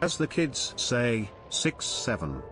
As the kids say, 6-7.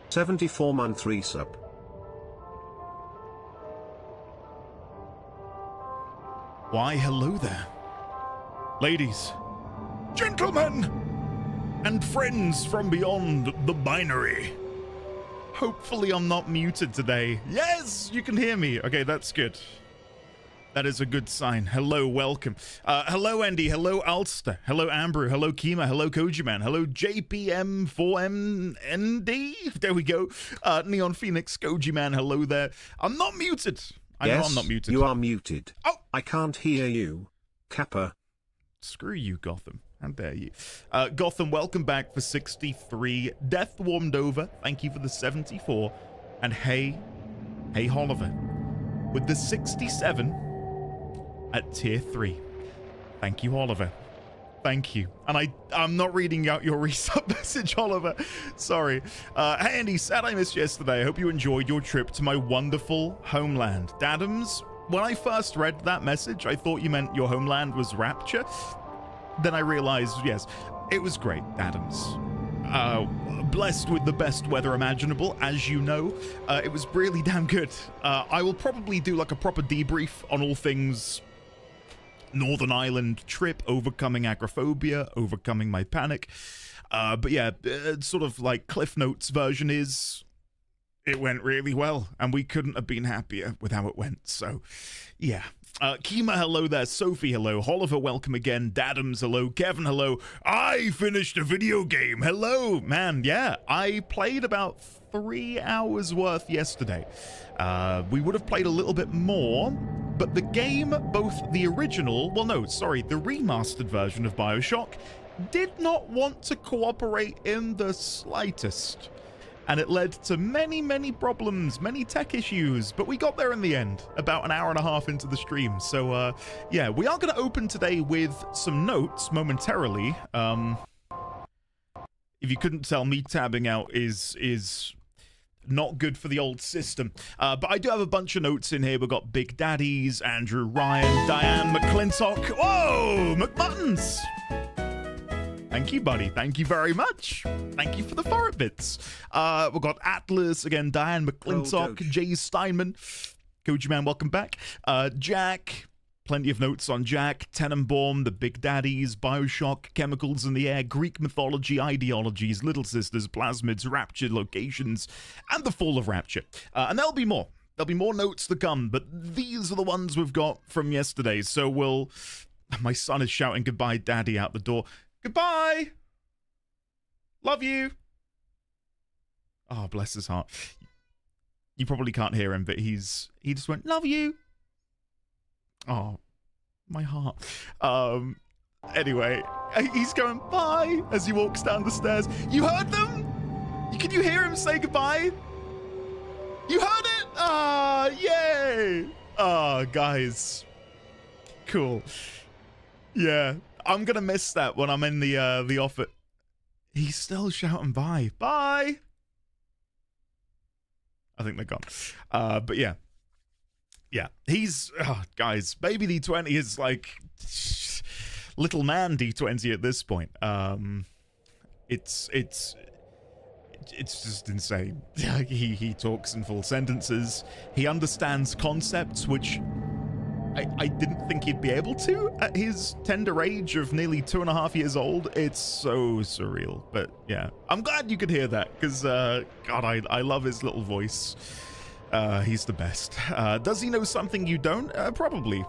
$74-month resub. Why, hello there. Ladies, gentlemen, and friends from beyond the binary. Hopefully I'm not muted today. Yes, you can hear me. Okay, that's good. That is a good sign. Hello, welcome. Hello, Andy. Hello, Ulster. Hello, Amber. Hello, Kima. Hello, Kojiman. Hello, JPM4MND. There we go. Neon Phoenix, Kojiman. Hello there. I'm not muted. I know I'm not muted. You are muted. Oh, I can't hear you. Kappa. Screw you, Gotham. How dare you? Gotham, welcome back for 63. Death Warmed Over, thank you for the 74. And hey Oliver, with the 67 at tier 3. Thank you, Oliver. Thank you. And I'm not reading out your resub message, Oliver. Sorry. Hey, Andy, sad I missed yesterday. I hope you enjoyed your trip to my wonderful homeland. Dadams, when I first read that message, I thought you meant your homeland was Rapture. Then I realized, yes, it was great, Adams. Blessed with the best weather imaginable, as you know. It was really damn good. I will probably do like a proper debrief on all things Northern Ireland trip, overcoming agoraphobia, overcoming my panic. But yeah, sort of like Cliff Notes version is, it went really well, and we couldn't have been happier with how it went. So, yeah. Kima, hello there. Sophie, hello. Oliver, welcome again. Dadams, hello. Kevin, hello. I finished a video game. Hello, man. Yeah, I played about 3 hours worth yesterday. We would have played a little bit more, but the game, both the original, well no, sorry, the remastered version of Bioshock, did not want to cooperate in the slightest. And it led to many, many problems, many tech issues, but we got there in the end, about an hour and a half into the stream. So, yeah, we are going to open today with some notes momentarily. If you couldn't tell, me tabbing out is not good for the old system. But I do have a bunch of notes in here. We've got Big Daddies, Andrew Ryan, Diane McClintock. Whoa, McButtons! Thank you, buddy. Thank you very much. Thank you for the forest bits. We've got Atlas, again, Diane McClintock, Jay Steinman. Koji Man, welcome back. Jack, plenty of notes on Jack, Tenenbaum, the Big Daddies, Bioshock, Chemicals in the Air, Greek mythology, ideologies, Little Sisters, Plasmids, Rapture, locations, and the Fall of Rapture. And there'll be more. There'll be more notes to come, but these are the ones we've got from yesterday. So we'll... My son is shouting goodbye, Daddy, out the door. Goodbye! Love you! Oh, bless his heart. You probably can't hear him, but he just went, love you! Oh, my heart. Anyway, he's going bye as he walks down the stairs. You heard them? Can you hear him say goodbye? You heard it? Ah, yay! Ah, guys. Cool. Yeah. I'm gonna miss that when I'm in the office. He's still shouting bye. Bye! I think they're gone. But yeah. Yeah. He's... Oh, guys, baby D20 is like... Little man D20 at this point. It's just insane. He talks in full sentences. He understands concepts which... I didn't think he'd be able to at his tender age of nearly 2.5 years old. It's so surreal. But yeah, I'm glad you could hear that because, God, I love his little voice. He's the best. Does he know something you don't? Probably.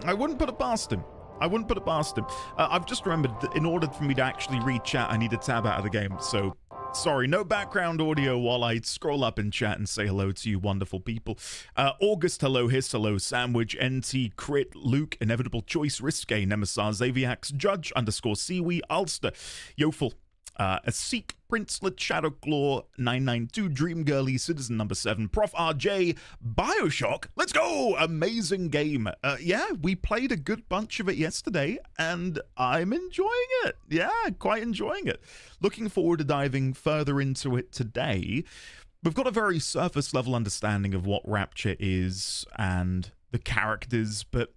I wouldn't put it past him. I've just remembered that in order for me to actually read chat, I need to tab out of the game. So... Sorry, no background audio while I scroll up in chat and say hello to you wonderful people. August, hello, Hiss, hello, Sandwich, NT, Crit, Luke, Inevitable Choice, Risque, Nemesis, Aviax, Judge, _Seawee, Ulster, Yoful, Asik, Princelet, Shadowclaw, 992, Dream Girly, Citizen number 7, Prof RJ, Bioshock, let's go! Amazing game. Yeah, we played a good bunch of it yesterday, and I'm enjoying it. Yeah, quite enjoying it. Looking forward to diving further into it today. We've got a very surface level understanding of what Rapture is and the characters, but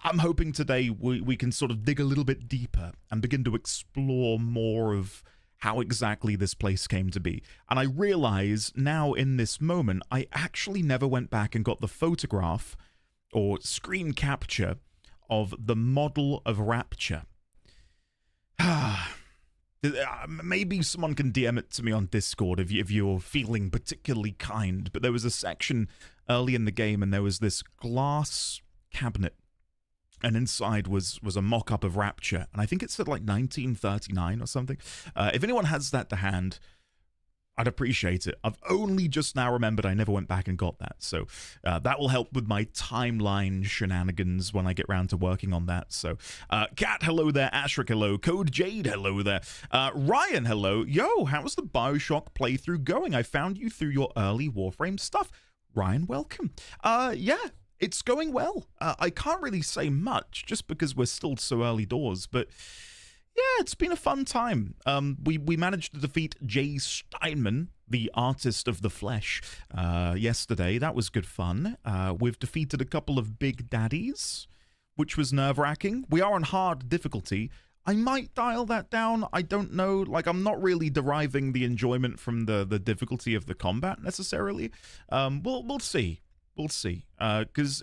I'm hoping today we can sort of dig a little bit deeper and begin to explore more of how exactly this place came to be. And I realize now in this moment, I actually never went back and got the photograph or screen capture of the model of Rapture. Maybe someone can DM it to me on Discord if you're feeling particularly kind, but there was a section early in the game and there was this glass cabinet. And inside was a mock-up of Rapture. And I think it said like 1939 or something. If anyone has that to hand, I'd appreciate it. I've only just now remembered I never went back and got that. So that will help with my timeline shenanigans when I get round to working on that. So Kat, hello there. Ashrik, hello. Code Jade, hello there. Ryan, hello. Yo, how's the Bioshock playthrough going? I found you through your early Warframe stuff. Ryan, welcome. Yeah. It's going well. I can't really say much just because we're still so early doors, but yeah, it's been a fun time. We managed to defeat Jay Steinman, the artist of the flesh, yesterday. That was good fun. We've defeated a couple of big daddies, which was nerve-wracking. We are on hard difficulty. I might dial that down. I don't know. Like, I'm not really deriving the enjoyment from the difficulty of the combat necessarily. We'll see. We'll see, because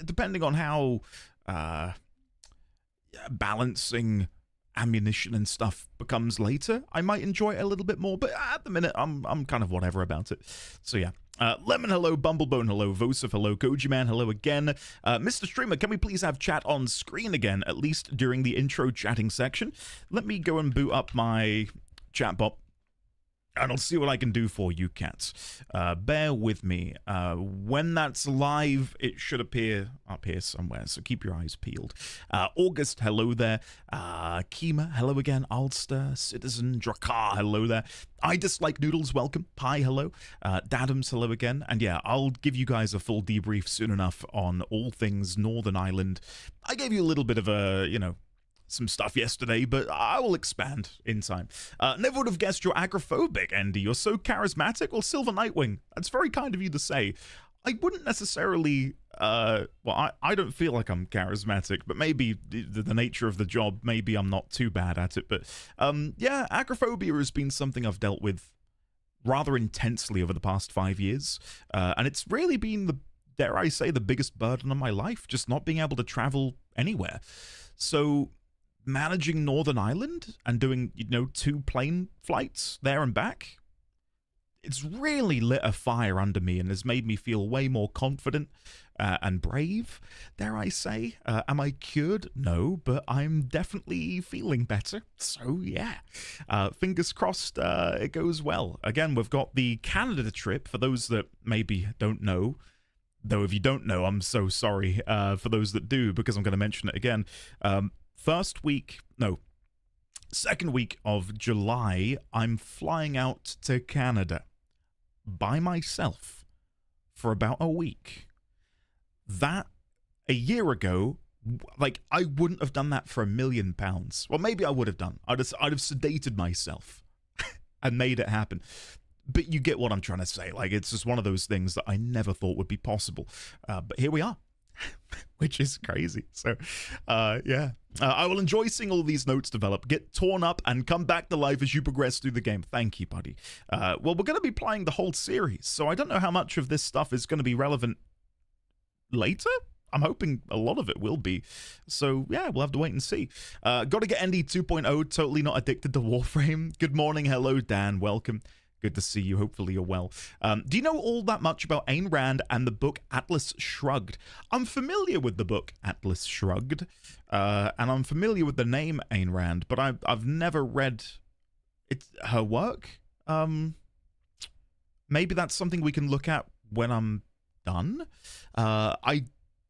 depending on how balancing ammunition and stuff becomes later, I might enjoy it a little bit more. But at the minute, I'm kind of whatever about it. So yeah, Lemon, hello. Bumblebone, hello. Vosif, hello. Koji Man, hello again. Mr. Streamer, can we please have chat on screen again, at least during the intro chatting section? Let me go and boot up my chatbot. and I'll see what I can do for you, cats. Bear with me. When that's live, it should appear up here somewhere, so keep your eyes peeled. August, hello there. Kima, hello again. Ulster, Citizen, Drakar, hello there. I Dislike Noodles, welcome. Pie, hello. Dadams, hello again. And yeah, I'll give you guys a full debrief soon enough on all things Northern Ireland. I gave you a little bit of a, some stuff yesterday, but I will expand in time. Never would have guessed you're agoraphobic, Andy. You're so charismatic. Well, Silver Nightwing, that's very kind of you to say. I wouldn't necessarily, I don't feel like I'm charismatic, but maybe the nature of the job, maybe I'm not too bad at it. But yeah, agoraphobia has been something I've dealt with rather intensely over the past 5 years. And it's really been dare I say, the biggest burden on my life, just not being able to travel anywhere. So managing Northern Ireland and doing, 2 plane flights there and back, it's really lit a fire under me and has made me feel way more confident and brave, dare I say. Am I cured? No, but I'm definitely feeling better. So yeah, fingers crossed it goes well. Again, we've got the Canada trip, for those that maybe don't know. Though if you don't know, I'm so sorry for those that do, because I'm going to mention it again. Second week of July, I'm flying out to Canada by myself for about a week. That, a year ago, I wouldn't have done that for £1 million. Well, maybe I would have done. I'd have sedated myself and made it happen. But you get what I'm trying to say. It's just one of those things that I never thought would be possible. But here we are, which is crazy. So, yeah. I will enjoy seeing all these notes develop, get torn up, and come back to life as you progress through the game. Thank you, buddy. Well, we're going to be playing the whole series, so I don't know how much of this stuff is going to be relevant later. I'm hoping a lot of it will be. So, yeah, we'll have to wait and see. Got to get ND 2.0, totally not addicted to Warframe. Good morning. Hello, Dan. Welcome. Good to see you. Hopefully you're well. Do you know all that much about Ayn Rand and the book Atlas Shrugged? I'm familiar with the book Atlas Shrugged, and I'm familiar with the name Ayn Rand, but I've never read her work. Maybe that's something we can look at when I'm done. I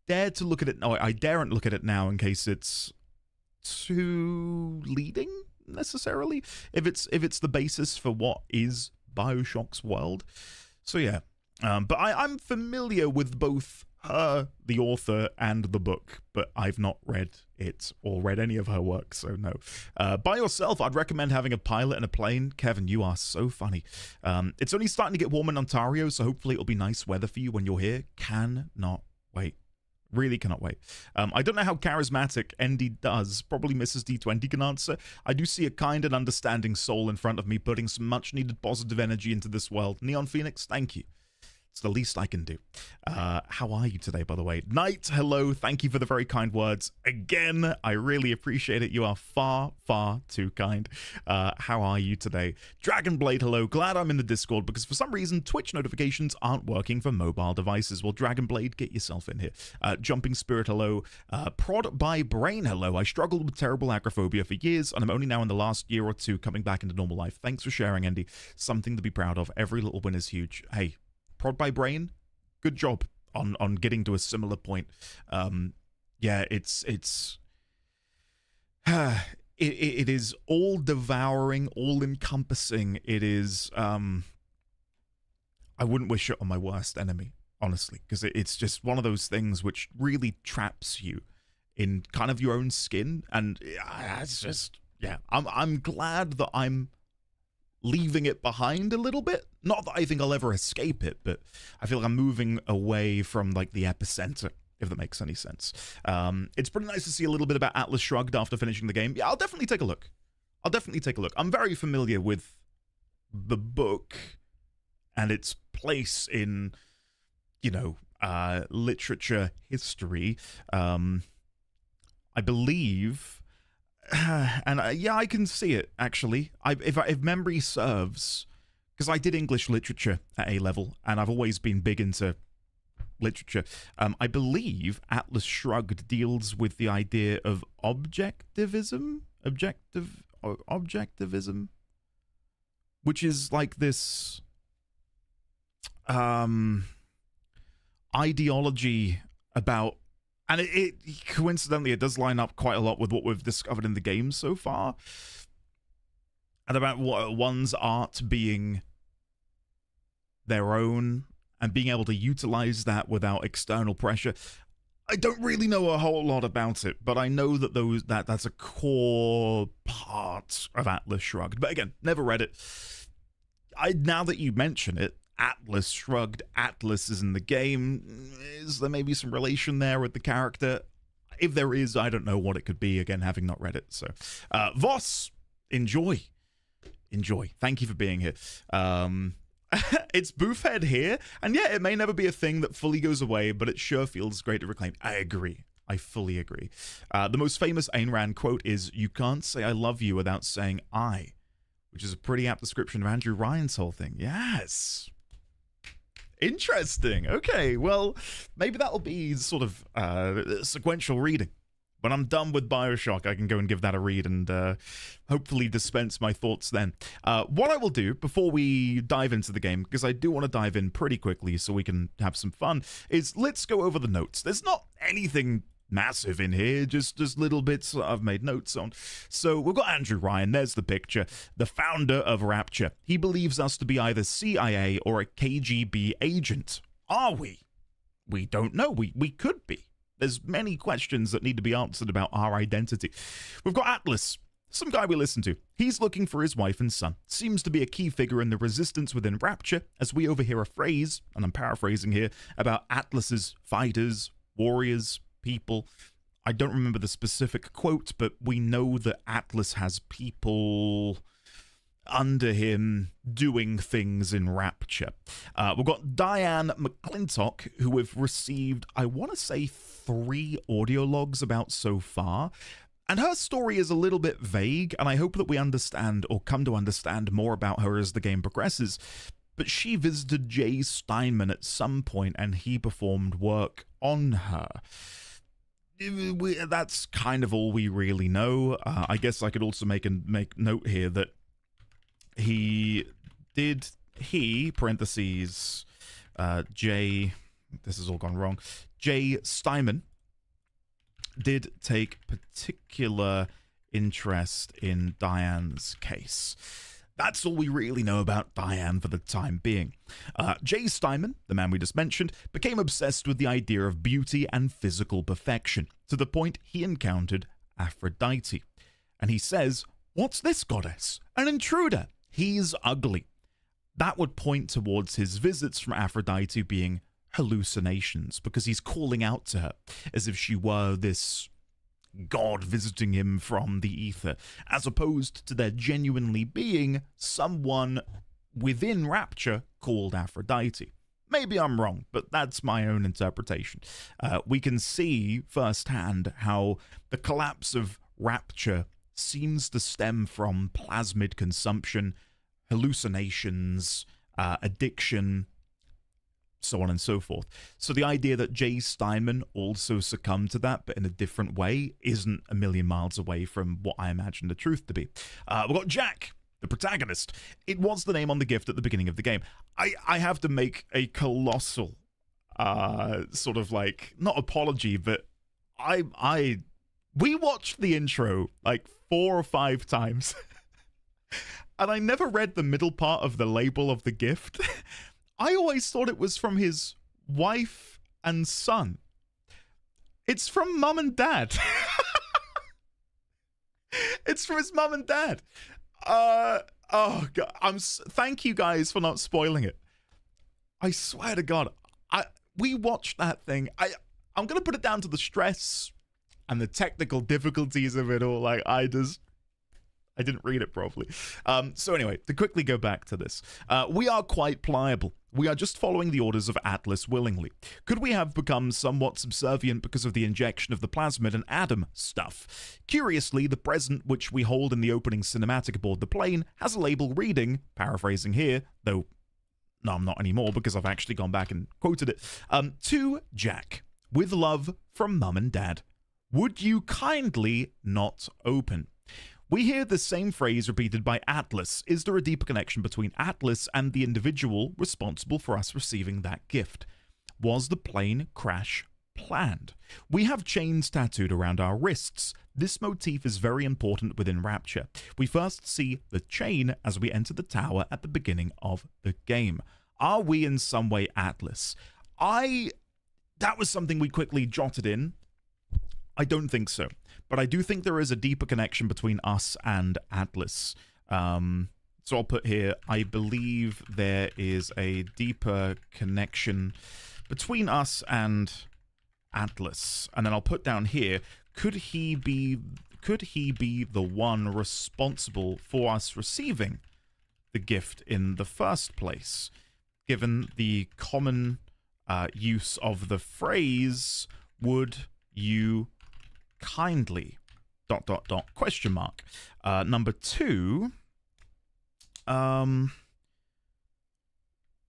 daren't look at it now in case it's too leading necessarily. If it's the basis for what is Bioshock's world. So yeah, but I'm familiar with both her, the author, and the book, but I've not read it or read any of her work, so no. By yourself, I'd recommend having a pilot and a plane. Kevin, you are so funny. It's only starting to get warm in Ontario, so hopefully it'll be nice weather for you when you're here. Cannot wait. Really cannot wait. I don't know how charismatic ND does. Probably Mrs. D20 can answer. I do see a kind and understanding soul in front of me, putting some much needed positive energy into this world. Neon Phoenix, thank you. It's the least I can do. How are you today, by the way? Knight, hello. Thank you for the very kind words. Again, I really appreciate it. You are far, far too kind. How are you today? Dragonblade, hello. Glad I'm in the Discord because for some reason, Twitch notifications aren't working for mobile devices. Well, Dragonblade, get yourself in here. Jumping Spirit, hello. Prod by Brain, hello. I struggled with terrible agoraphobia for years, and I'm only now in the last year or two coming back into normal life. Thanks for sharing, Andy. Something to be proud of. Every little win is huge. Hey, Prod by Brain, good job on getting to a similar point. Yeah, it is all devouring, all encompassing. It is I wouldn't wish it on my worst enemy, honestly, because it's just one of those things which really traps you in kind of your own skin, and it's just, yeah, I'm glad that I'm leaving it behind a little bit. Not that I think I'll ever escape it, but I feel like I'm moving away from the epicenter, if that makes any sense. It's pretty nice to see a little bit about Atlas Shrugged after finishing the game. Yeah, I'll definitely take a look. I'm very familiar with the book and its place in, literature history. I believe... and yeah, I can see it, actually. If memory serves, because I did English literature at A level, and I've always been big into literature. I believe Atlas Shrugged deals with the idea of objectivism. which is like this ideology about, and it coincidentally, it does line up quite a lot with what we've discovered in the game so far, and about what one's art being their own and being able to utilize that without external pressure. I don't really know a whole lot about it, but I know that that's a core part of Atlas Shrugged. But again, never read it. Now that you mention it, Atlas Shrugged, Atlas is in the game. Is there maybe some relation there with the character? If there is, I don't know what it could be, again, having not read it. So, Voss, enjoy. Thank you for being here. It's Boofhead here, and yeah, it may never be a thing that fully goes away, but it sure feels great to reclaim. I agree. I fully agree. The most famous Ayn Rand quote is, "You can't say I love you without saying I," which is a pretty apt description of Andrew Ryan's whole thing. Yes. Interesting. Okay, well, maybe that'll be sort of sequential reading. When I'm done with Bioshock, I can go and give that a read and hopefully dispense my thoughts then. What I will do before we dive into the game, because I do want to dive in pretty quickly so we can have some fun, is let's go over the notes. There's not anything massive in here, just little bits that I've made notes on. So we've got Andrew Ryan, there's the picture, the founder of Rapture. He believes us to be either CIA or a KGB agent. Are we? We don't know. We could be. There's many questions that need to be answered about our identity. We've got Atlas, some guy we listen to. He's looking for his wife and son. Seems to be a key figure in the resistance within Rapture, as we overhear a phrase, and I'm paraphrasing here, about Atlas's fighters, warriors, people. I don't remember the specific quote, but we know that Atlas has people under him doing things in Rapture. We've got Diane McClintock, who we've received, I want to say, 3 audio logs about so far. And her story is a little bit vague, and I hope that we understand or come to understand more about her as the game progresses. But she visited Jay Steinman at some point, and he performed work on her. That's kind of all we really know. I guess I could also make note here that parentheses, Jay, this has all gone wrong, Jay Steinman did take particular interest in Diane's case. That's all we really know about Diane for the time being. Jay Steinman, the man we just mentioned, became obsessed with the idea of beauty and physical perfection, to the point he encountered Aphrodite. And he says, "What's this goddess? An intruder. He's ugly." That would point towards his visits from Aphrodite being hallucinations, because he's calling out to her as if she were this god visiting him from the ether, as opposed to there genuinely being someone within Rapture called Aphrodite. Maybe I'm wrong, but that's my own interpretation. We can see firsthand how the collapse of Rapture seems to stem from plasmid consumption, hallucinations, addiction, so on and so forth. So the idea that Jay Steinman also succumbed to that, but in a different way, isn't a million miles away from what I imagine the truth to be. We've got Jack, the protagonist. It was the name on the gift at the beginning of the game. I have to make a colossal sort of like, not apology, but we watched the intro like 4 or 5 times. And I never read the middle part of the label of the gift. I always thought it was from his wife and son. It's from mum and dad. It's from his mum and dad. Oh God, thank you guys for not spoiling it. I swear to God, we watched that thing. I'm gonna put it down to the stress and the technical difficulties of it all. Like I didn't read it properly. So anyway, to quickly go back to this, we are quite pliable. We are just following the orders of Atlas willingly. Could we have become somewhat subservient because of the injection of the plasmid and Adam stuff? Curiously, the present which we hold in the opening cinematic aboard the plane has a label reading, paraphrasing here, though no, I'm not anymore because I've actually gone back and quoted it, to Jack, with love from mum and dad. Would you kindly not open? We hear the same phrase repeated by Atlas. Is there a deeper connection between Atlas and the individual responsible for us receiving that gift? Was the plane crash planned? We have chains tattooed around our wrists. This motif is very important within Rapture. We first see the chain as we enter the tower at the beginning of the game. Are we in some way Atlas? That was something we quickly jotted in. I don't think so. But I do think there is a deeper connection between us and Atlas. So I'll put here, I believe there is a deeper connection between us and Atlas. And then I'll put down here, could he be the one responsible for us receiving the gift in the first place? Given the common use of the phrase, would you kindly ... question mark. Number 2,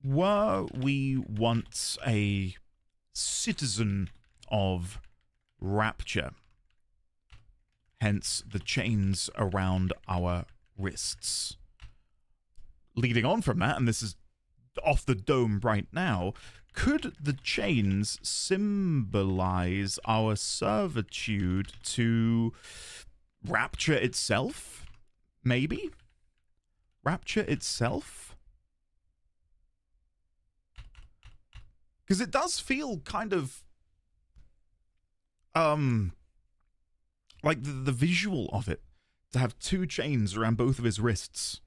were we once a citizen of Rapture? Hence the chains around our wrists. Leading on from that, and this is off the dome right now, could the chains symbolize our servitude to Rapture itself? Maybe? Rapture itself? Because it does feel kind of like the visual of it, to have 2 chains around both of his wrists.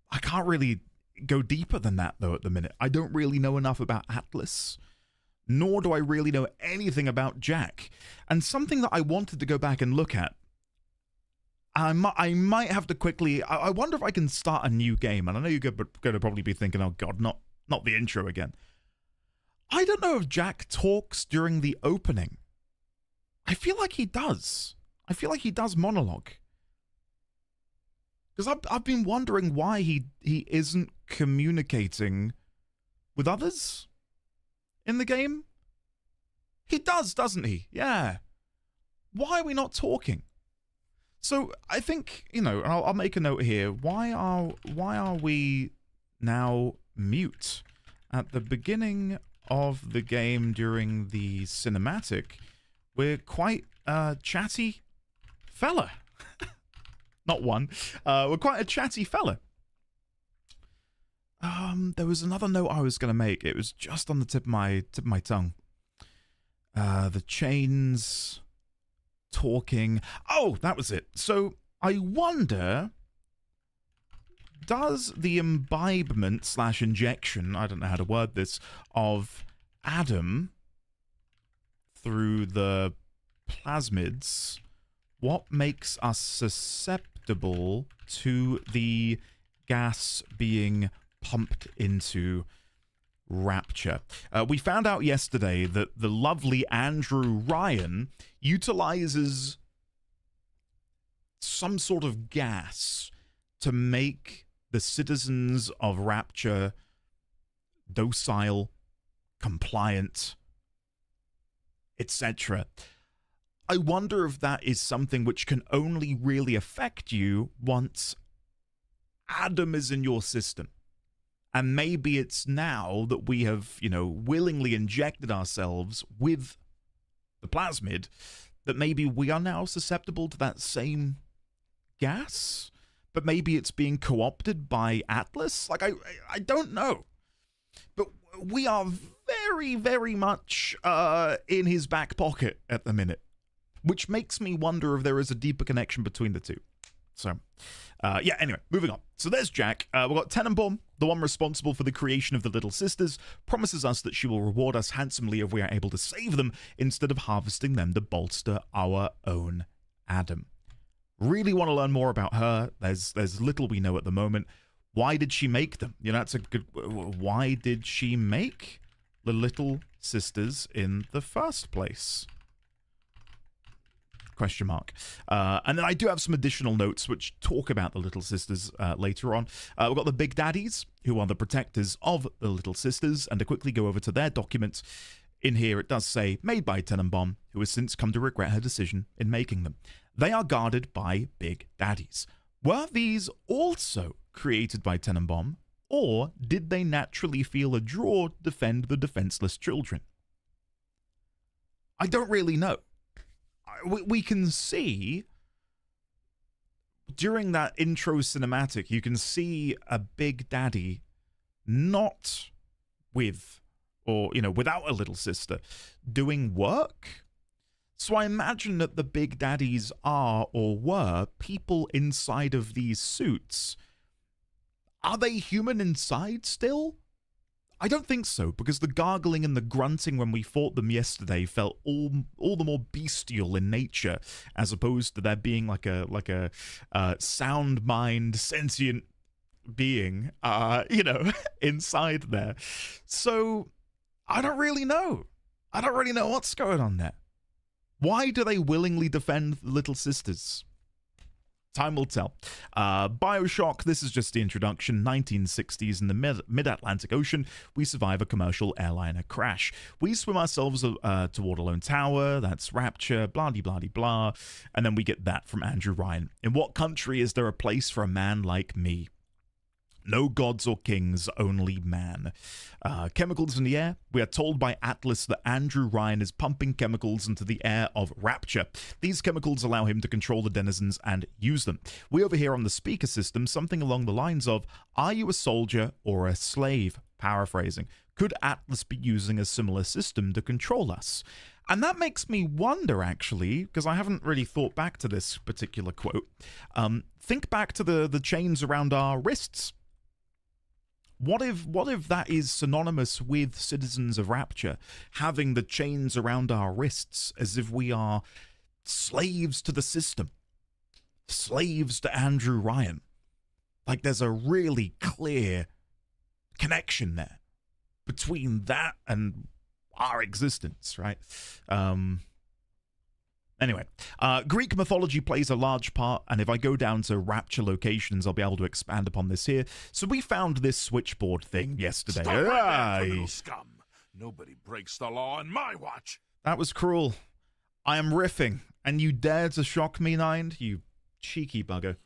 I can't really go deeper than that, though, at the minute. I don't really know enough about Atlas, nor do I really know anything about Jack. And something that I wanted to go back and look at, I might have to quickly... I wonder if I can start a new game. And I know you're going to probably be thinking, oh, God, not the intro again. I don't know if Jack talks during the opening. I feel like he does. I feel like he does monologue. Because I've been wondering why he isn't communicating with others in the game. He does, doesn't he? Yeah. Why are we not talking? So I think, you know, I'll make a note here. Why are we now mute? At the beginning of the game during the cinematic, we're quite a chatty fella. Not one. We're quite a chatty fella. There was another note I was going to make. It was just on the tip of my tongue. The chains talking. Oh, that was it. So I wonder, does the imbibement / injection, I don't know how to word this, of Adam through the plasmids, what makes us susceptible to the gas being pumped into Rapture? We found out yesterday that the lovely Andrew Ryan utilizes some sort of gas to make the citizens of Rapture docile, compliant, etc. I wonder if that is something which can only really affect you once Adam is in your system. And maybe it's now that we have, you know, willingly injected ourselves with the plasmid that maybe we are now susceptible to that same gas. But maybe it's being co-opted by Atlas. Like, I don't know. But we are very, very much in his back pocket at the minute, which makes me wonder if there is a deeper connection between the two. So, yeah, anyway, moving on. So there's Jack. We've got Tenenbaum, the one responsible for the creation of the Little Sisters, promises us that she will reward us handsomely if we are able to save them instead of harvesting them to bolster our own Adam. Really want to learn more about her. There's little we know at the moment. Why did she make them? You know, that's a good... Why did she make the Little Sisters in the first place? Question mark. And then I do have some additional notes which talk about the Little Sisters later on. We've got the Big Daddies, who are the protectors of the Little Sisters, and to quickly go over to their documents, in here it does say, made by Tenenbaum, who has since come to regret her decision in making them. They are guarded by Big Daddies. Were these also created by Tenenbaum, or did they naturally feel a draw to defend the defenseless children? I don't really know. We can see, during that intro cinematic, you can see a Big Daddy not with, or, without a little sister, doing work. So I imagine that the Big Daddies are, or were, people inside of these suits. Are they human inside still? I don't think so, because the gargling and the grunting when we fought them yesterday felt all the more bestial in nature, as opposed to there being like a sound mind sentient being, inside there. So I don't really know. I don't really know what's going on there. Why do they willingly defend the little sisters? Time will tell. Bioshock, this is just the introduction. 1960s in the mid-Atlantic Ocean, we survive a commercial airliner crash. We swim ourselves toward a lone tower, that's Rapture, blah-de-blah-de-blah, and then we get that from Andrew Ryan. In what country is there a place for a man like me? No gods or kings, only man. Chemicals in the air. We are told by Atlas that Andrew Ryan is pumping chemicals into the air of Rapture. These chemicals allow him to control the denizens and use them. We overhear on the speaker system something along the lines of, "Are you a soldier or a slave?" Paraphrasing. Could Atlas be using a similar system to control us? And that makes me wonder, actually, because I haven't really thought back to this particular quote. Think back to the chains around our wrists. What if that is synonymous with citizens of Rapture, having the chains around our wrists as if we are slaves to the system, slaves to Andrew Ryan? Like, there's a really clear connection there between that and our existence, right? Anyway, Greek mythology plays a large part, and if I go down to Rapture locations, I'll be able to expand upon this here. So we found this switchboard thing yesterday. Stop right there, criminal scum. Nobody breaks the law on my watch. That was cruel. I am riffing, and you dare to shock me, Nine? You cheeky bugger.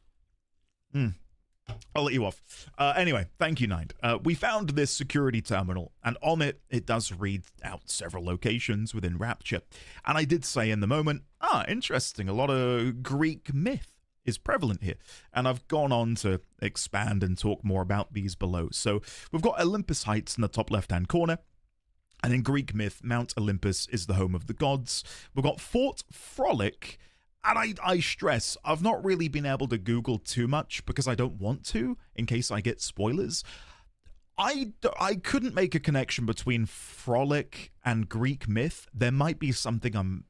I'll let you off. Anyway, thank you, Nine. We found this security terminal, and on it does read out several locations within Rapture. And I did say in the moment, interesting, a lot of Greek myth is prevalent here. And I've gone on to expand and talk more about these below. So we've got Olympus Heights in the top left-hand corner. And in Greek myth, Mount Olympus is the home of the gods. We've got Fort Frolic. And I stress, I've not really been able to Google too much because I don't want to, in case I get spoilers. I couldn't make a connection between Frolic and Greek myth. There might be something I'm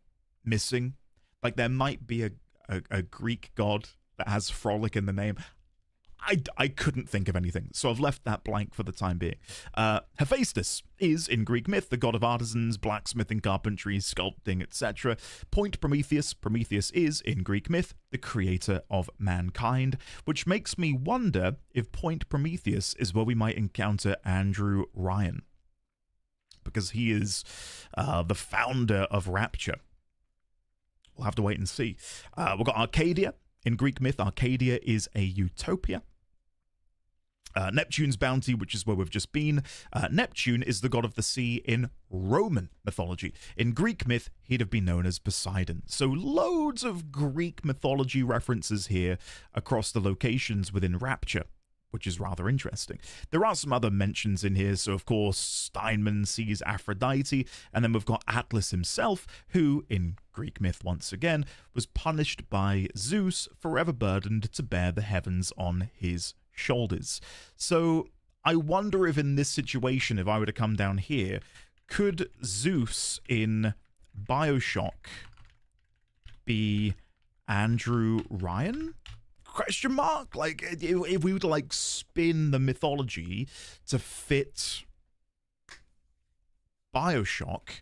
missing. Like, there might be a Greek god that has Frolic in the name. I couldn't think of anything, so I've left that blank for the time being. Hephaestus is, in Greek myth, the god of artisans, blacksmithing, carpentry, sculpting, etc. Point Prometheus. Prometheus is, in Greek myth, the creator of mankind, which makes me wonder if Point Prometheus is where we might encounter Andrew Ryan, because he is the founder of Rapture. We'll have to wait and see. We've got Arcadia. In Greek myth, Arcadia is a utopia. Neptune's bounty, which is where we've just been. Neptune is the god of the sea in Roman mythology. In Greek myth, he'd have been known as Poseidon. So loads of Greek mythology references here across the locations within Rapture, which is rather interesting. There are some other mentions in here. So, of course, Steinman sees Aphrodite, and then we've got Atlas himself, who, in Greek myth once again, was punished by Zeus, forever burdened to bear the heavens on his shoulders. So I wonder if in this situation, if I were to come down here, could Zeus in Bioshock be Andrew Ryan? Question mark? Like, if we were to, like, spin the mythology to fit Bioshock,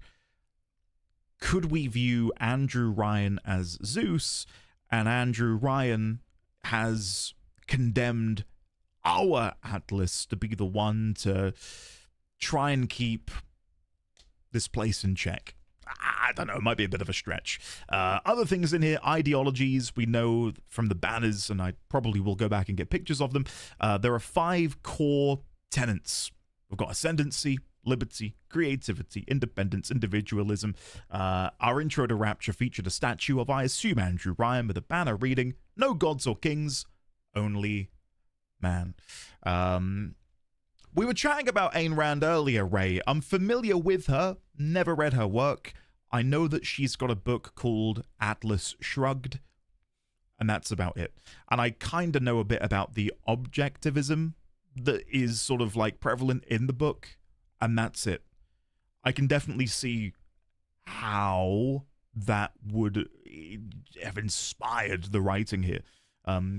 could we view Andrew Ryan as Zeus, and Andrew Ryan has condemned our Atlas to be the one to try and keep this place in check. I don't know, it might be a bit of a stretch. Other things in here, ideologies, we know from the banners, and I probably will go back and get pictures of them. There are 5 core tenets. We've got ascendancy, liberty, creativity, independence, individualism. Our intro to Rapture featured a statue of, I assume, Andrew Ryan with a banner reading, "No gods or kings, only man." We were chatting about Ayn Rand earlier, Ray. I'm familiar with her, never read her work. I know that she's got a book called Atlas Shrugged, and that's about it. And I kind of know a bit about the objectivism that is sort of like prevalent in the book, and that's it. I can definitely see how that would have inspired the writing here.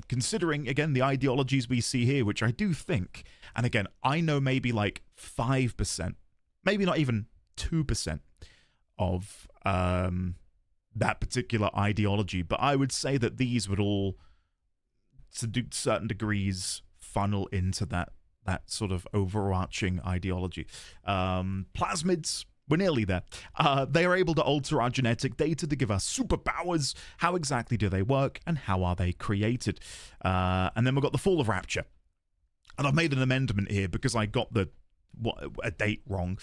Considering, again, the ideologies we see here, which I do think, and again, I know maybe like 5%, maybe not even 2% of that particular ideology, but I would say that these would all, to certain degrees, funnel into that sort of overarching ideology. Plasmids, we're nearly there. They are able to alter our genetic data to give us superpowers. How exactly do they work, and how are they created? And then we've got the fall of Rapture. And I've made an amendment here because I got a date wrong.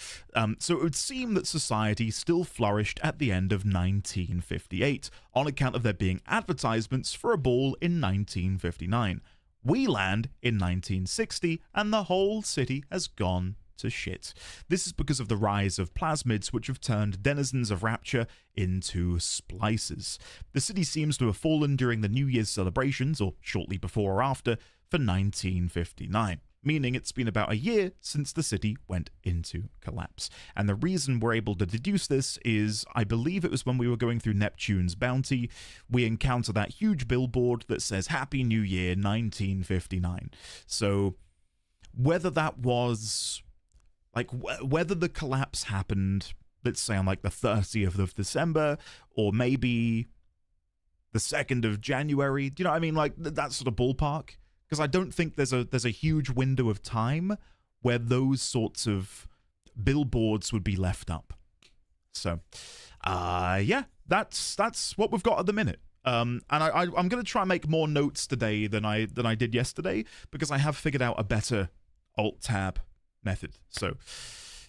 So it would seem that society still flourished at the end of 1958 on account of there being advertisements for a ball in 1959. We land in 1960, and the whole city has gone to shit. This is because of the rise of plasmids, which have turned denizens of Rapture into splicers. The city seems to have fallen during the New Year's celebrations, or shortly before or after, for 1959. Meaning it's been about a year since the city went into collapse. And the reason we're able to deduce this is, I believe it was when we were going through Neptune's bounty, we encounter that huge billboard that says Happy New Year 1959. So whether that was, like, whether the collapse happened, let's say on like the 30th of December, or maybe the 2nd of January, do you know what I mean? Like that sort of ballpark. Because I don't think there's a huge window of time where those sorts of billboards would be left up. So, yeah, that's what we've got at the minute. And I'm going to try and make more notes today than I did yesterday, because I have figured out a better Alt-Tab method. So,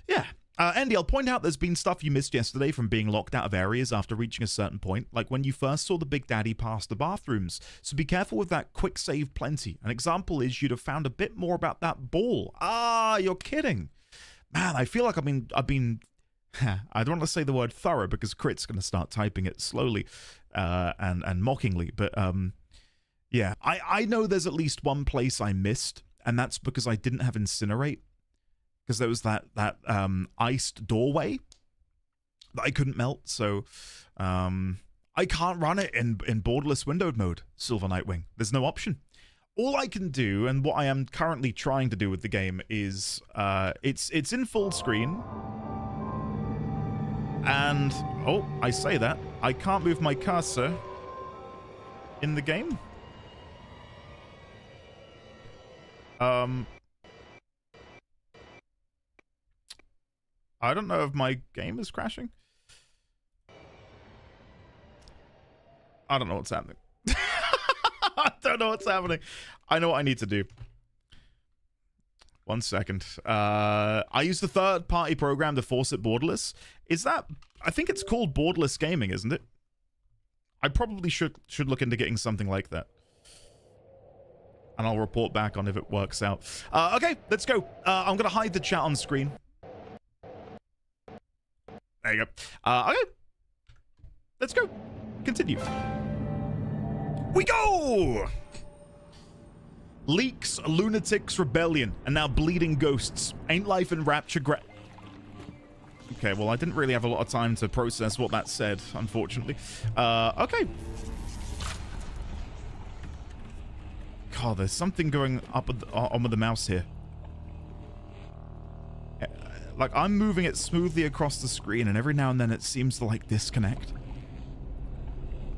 yeah. Andy, I'll point out there's been stuff you missed yesterday from being locked out of areas after reaching a certain point, like when you first saw the Big Daddy past the bathrooms, so be careful with that. Quick save plenty. An example is you'd have found a bit more about that ball. You're kidding. Man, I feel like I've been I don't want to say the word thorough, because Crit's going to start typing it slowly and mockingly, but yeah, I know there's at least one place I missed, and that's because I didn't have Incinerate. Because there was that iced doorway that I couldn't melt, so I can't run it in borderless windowed mode, Silver Nightwing. There's no option. All I can do, and what I am currently trying to do with the game, is it's in full screen, and I say that I can't move my cursor in the game. I don't know if my game is crashing. I don't know what's happening. I don't know what's happening. I know what I need to do. 1 second. I use the third-party program to force it borderless. Is that... I think it's called borderless gaming, isn't it? I probably should look into getting something like that. And I'll report back on if it works out. Okay, let's go. I'm going to hide the chat on screen. There you go. Okay. Let's go. Continue. We go! Leaks, lunatics, rebellion, and now bleeding ghosts. Ain't life in Rapture Okay, well, I didn't really have a lot of time to process what that said, unfortunately. Okay. God, there's something going up on with the mouse here. Like, I'm moving it smoothly across the screen, and every now and then it seems to, like, disconnect.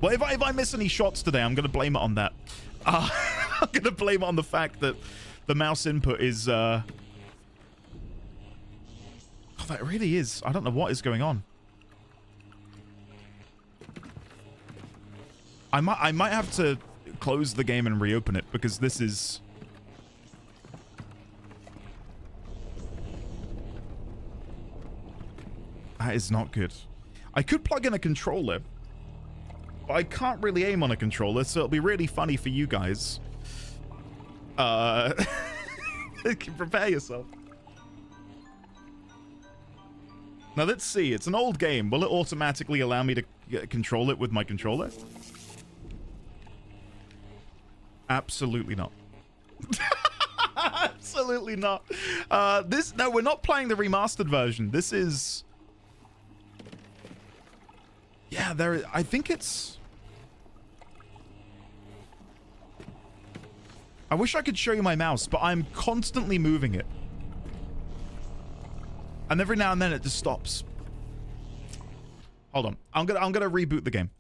Well, if I miss any shots today, I'm going to blame it on that. I'm going to blame it on the fact that the mouse input is, Oh, that really is. I don't know what is going on. I might have to close the game and reopen it because this is... That is not good. I could plug in a controller, but I can't really aim on a controller, so it'll be really funny for you guys. Prepare yourself. Now let's see. It's an old game. Will it automatically allow me to control it with my controller? Absolutely not. Absolutely not. No, we're not playing the remastered version. This is... Yeah, I think it's... I wish I could show you my mouse, but I'm constantly moving it. And every now and then it just stops. Hold on. I'm gonna reboot the game.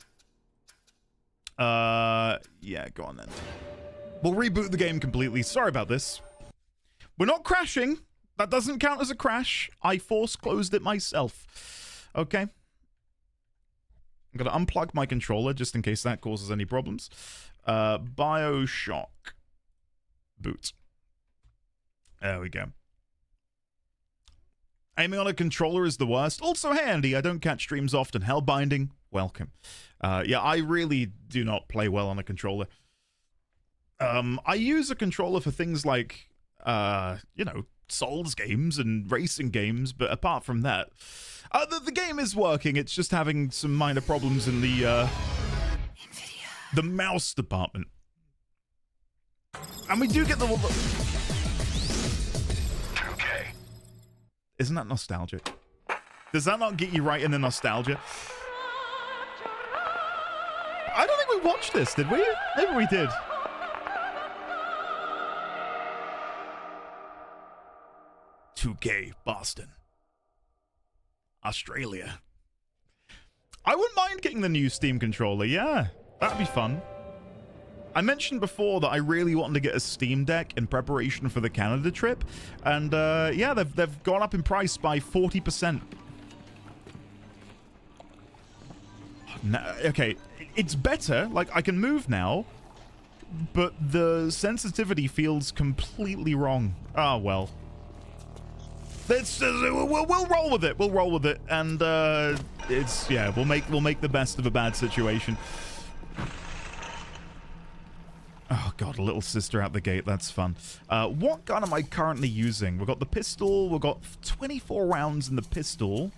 Yeah, go on then. We'll reboot the game completely. Sorry about this. We're not crashing. That doesn't count as a crash. I force closed it myself. Okay. I'm going to unplug my controller just in case that causes any problems. Bioshock. Boot. There we go. Aiming on a controller is the worst. Also handy. I don't catch streams often. Hellbinding. Welcome. Yeah, I really do not play well on a controller. I use a controller for things like, you know, Souls games and racing games, but apart from that, the game is working. It's just having some minor problems in the mouse department. And we do get the... Okay. Isn't that nostalgic? Does that not get you right in the nostalgia? I don't think we watched this, did we? Maybe we did. Boston. Australia. I wouldn't mind getting the new Steam controller. Yeah, that'd be fun. I mentioned before that I really wanted to get a Steam Deck in preparation for the Canada trip. And yeah, they've gone up in price by 40%. No, okay, it's better. Like, I can move now. But the sensitivity feels completely wrong. Ah, well. We'll roll with it. We'll roll with it, and it's yeah. We'll make the best of a bad situation. Oh god, a little sister out the gate. That's fun. What gun am I currently using? We've got the pistol. We've got 24 rounds in the pistol.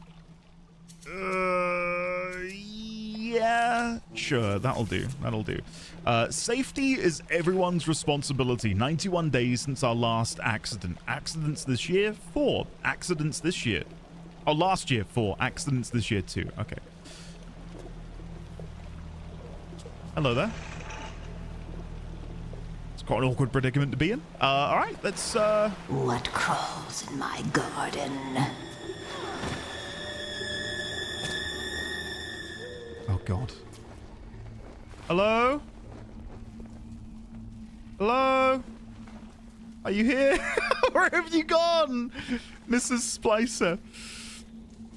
Yeah, sure, that'll do. That'll do. Safety is everyone's responsibility. 91 days since our last accident. Accidents this year? 4. Accidents this year. Oh, last year, 4. Accidents this year, 2. Okay. Hello there. It's quite an awkward predicament to be in. Alright, let's, What crawls in my garden? Oh, God. Hello? Hello? Are you here? Where have you gone? Mrs. Splicer.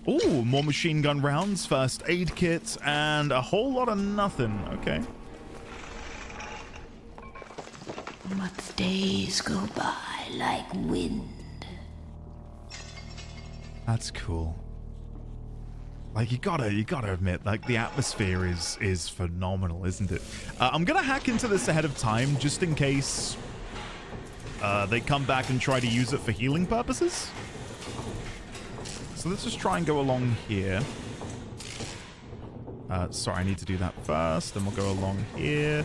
Ooh, more machine gun rounds, first aid kit, and a whole lot of nothing. Okay. But the days go by like wind. That's cool. Like, you gotta admit, like, the atmosphere is phenomenal, isn't it? I'm gonna hack into this ahead of time, just in case they come back and try to use it for healing purposes. So let's just try and go along here. Sorry, I need to do that first, then we'll go along here.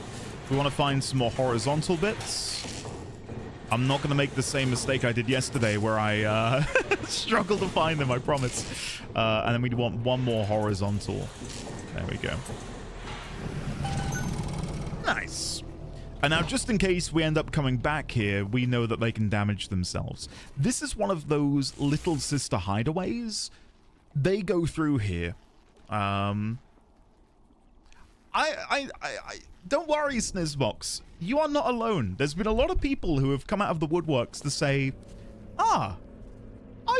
We want to find some more horizontal bits. I'm not going to make the same mistake I did yesterday where I struggled to find them, I promise. And then we want one more horizontal. There we go. Nice. And now, just in case we end up coming back here, we know that they can damage themselves. This is one of those little sister hideaways. They go through here. Don't worry, Snizzbox. You are not alone. There's been a lot of people who have come out of the woodworks to say, I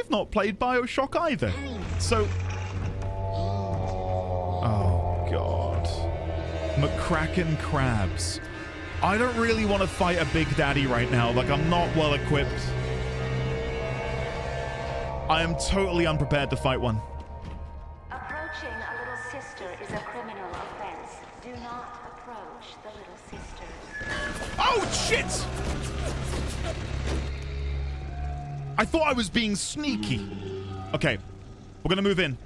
I've not played Bioshock either. So... Oh, God. McCracken crabs. I don't really want to fight a big daddy right now. Like, I'm not well equipped. I am totally unprepared to fight one. Approaching a little sister is a criminal offense. Do not approach the little sisters. Oh, shit! I thought I was being sneaky. Okay, we're gonna move in.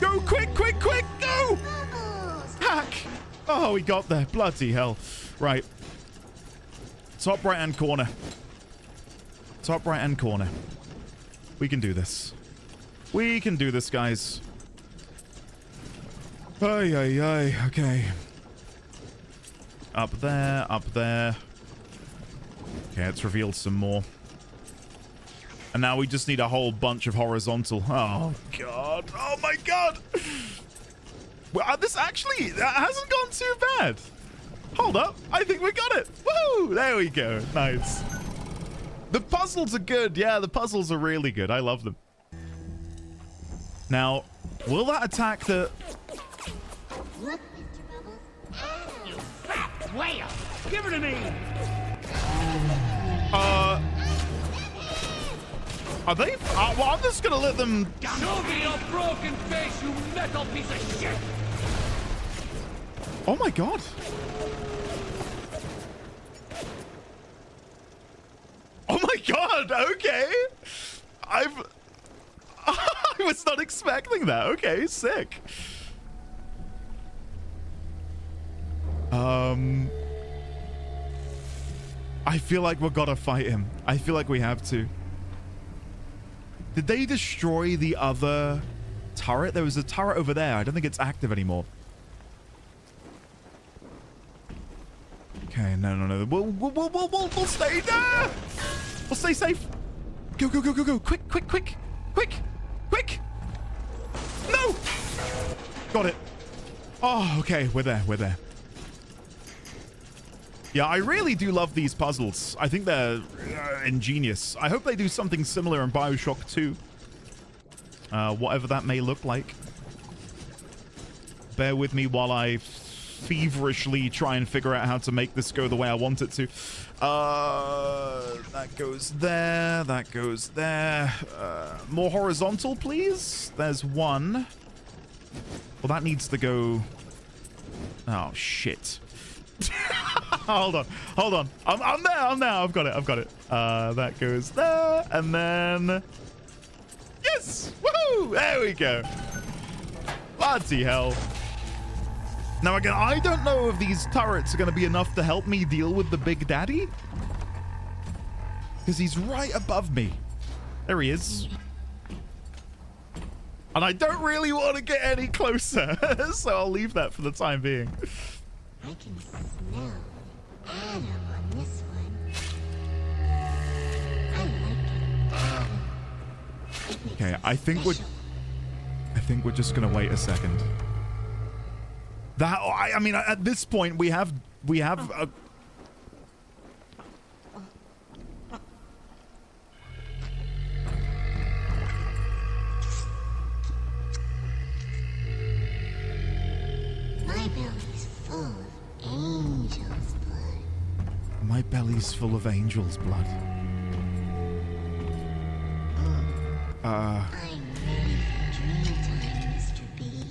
Go, quick, quick, quick, go! Hack! Oh, we got there. Bloody hell. Right. Top right-hand corner. Top right-hand corner. We can do this. We can do this, guys. Ay, ay, ay. Okay. Up there, up there. Okay, it's revealed some more. And now we just need a whole bunch of horizontal. Oh, God. Oh, my God. Well, this actually hasn't gone too bad. Hold up. I think we got it. Woo! There we go. Nice. The puzzles are good. Yeah, the puzzles are really good. I love them. Now, will that attack the... Look, Mr. Bubbles. You fat whale! Give her to me! Are they... well, I'm just gonna let them... Show me your broken face, you metal piece of shit! Oh my God. Oh my God, okay. I was not expecting that. Okay, sick. I feel like we're gonna fight him. I feel like we have to. Did they destroy the other turret? There was a turret over there. I don't think it's active anymore. Okay, no. We'll stay there. We'll stay safe. Go. Quick. No. Got it. Oh, okay. We're there. Yeah, I really do love these puzzles. I think they're ingenious. I hope they do something similar in Bioshock 2. Whatever that may look like. Bear with me while I feverishly try and figure out how to make this go the way I want it to. That goes there. That goes there. More horizontal, please. There's one. Well, that needs to go... Oh, shit. Hold on. I'm there. I've got it. That goes there. And then... Yes! Woohoo! There we go. Bloody hell. Now, again, I don't know if these turrets are going to be enough to help me deal with the Big Daddy. Because he's right above me. There he is. And I don't really want to get any closer. So I'll leave that for the time being. I can smell Adam on this one. I like it, Adam. Okay, I think we're just gonna wait a second. That I mean, at this point we have a... My belly's full of angel's blood. My belly's full of angel's blood. I'm ready for dream time, Mr. B.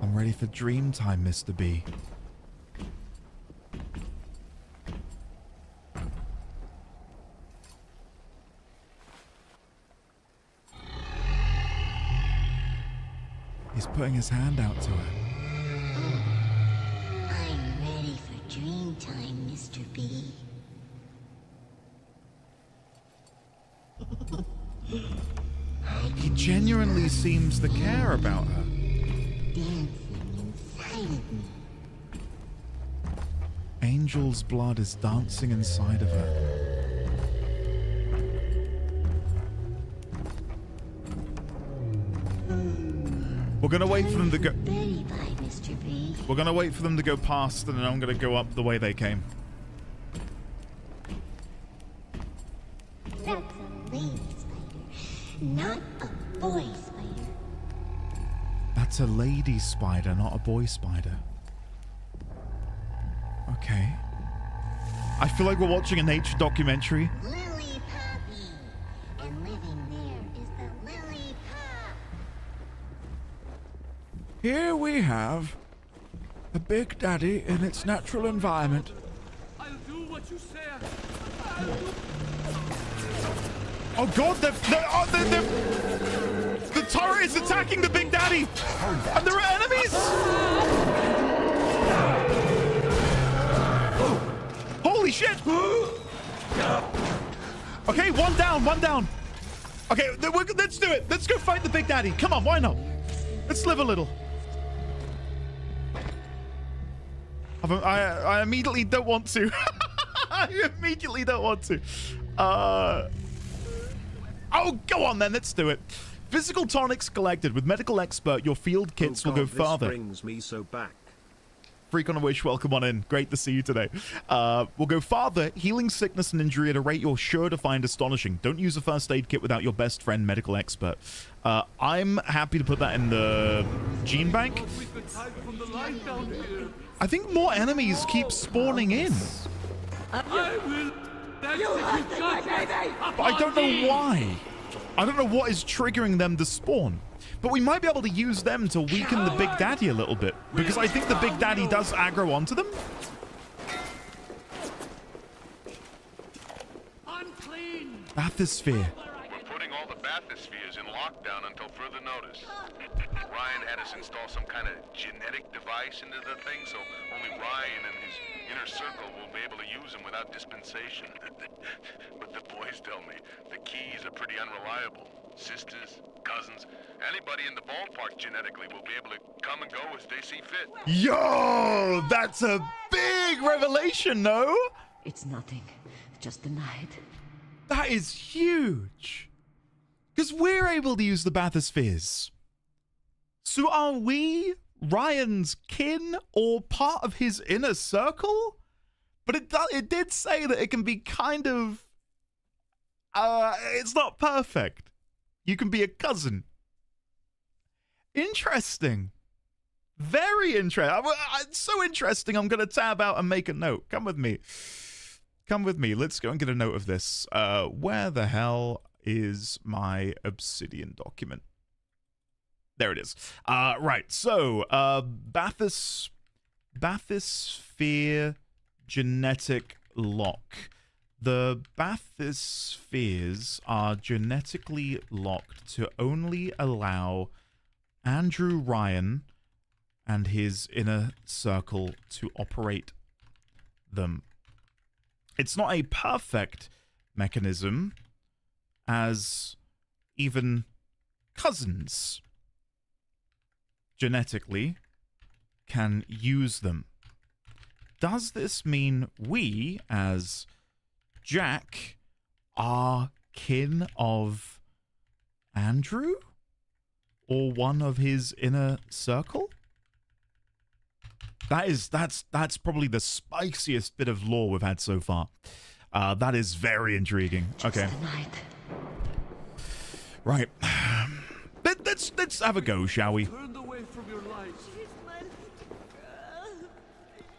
I'm ready for dream time, Mr. B. He's putting his hand out to her. I'm ready for dream time, Mr. B. He genuinely seems to care about her. Dancing inside of me. Angel's blood is dancing inside of her. We're gonna wait for them to go. Very bye, Mr. B. We're gonna wait for them to go past, and then I'm gonna go up the way they came. That's a lady spider, not a boy spider. That's a lady spider, not a boy spider. Okay. I feel like we're watching a nature documentary. Lily Poppy, and living there is the lily pop. Here we have the Big Daddy in its natural environment. I'll do what you say. Oh god, the turret is attacking the Big Daddy! And there are enemies! Holy shit! Okay, one down. Okay, let's do it. Let's go fight the Big Daddy. Come on, why not? Let's live a little. I immediately don't want to. I immediately don't want to. Oh, go on then. Let's do it. Physical tonics collected. With medical expert, your field kits will go farther. This brings me so back. Freak on a Wish, welcome on in. Great to see you today. We'll go farther. Healing sickness and injury at a rate you're sure to find astonishing. Don't use a first aid kit without your best friend, medical expert. I'm happy to put that in the gene bank. I think more enemies keep spawning in. But I don't know why. I don't know what is triggering them to spawn. But we might be able to use them to weaken the Big Daddy a little bit. Because I think the Big Daddy does aggro onto them. Bathysphere. We're putting all the bathyspheres in lockdown until further notice. Ryan had us install some kind of genetic device into the thing, so only Ryan and his inner circle will be able to use them without dispensation. But the boys tell me the keys are pretty unreliable. Sisters, cousins, anybody in the ballpark genetically will be able to come and go as they see fit. Yo, that's a big revelation, no? It's nothing. Just the night. That is huge. Because we're able to use the bathyspheres. So are we Ryan's kin or part of his inner circle? But it did say that it can be kind of... it's not perfect. You can be a cousin. Interesting. Very interesting. It's so interesting, I'm going to tab out and make a note. Come with me. Come with me. Let's go and get a note of this. Where the hell is my Obsidian document? There it is. Right. So, bathysphere genetic lock. The bathyspheres are genetically locked to only allow Andrew Ryan and his inner circle to operate them. It's not a perfect mechanism, as even cousins genetically can use them. Does this mean we, as Jack, are kin of Andrew? Or one of his inner circle? That's probably the spiciest bit of lore we've had so far. That is very intriguing. Okay. Right. Let's have a go, shall we?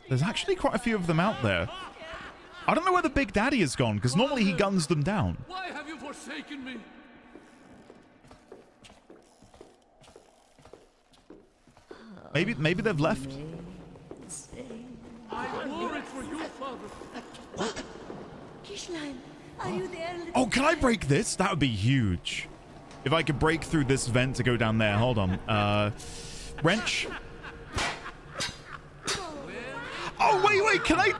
There's actually quite a few of them out there. I don't know where the Big Daddy has gone, because normally he guns them down. Why have you forsaken me? Maybe they've left. I wore it for you, Father. What? Kishline, are you there? Oh, can I break this? That would be huge. If I could break through this vent to go down there. Hold on. Wrench. Oh, wait. Can I...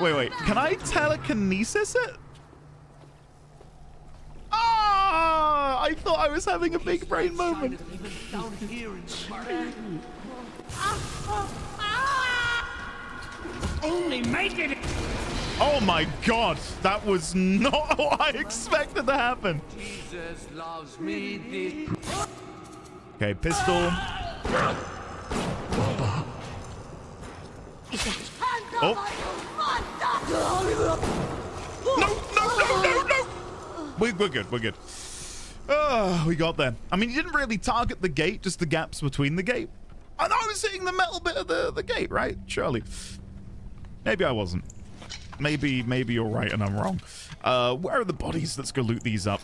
Wait. Can I telekinesis it? Ah! I thought I was having a big brain moment. Only make it. Oh my god, that was not what I expected to happen. Jesus loves me. Okay, pistol. Oh. No. We're good. We're good. We got there. I mean, he didn't really target the gate, just the gaps between the gate. And I was hitting the metal bit of the gate, right? Surely. Maybe I wasn't. Maybe you're right and I'm wrong. Where are the bodies? Let's go loot these up.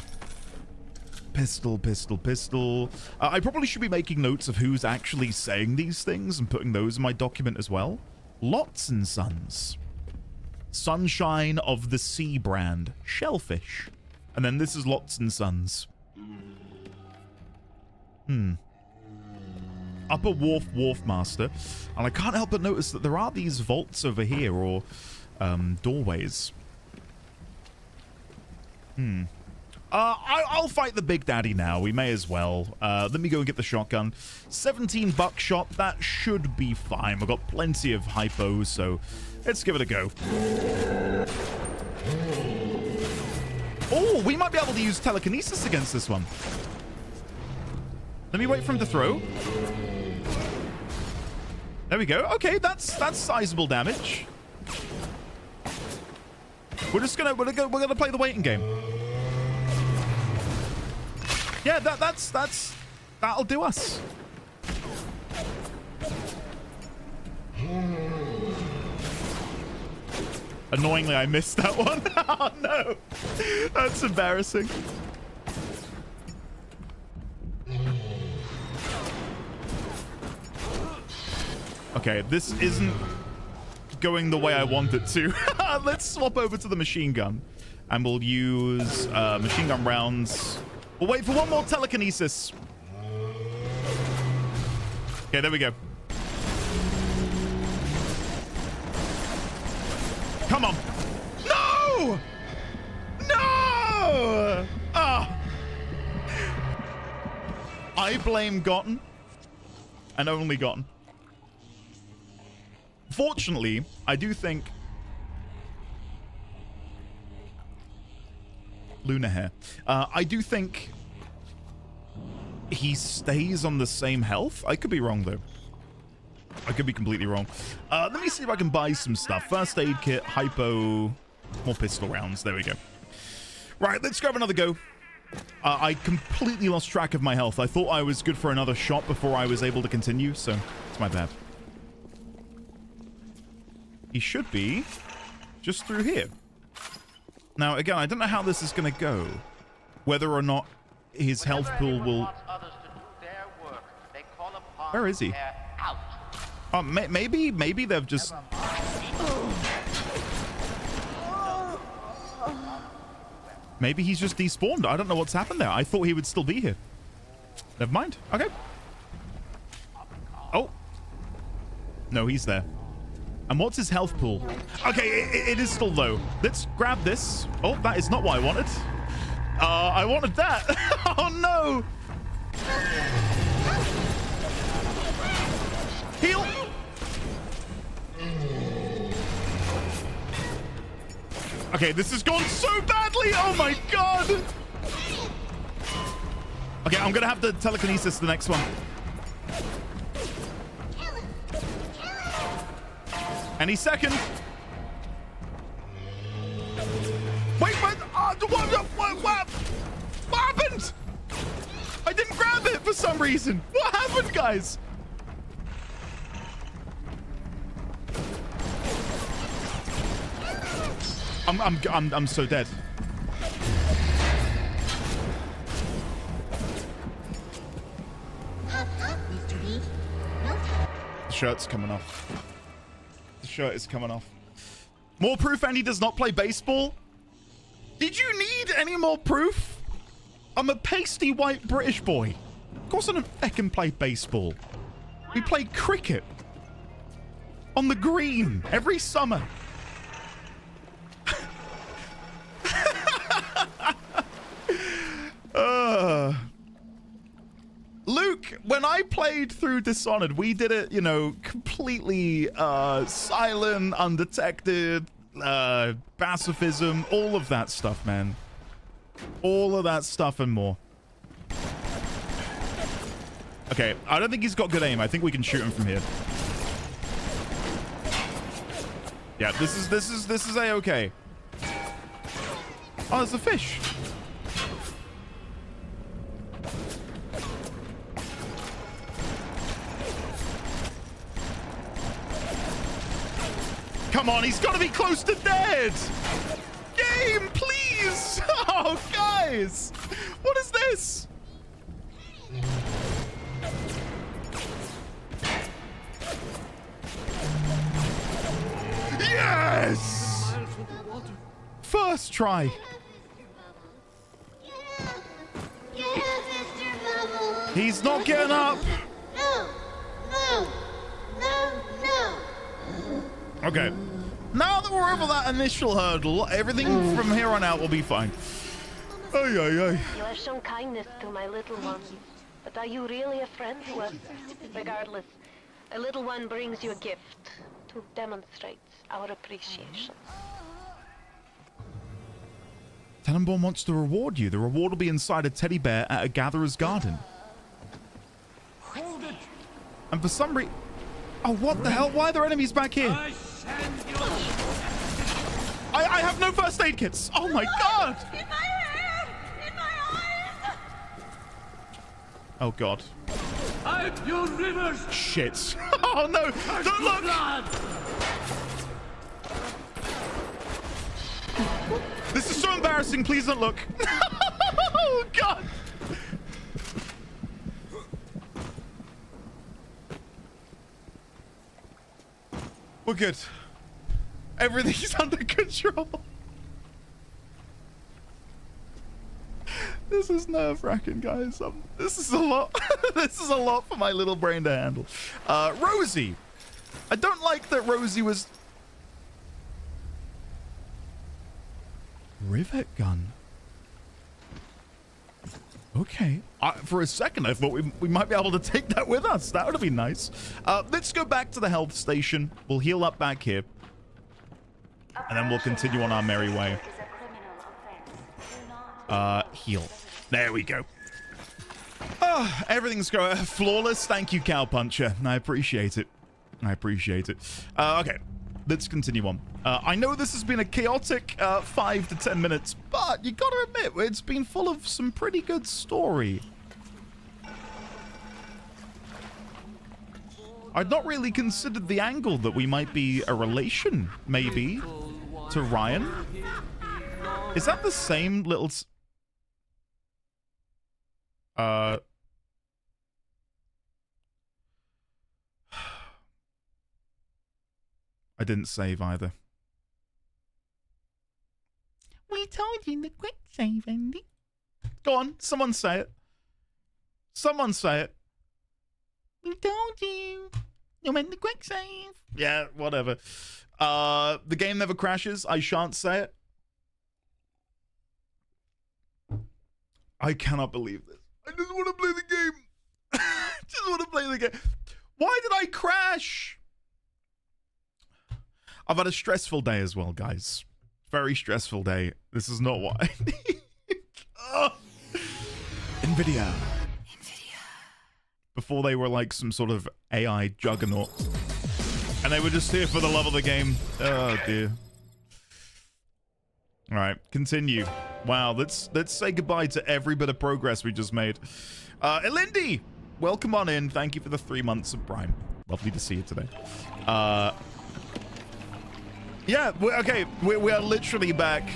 Pistol. I probably should be making notes of who's actually saying these things and putting those in my document as well. Lots and Sons. Sunshine of the Sea brand. Shellfish. And then this is Lots and Sons. Upper Wharf Master. And I can't help but notice that there are these vaults over here, or doorways. I'll fight the Big Daddy now. We may as well. Let me go and get the shotgun. 17 buckshot. That should be fine. We've got plenty of hypos, so let's give it a go. Oh, we might be able to use telekinesis against this one. Let me wait for him to throw. There we go. Okay, that's sizable damage. We're gonna play the waiting game. Yeah, that'll do us. Annoyingly, I missed that one. Oh no, that's embarrassing. Okay, this isn't going the way I want it to. Let's swap over to the machine gun. And we'll use machine gun rounds. We'll wait for one more telekinesis. Okay, there we go. Come on. No! No! Ah! I blame Gotten. And only Gotten. Fortunately, I do think Luna hair. I do think he stays on the same health. I could be wrong though. I could be completely wrong. Let me see if I can buy some stuff. First aid kit, hypo, more pistol rounds. There we go. Right, let's grab another go. I completely lost track of my health. I thought I was good for another shot before I was able to continue, so it's my bad. He should be just through here. Now, again, I don't know how this is going to go. Whether or not his health pool will... Where is he? Oh, maybe they've just... Maybe he's just despawned. I don't know what's happened there. I thought he would still be here. Never mind. Okay. Oh. No, he's there. And what's his health pool? Okay, it is still low. Let's grab this. Oh, that is not what I wanted. I wanted that. Oh, no. Heal. Okay, this has gone so badly. Oh, my God. Okay, I'm going to have to telekinesis the next one. Any second. Wait, what happened? I didn't grab it for some reason. What happened, guys? I'm so dead. The shirt's coming off. The shirt is coming off. More proof Andy does not play baseball? Did you need any more proof? I'm a pasty white British boy. Of course I don't feckin' play baseball. We play cricket. On the green. Every summer. Luke, when I played through Dishonored, we did it, you know, completely silent, undetected, pacifism, all of that stuff, man. All of that stuff and more. Okay, I don't think he's got good aim. I think we can shoot him from here. Yeah, this is A-okay. Oh, there's a fish. come on, he's got to be close to dead. Game, please. Oh, guys, what is this? Yes! First try. He's not getting up. No, no, no, no. Okay. Now that we're over that initial hurdle, everything from here on out will be fine. Ay, ay, ay. You have shown kindness to my little one, but are you really a friend to us? Regardless, a little one brings you a gift to demonstrate our appreciation. Tenenbaum wants to reward you. The reward will be inside a teddy bear at a gatherer's garden. Hold it! And for some reason... Oh, what the hell? Why are there enemies back here? I have no first aid kits. Oh my god. In my hair! In my eyes! Oh god. Out your rivers! Shit. Oh no. Don't look. Blood! This is so embarrassing. Please don't look. Oh god. We're good. Everything's under control. This is nerve-wracking, guys. This is a lot. This is a lot for my little brain to handle. Rosie. I don't like that Rosie was... Rivet gun. Okay. For a second, I thought we might be able to take that with us. That would have been nice. Let's go back to the health station. We'll heal up back here. And then we'll continue on our merry way. Heal. There we go. Oh, everything's going flawless. Thank you, Cowpuncher. I appreciate it. I appreciate it. Okay. Let's continue on. I know this has been a chaotic 5 to 10 minutes, but you gotta admit, it's been full of some pretty good story. I'd not really considered the angle that we might be a relation, maybe, to Ryan. Is that the same little... I didn't save either. We told you the quick save, Andy. Go on, someone say it. Someone say it. We told you. You meant the quick save. Yeah, whatever. The game never crashes. I shan't say it. I cannot believe this. I just want to play the game. Just want to play the game. Why did I crash? I've had a stressful day as well, guys. Very stressful day. This is not what I need. Oh. NVIDIA. Before they were like some sort of AI juggernaut. And they were just here for the love of the game. Oh, dear. All right, continue. Wow, let's say goodbye to every bit of progress we just made. Elindy, welcome on in. Thank you for the 3 months of Prime. Lovely to see you today. Yeah, we are literally back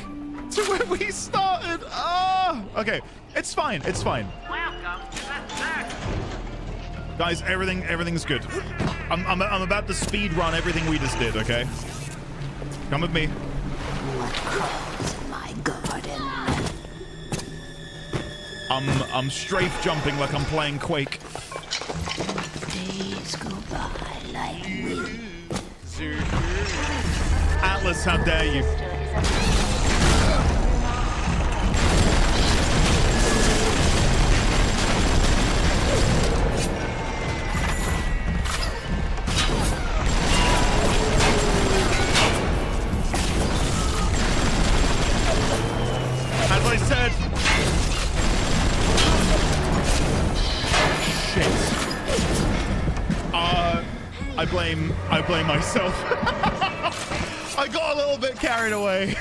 to where we started. Okay, it's fine. It's fine. Welcome to the circus. Guys, everything's good. I'm about to speed run everything we just did. Okay, come with me. What crawls in my garden? I'm strafe jumping like I'm playing Quake. Days go by like wind. Atlas, how dare you? As I said, shit. I blame myself. I got a little bit carried away.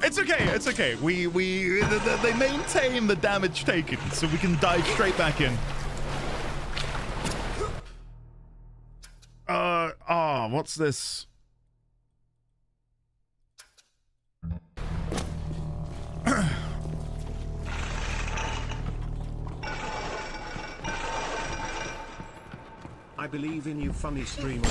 It's okay. It's okay. They maintain the damage taken, so we can dive straight back in. What's this? I believe in you, funny streamer.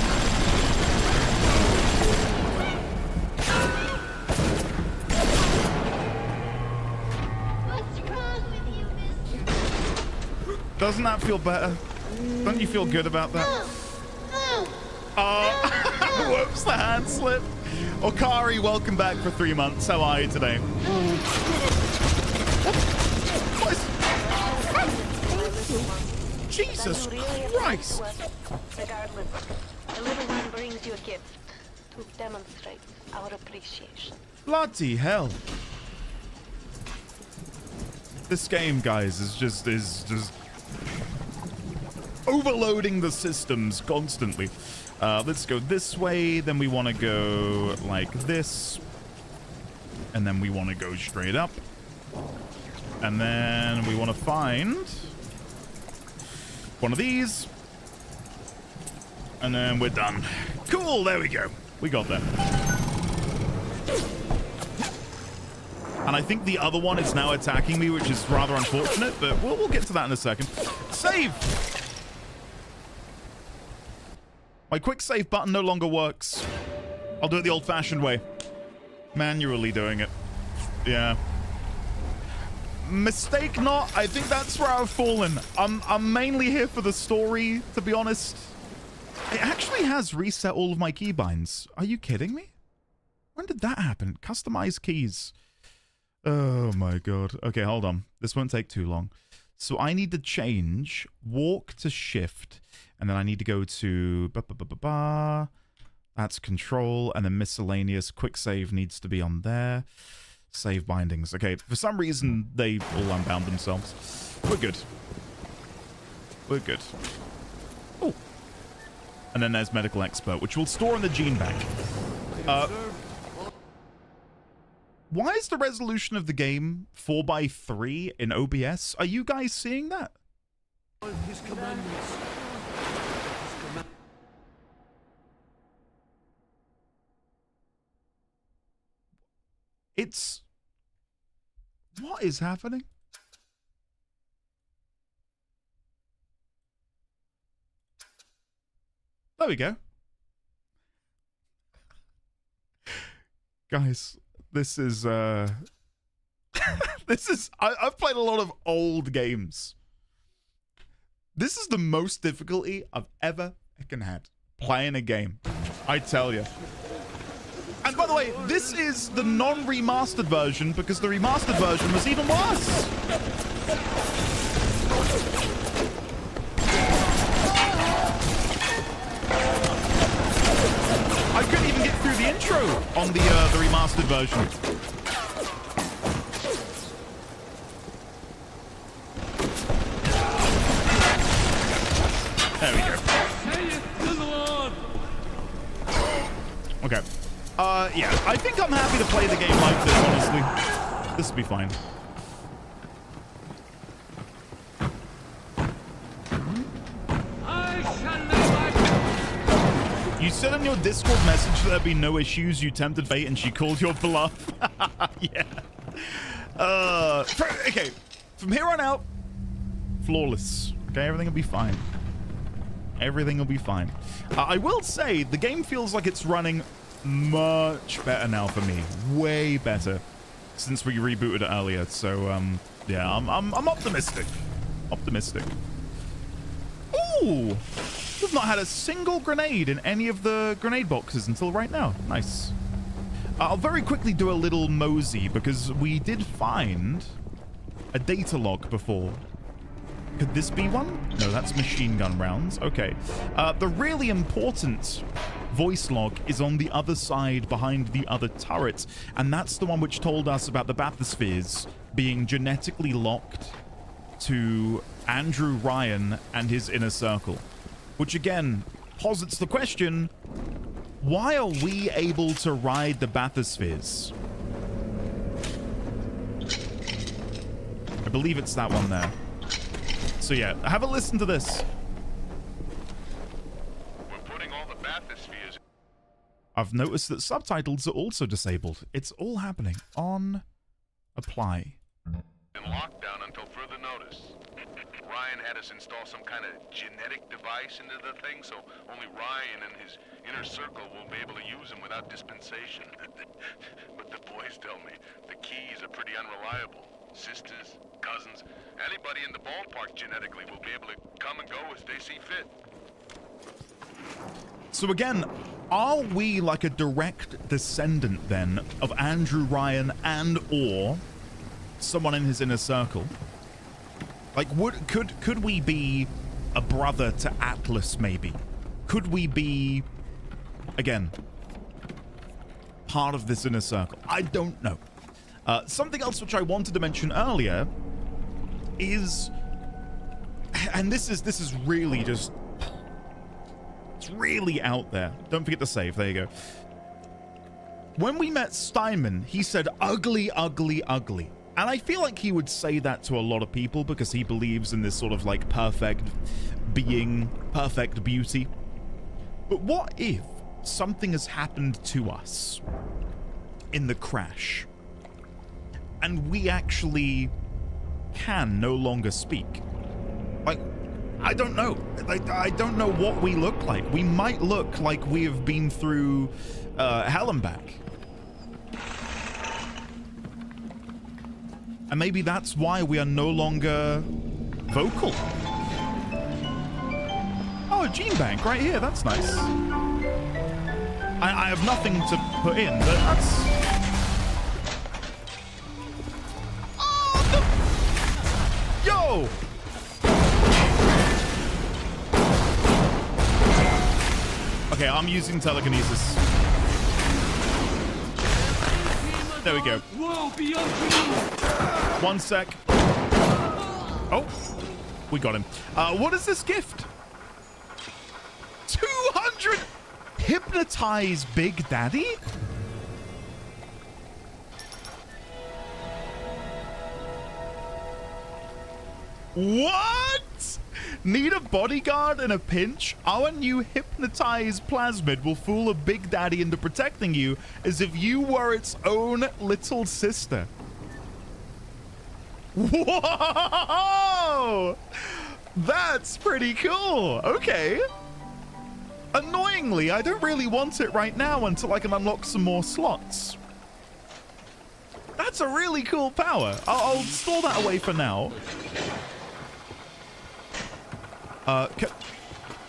What's wrong with you, mister? Doesn't that feel better? Don't you feel good about that? Whoops, the hand slip. Okari, welcome back for 3 months. How are you today? Jesus Christ! Regardless, a little one brings you a gift to demonstrate our appreciation. Bloody hell! This game, guys, is just overloading the systems constantly. Let's go this way, then we want to go like this, and then we want to go straight up, and then we want to find one of these, and then we're done. Cool, there we go. We got that. And I think the other one is now attacking me, which is rather unfortunate, but we'll get to that in a second. Save! My quick save button no longer works. I'll do it the old-fashioned way. Manually doing it. Yeah. Mistake not. I think that's where I've fallen. I'm mainly here for the story, to be honest. It actually has reset all of my keybinds. Are you kidding me? When did that happen? Customize keys. Oh my god. Okay, hold on. This won't take too long. So I need to change walk to shift, and then I need to go to that's control, and then miscellaneous. Quick save needs to be on there. Save bindings. Okay, for some reason they all unbound themselves. We're good. We're good. Oh. And then there's medical expert, which we'll store in the gene bank. Why is the resolution of the game 4:3 in OBS? Are you guys seeing that? His commandments. It's... What is happening? There we go. Guys, this is I've played a lot of old games. This is the most difficulty I've ever had playing a game, I tell you. And by the way, this is the non-remastered version, because the remastered version was even worse. I couldn't even get through the intro on the remastered version. There we go. Okay. Yeah, I think I'm happy to play the game like this, honestly. This will be fine. You said in your Discord message that there'd be no issues. You tempted fate and she called your bluff. Yeah. Okay. From here on out, flawless. Okay, everything will be fine. Everything will be fine. I will say the game feels like it's running much better now for me. Way better since we rebooted it earlier. So yeah, I'm optimistic. Optimistic. Ooh. We've not had a single grenade in any of the grenade boxes until right now. Nice. I'll very quickly do a little mosey because we did find a data log before. Could this be one? No, that's machine gun rounds. Okay. The really important voice log is on the other side behind the other turret, and that's the one which told us about the bathyspheres being genetically locked to Andrew Ryan and his inner circle. Which again posits the question, why are we able to ride the bathyspheres? I believe it's that one there. So yeah, have a listen to this. We're putting all the bathyspheres I've noticed that subtitles are also disabled. It's all happening. On apply. In lockdown until further notice. Ryan had us install some kind of genetic device into the thing, so only Ryan and his inner circle will be able to use them without dispensation. But the boys tell me the keys are pretty unreliable. Sisters, cousins, anybody in the ballpark genetically will be able to come and go as they see fit. So again, are we like a direct descendant then of Andrew Ryan and or someone in his inner circle? Like, could we be a brother to Atlas, maybe? Could we be, again, part of this inner circle? I don't know. Something else which I wanted to mention earlier is, and this is really just, it's really out there. Don't forget to save. There you go. When we met Steinman, he said, ugly, ugly, ugly. And I feel like he would say that to a lot of people because he believes in this sort of like perfect being, perfect beauty. But what if something has happened to us in the crash and we actually can no longer speak? Like, I don't know. Like, I don't know what we look like. We might look like we have been through hell and back. And maybe that's why we are no longer vocal. Oh, a gene bank right here. That's nice. I have nothing to put in, but that's... Oh, Yo! Okay, I'm using telekinesis. There we go. One sec. Oh, we got him. What is this gift? 200 hypnotize Big Daddy? What? Need a bodyguard in a pinch? Our new hypnotize plasmid will fool a Big Daddy into protecting you as if you were its own little sister. Whoa! That's pretty cool. Okay. Annoyingly, I don't really want it right now until I can unlock some more slots. That's a really cool power. I'll store that away for now.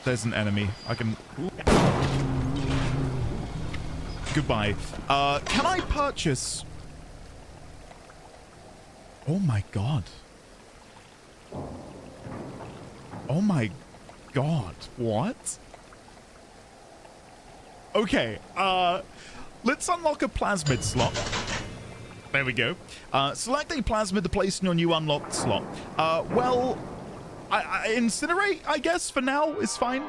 There's an enemy. I can... Goodbye. Can I purchase... Oh my god. Oh my god. What? Okay, let's unlock a plasmid slot. There we go. Select a plasmid to place in your new unlocked slot. Well, I incinerate, I guess, for now is fine.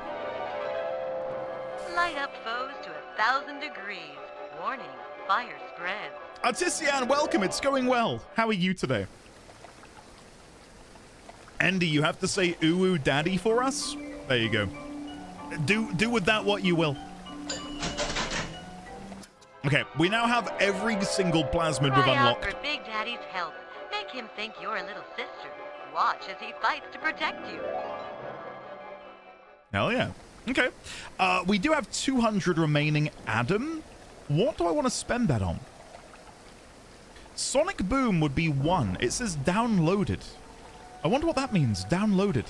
Light up foes to 1,000 degrees. Warning, fire spreads. Artisian, welcome. It's going well. How are you today? Andy, you have to say ooh daddy for us? There you go. Do with that what you will. Okay, we now have every single plasmid we've unlocked. Cry out for Big Daddy's help. Make him think you're a little sister. Watch as he fights to protect you. Hell yeah. Okay. We do have 200 remaining Adam. What do I want to spend that on? Sonic Boom would be 1. It says downloaded. I wonder what that means. Downloaded.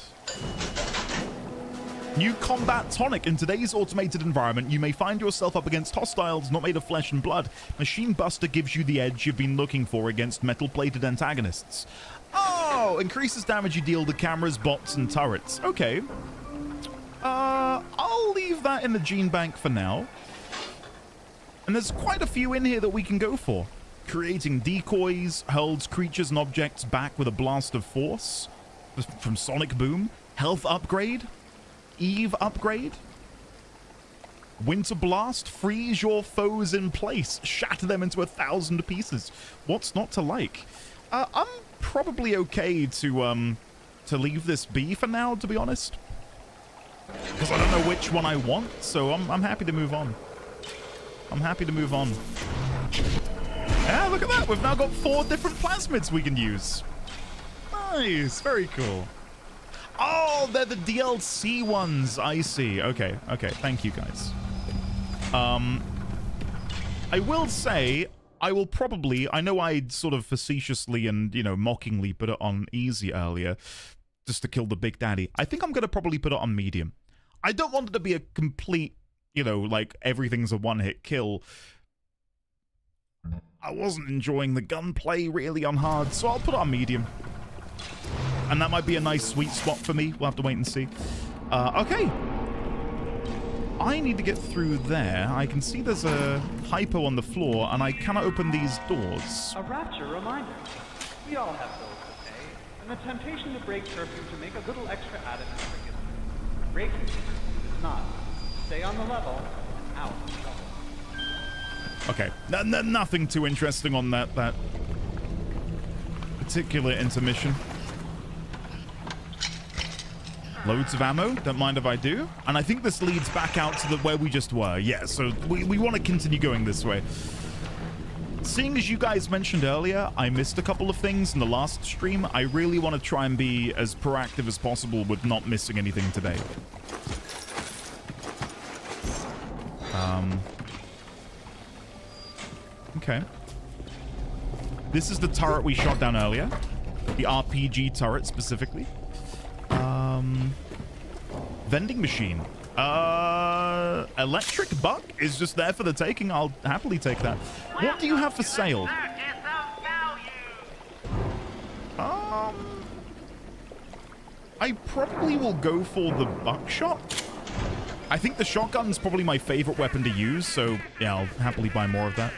New combat tonic. In today's automated environment, you may find yourself up against hostiles not made of flesh and blood. Machine Buster gives you the edge you've been looking for against metal-plated antagonists. Oh, increases damage you deal to cameras, bots, and turrets. Okay. I'll leave that in the gene bank for now. And there's quite a few in here that we can go for. Creating decoys, hurls creatures and objects back with a blast of force. From Sonic Boom. Health upgrade. Eve upgrade. Winter Blast. Freeze your foes in place. Shatter them into 1,000 pieces. What's not to like? I'm probably okay to leave this be for now, to be honest. Because I don't know which one I want, so I'm happy to move on. I'm happy to move on. Yeah, look at that. We've now got 4 different plasmids we can use. Nice. Very cool. Oh, they're the DLC ones. I see. Okay. Okay. Thank you, guys. I will say, I will probably... I know I sort of facetiously and, you know, mockingly put it on easy earlier just to kill the Big Daddy. I think I'm going to probably put it on medium. I don't want it to be a complete, you know, like everything's a one-hit kill. I wasn't enjoying the gunplay really on hard, so I'll put it on medium. And that might be a nice sweet spot for me. We'll have to wait and see. Okay. I need to get through there. I can see there's a hypo on the floor, and I cannot open these doors. A rapture reminder. We all have bills to pay, and the temptation to break curfew to make a little extra added is forgiven. Break it is not. Stay on the level, and out of trouble. Okay, nothing too interesting on that particular intermission. Loads of ammo, don't mind if I do. And I think this leads back out to where we just were. Yeah, so we want to continue going this way. Seeing as you guys mentioned earlier, I missed a couple of things in the last stream. I really want to try and be as proactive as possible with not missing anything today. Okay. This is the turret we shot down earlier. The RPG turret, specifically. Vending machine. Electric buck is just there for the taking. I'll happily take that. What do you have for sale? I probably will go for the buckshot. I think the shotgun's probably my favorite weapon to use, so yeah, I'll happily buy more of that.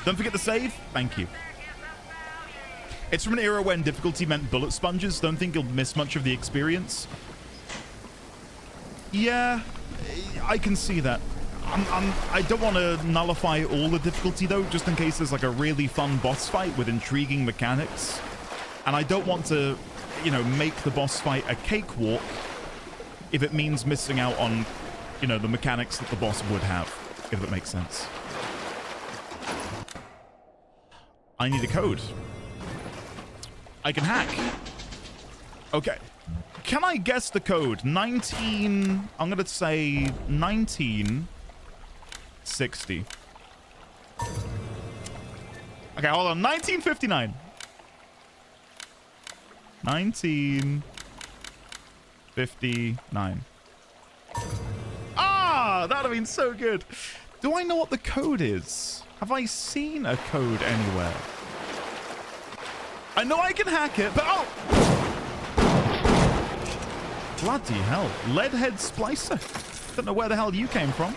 Don't forget to save. Thank you. It's from an era when difficulty meant bullet sponges. Don't think you'll miss much of the experience. Yeah, I can see that. I don't want to nullify all the difficulty, though, just in case there's like a really fun boss fight with intriguing mechanics. And I don't want to, you know, make the boss fight a cakewalk if it means missing out on, you know, the mechanics that the boss would have, if that makes sense. I need a code. I can hack. Okay. Can I guess the code? 19... I'm going to say 1960. Okay, hold on. 1959. 1959. Ah! That would have been so good. Do I know what the code is? Have I seen a code anywhere? I know I can hack it, but... Oh! Bloody hell. Leadhead Splicer. Don't know where the hell you came from.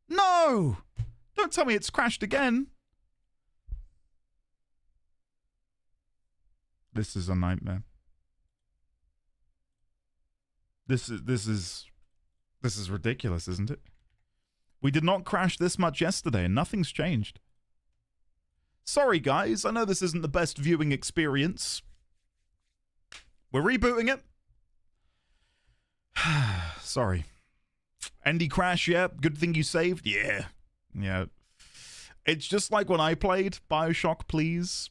No! Don't tell me it's crashed again. This is a nightmare. This is ridiculous, isn't it? We did not crash this much yesterday, and nothing's changed. Sorry, guys. I know this isn't the best viewing experience. We're rebooting it. Sorry. Endy crash, yeah. Good thing you saved. Yeah. Yeah. It's just like when I played Bioshock, please.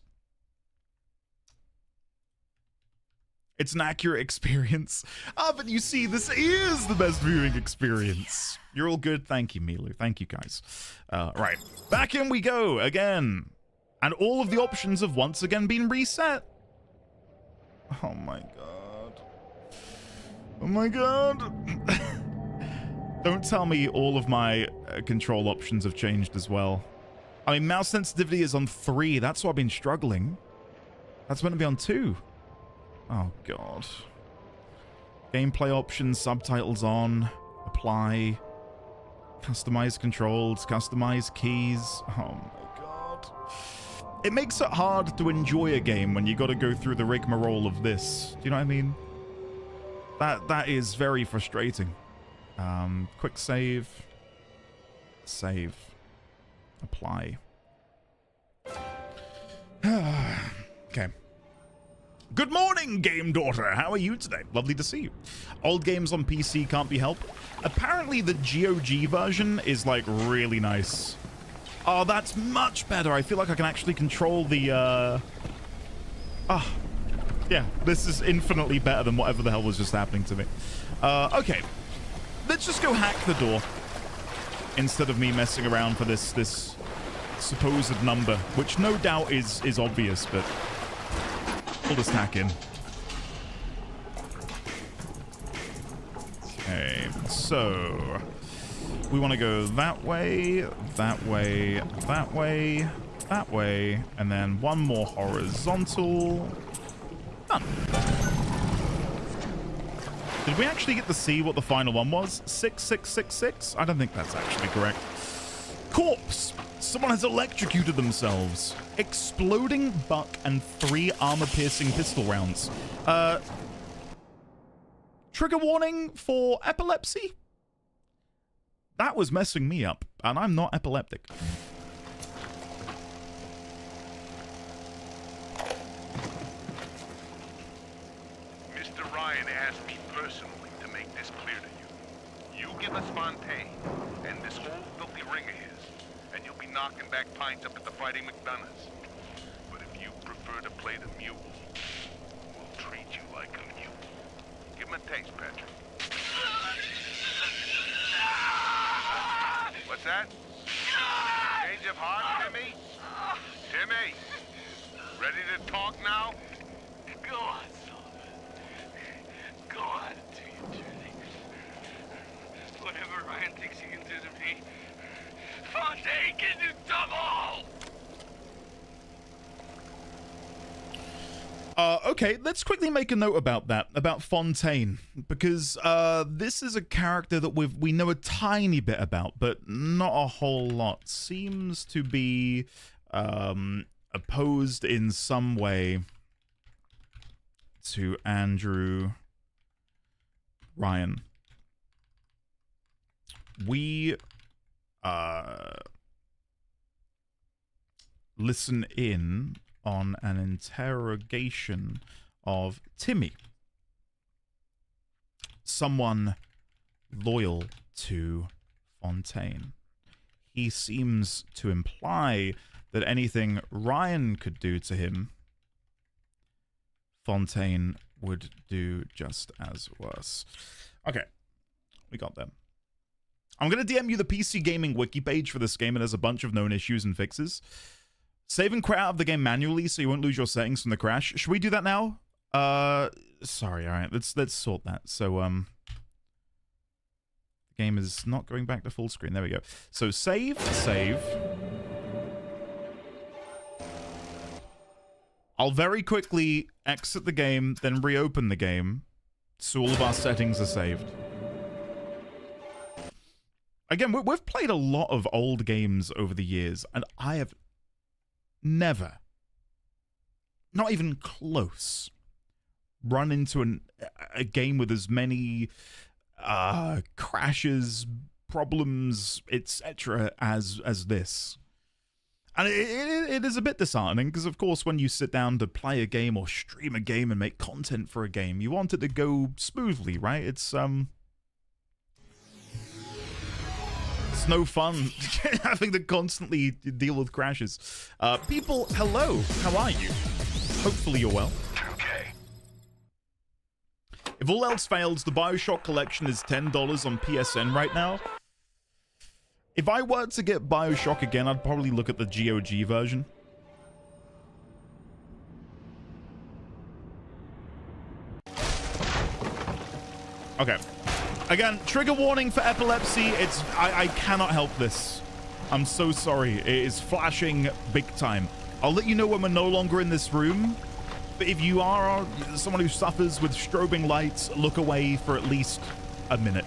It's an accurate experience. Ah, but you see, this is the best viewing experience. You're all good. Thank you, Milu. Thank you, guys. Right. Back in we go again. And all of the options have once again been reset. Oh my god. Oh my god. Don't tell me all of my control options have changed as well. I mean, mouse sensitivity is on 3. That's why I've been struggling. That's meant to be on 2. Oh god. Gameplay options, subtitles on, apply, customize controls, customize keys. Oh my god. It makes it hard to enjoy a game when you got to go through the rigmarole of this. Do you know what I mean? That is very frustrating. Quick save. Save. Apply. Okay. Good morning, game daughter. How are you today? Lovely to see you. Old games on PC can't be helped. Apparently the GOG version is like really nice. Oh, that's much better. I feel like I can actually control the yeah, this is infinitely better than whatever the hell was just happening to me. Okay, let's just go hack the door instead of me messing around for this supposed number, which no doubt is obvious, but we'll just hack in. Okay, so we want to go that way, that way, that way, that way, and then one more horizontal. Done. Did we actually get to see what the final one was? 6666? I don't think that's actually correct. Corpse. Someone has electrocuted themselves. Exploding buck and 3 armor-piercing pistol rounds. Trigger warning for epilepsy? That was messing me up, and I'm not epileptic. Mr. Ryan asked me personally to make this clear to you. You give us Fontaine and this whole filthy ring of his, and you'll be knocking back pints up at the Fighting McDonough's. But if you prefer to play the mule, we'll treat you like a mule. Give him a taste, Patrick. What's that? Change of heart, Timmy? Timmy! Ready to talk now? Go on, Sullivan. Go on and do your journey. Whatever Ryan thinks he can do to me, Fontaine can do double! Okay, let's quickly make a note about that, about Fontaine, because this is a character that we know a tiny bit about, but not a whole lot. Seems to be opposed in some way to Andrew Ryan. We listen in on an interrogation of Timmy, someone loyal to Fontaine. He seems to imply that anything Ryan could do to him, Fontaine would do just as worse. Okay, we got them. I'm going to DM you the PC Gaming wiki page for this game. It has a bunch of known issues and fixes. Save and quit out of the game manually so you won't lose your settings from the crash. Should we do that now? Sorry, all right. Let's sort that. So, the game is not going back to full screen. There we go. So, save. I'll very quickly exit the game, then reopen the game, so all of our settings are saved. Again, we've played a lot of old games over the years, and I have never, not even close, run into a game with as many crashes, problems, etc. as this. And it is a bit disheartening, because of course when you sit down to play a game or stream a game and make content for a game, you want it to go smoothly, right? It's no fun having to constantly deal with crashes. People, hello, how are you? Hopefully you're well. Okay. If all else fails, the Bioshock collection is $10 on PSN right now. If I were to get Bioshock again, I'd probably look at the GOG version. Okay. Again, trigger warning for epilepsy. I cannot help this. I'm so sorry. It is flashing big time. I'll let you know when we're no longer in this room. But if you are someone who suffers with strobing lights, look away for at least a minute.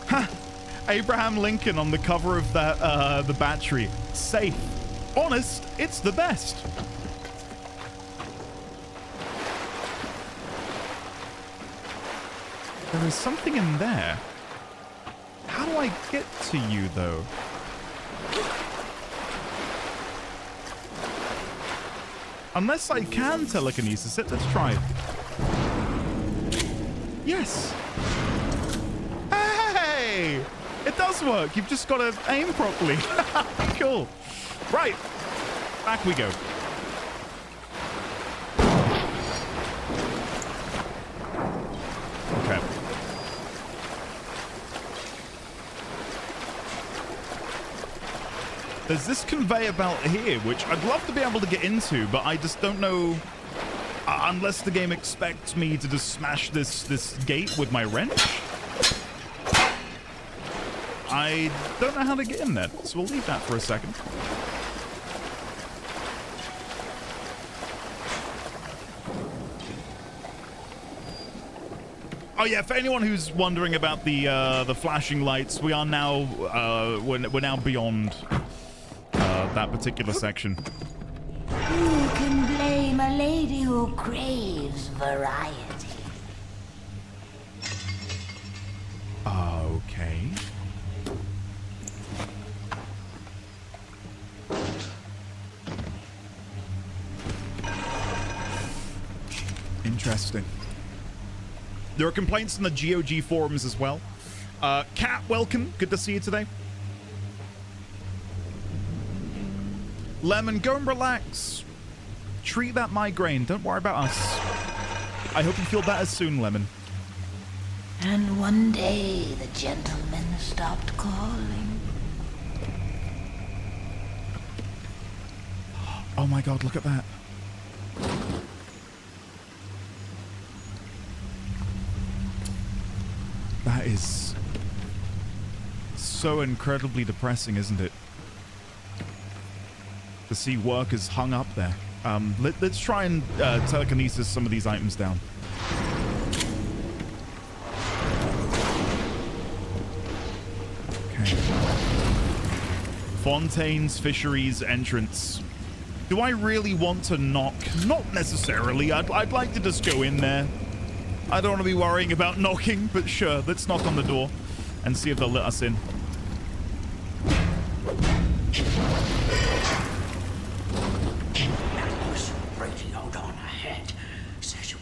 Ha! Abraham Lincoln on the cover of that the battery. Safe. Honest, it's the best. There is something in there. How do I get to you, though? Unless I can telekinesis it. Let's try it. Yes. Hey! It does work. You've just got to aim properly. Cool. Right. Back we go. Okay. There's this conveyor belt here, which I'd love to be able to get into, but I just don't know... unless the game expects me to just smash this gate with my wrench. I don't know how to get in there, so we'll leave that for a second. Oh yeah, for anyone who's wondering about the flashing lights, we are now we're now beyond that particular section. Who can blame a lady who craves variety? Okay. Interesting. There are complaints in the GOG forums as well. Kat, welcome. Good to see you today. Lemon, go and relax. Treat that migraine. Don't worry about us. I hope you feel better soon, Lemon. And one day the gentleman stopped calling. Oh my god, look at that. That is so incredibly depressing, isn't it? To see workers hung up there. Let's try and telekinesis some of these items down. Okay. Fontaine's Fisheries entrance. Do I really want to knock? Not necessarily. I'd like to just go in there. I don't want to be worrying about knocking, but sure, let's knock on the door and see if they'll let us in. Radioed on ahead. Says you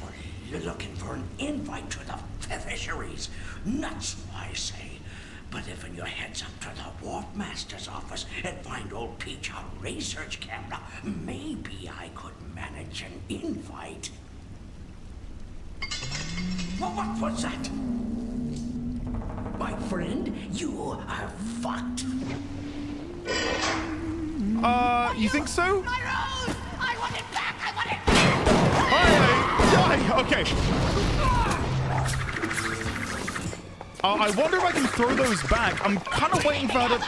were looking for an invite to the fisheries. Nuts, I say. But if your heads up to the Wharf Master's office and find old Peach on research camera, maybe I could manage an invite. What was that? My friend, you are fucked. You think so? My rose! I want it back! I want it back! Okay. I wonder if I can throw those back. I'm kind of waiting for her to...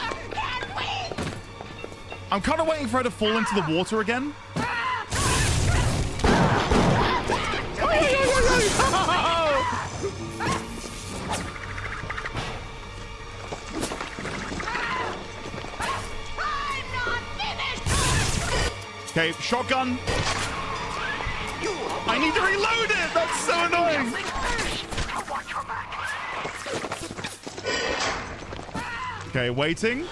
I'm kind of waiting for her to fall into the water again. Okay, shotgun. I need to reload it. That's so annoying. Okay, waiting.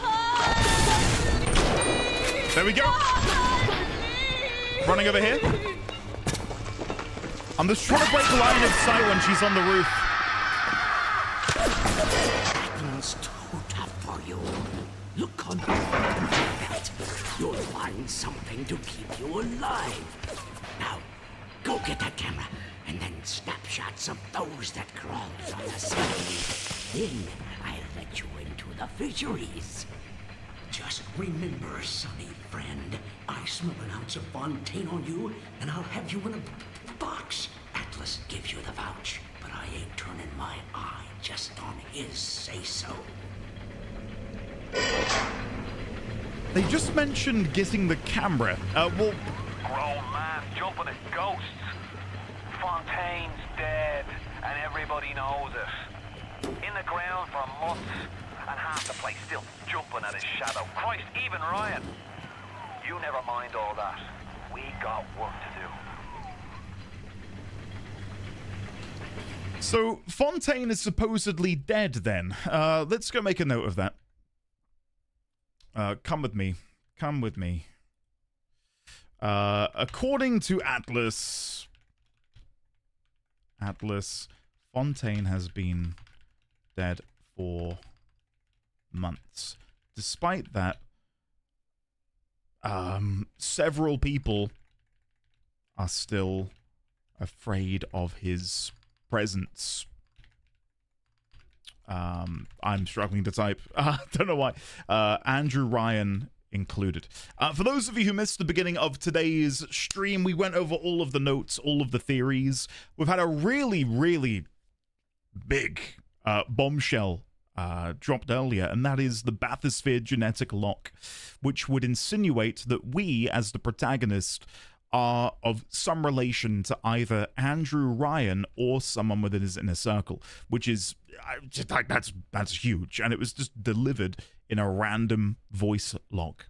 There we go. Running over here. I'm just trying to break the line of sight when she's on the roof. It's too tough for you. Look on that. You'll find something to keep you alive. Now, go get that camera and then snapshots of those that crawls on the side. Then I'll let you into the fisheries. Just remember, sonny friend, I smell an ounce of Fontaine on you, and I'll have you in a box. Atlas gives you the vouch, but I ain't turning my eye just on his say-so. They just mentioned getting the camera. Well... Grown man jumping at ghosts. Fontaine's dead, and everybody knows it. In the ground for months, and half the place still jumping at his shadow. Christ, even Ryan. You never mind all that. We got work to do. So Fontaine is supposedly dead then. Let's go make a note of that. Come with me. Come with me. According to Atlas, Fontaine has been dead for months. Despite that, several people are still afraid of his presence. I'm struggling to type. Don't know why. Andrew Ryan included. For those of you who missed the beginning of today's stream, we went over all of the notes, all of the theories. We've had a really, really big bombshell dropped earlier, and that is the bathysphere genetic lock, which would insinuate that we, as the protagonist, are of some relation to either Andrew Ryan or someone within his inner circle, which is just like that's huge, and it was just delivered in a random voice log.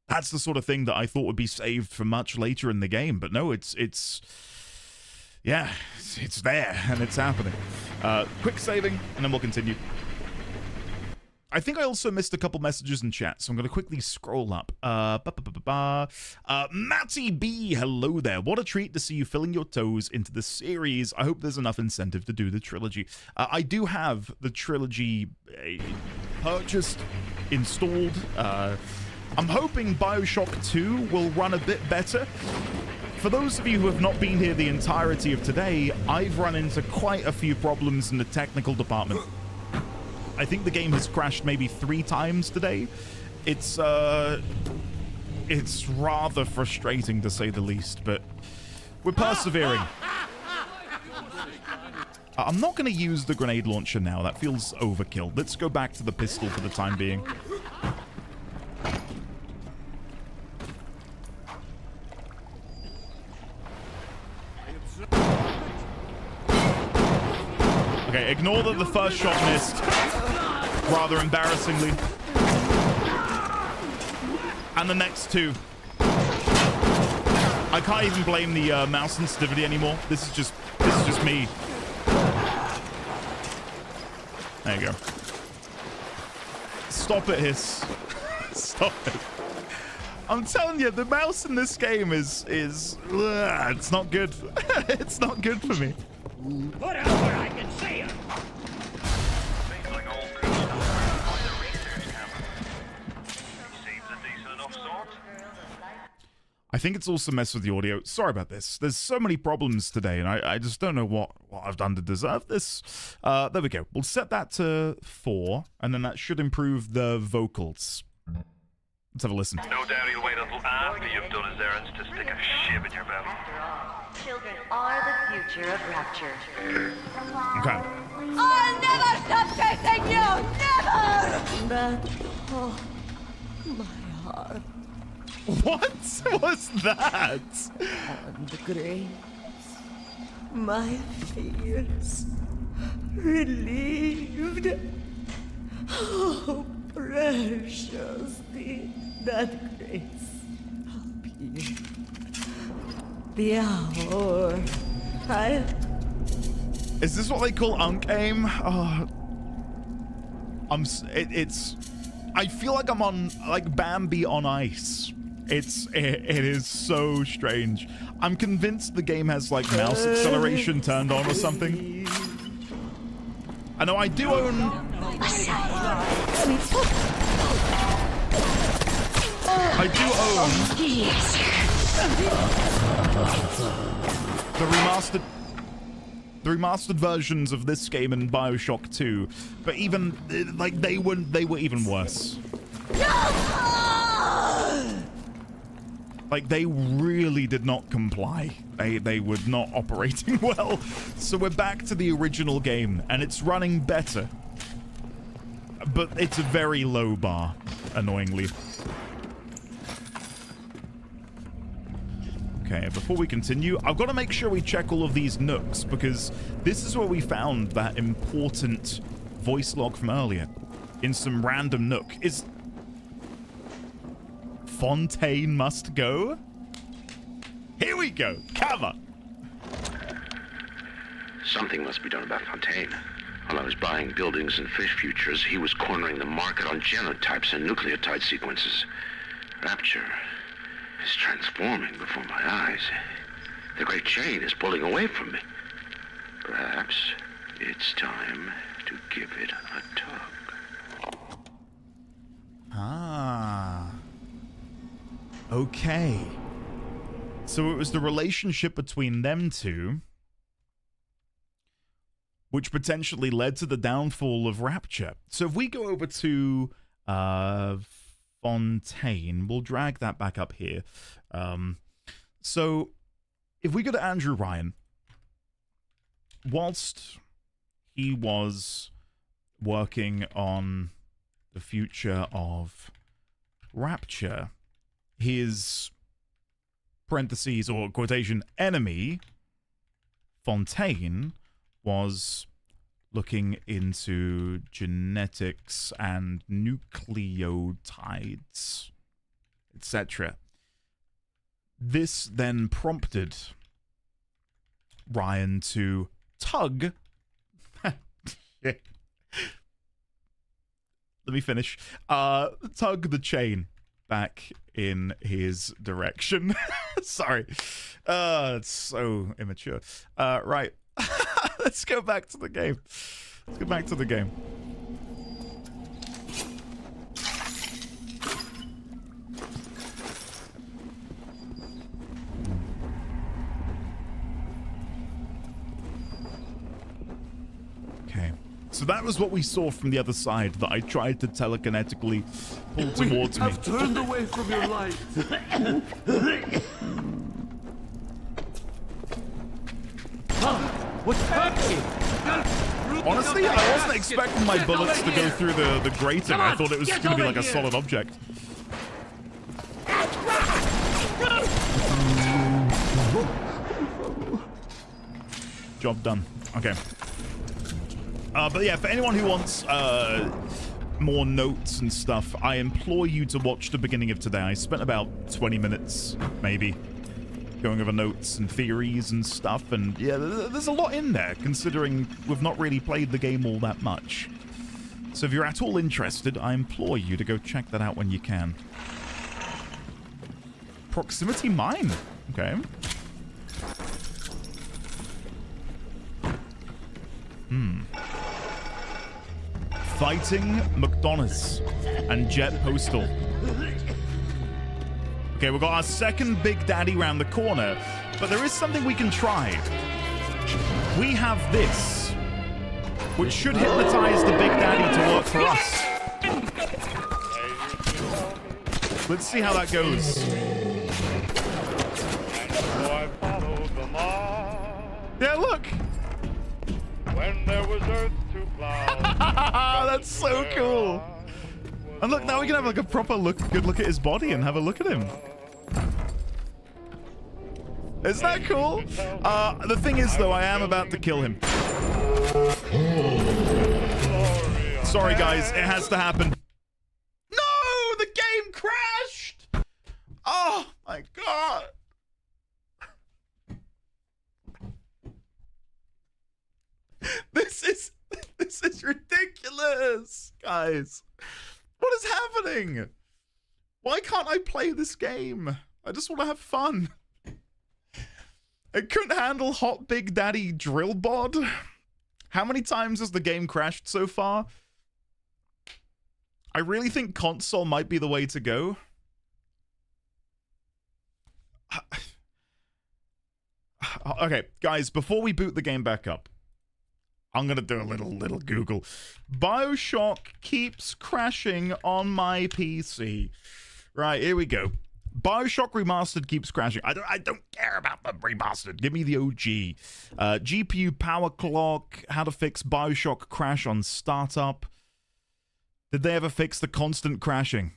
That's the sort of thing that I thought would be saved for much later in the game, but no, it's there and it's happening. Quick saving, and then we'll continue. I think I also missed a couple messages in chat, so I'm going to quickly scroll up. Matty B, hello there. What a treat to see you filling your toes into the series. I hope there's enough incentive to do the trilogy. I do have the trilogy purchased, installed. I'm hoping Bioshock 2 will run a bit better. For those of you who have not been here the entirety of today, I've run into quite a few problems in the technical department. I think the game has crashed maybe 3 times today. It's rather frustrating to say the least, but we're persevering. I'm not going to use the grenade launcher now. That feels overkill. Let's go back to the pistol for the time being. Okay, ignore that the first shot missed, rather embarrassingly. And the next 2. I can't even blame the mouse sensitivity anymore. This is just me. There you go. Stop it, Hiss. Stop it. I'm telling you, the mouse in this game is it's not good. It's not good for me. Put out where I can see him! I think it's also messed with the audio. Sorry about this. There's so many problems today, and I just don't know what I've done to deserve this. There we go. We'll set that to 4, and then that should improve the vocals. Let's have a listen. No doubt he'll wait until after you've done his errands to stick a shiv in your belly. Children are the future of Rapture. Okay. I'll never stop chasing you! Never! But, oh, my heart. What was that? And grace, my fears relieved. Oh, precious did that grace appear. The hour Is this what they call unk aim? Oh, I feel like I'm on like Bambi on ice. It is so strange. I'm convinced the game has like mouse acceleration turned on or something. I know I do own. I do own the remastered versions of this game and Bioshock 2, but even like they were even worse. Like they really did not comply. They were not operating well. So we're back to the original game and it's running better. But it's a very low bar, annoyingly. Okay, before we continue, I've got to make sure we check all of these nooks because this is where we found that important voice log from earlier. In some random nook. Is Fontaine must go? Here we go. Cover. Something must be done about Fontaine. While I was buying buildings and fish futures, he was cornering the market on genotypes and nucleotide sequences. Rapture is transforming before my eyes. The great chain is pulling away from me. Perhaps it's time to give it a tug. Ah. Okay. So it was the relationship between them two which potentially led to the downfall of Rapture. So if we go over to Fontaine, we'll drag that back up here. So if we go to Andrew Ryan, whilst he was working on the future of Rapture, his parentheses or quotation enemy, Fontaine, was looking into genetics and nucleotides, etc. This then prompted Ryan to tug. Let me finish. Tug the chain back in his direction. Sorry. It's so immature. Right. Let's go back to the game. Let's go back to the game. Okay. So that was what we saw from the other side that I tried to telekinetically pull towards me. I've turned away from your light. What's happening? Honestly, I wasn't expecting my bullets to go through the grating. I thought it was going to be like a solid object. Job done. Okay. But yeah, for anyone who wants more notes and stuff, I implore you to watch the beginning of today. I spent about 20 minutes, maybe, going over notes and theories and stuff, and yeah, there's a lot in there, considering we've not really played the game all that much. So if you're at all interested, I implore you to go check that out when you can. Proximity mine. Okay. Fighting McDonough's and Jet Postal. Okay, we've got our second Big Daddy round the corner, but there is something we can try. We have this, which should hypnotize the Big Daddy to work for us. Let's see how that goes. Yeah, look. When there was earth to plow. That's so cool. And look, now we can have like a proper good look at his body and have a look at him. Isn't that cool? The thing is, though, I am about to kill him. Sorry, guys. It has to happen. No! The game crashed! Oh, my God. This is ridiculous, guys. What is happening? Why can't I play this game? I just want to have fun. It couldn't handle Hot Big Daddy Drill Bod. How many times has the game crashed so far? I really think console might be the way to go. Okay, guys, before we boot the game back up, I'm gonna do a little Google. Bioshock keeps crashing on my PC. Right, here we go. Bioshock Remastered keeps crashing. I don't care about the remastered. Give me the OG. GPU power clock. How to fix Bioshock crash on startup. Did they ever fix the constant crashing?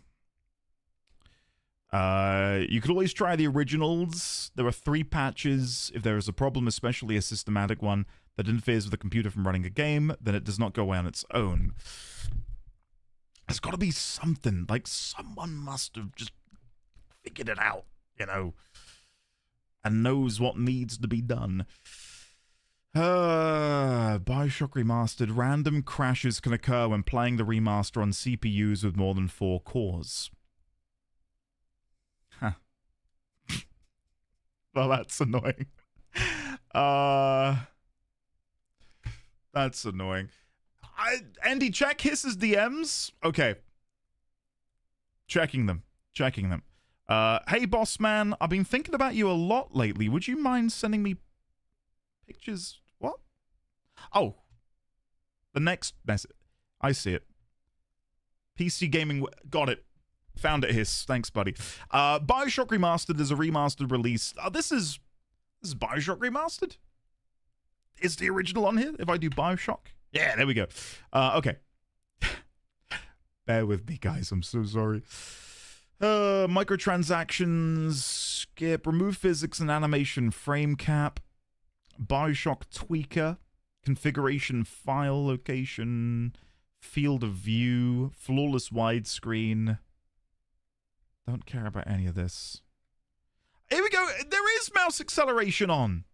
You could always try the originals. There are 3 patches. If there is a problem, especially a systematic one, that interferes with the computer from running a game, then it does not go away on its own. There's got to be something. Like, someone must have just figured it out, you know, and knows what needs to be done. Bioshock Remastered. Random crashes can occur when playing the remaster on CPUs with more than 4 cores. Huh. Well, that's annoying. That's annoying. Andy, check Hiss's DMs. Okay. Checking them. Hey, boss man, I've been thinking about you a lot lately. Would you mind sending me pictures? What? Oh. The next message. I see it. PC Gaming. Got it. Found it, Hiss. Thanks, buddy. Bioshock Remastered is a remastered release. This is Bioshock Remastered? Is the original on here? If I do Bioshock? Yeah, there we go. Okay. Bear with me, guys. I'm so sorry. Microtransactions, skip, remove physics and animation frame cap, Bioshock tweaker, configuration file location, field of view, flawless widescreen. Don't care about any of this. Here we go. There is mouse acceleration on.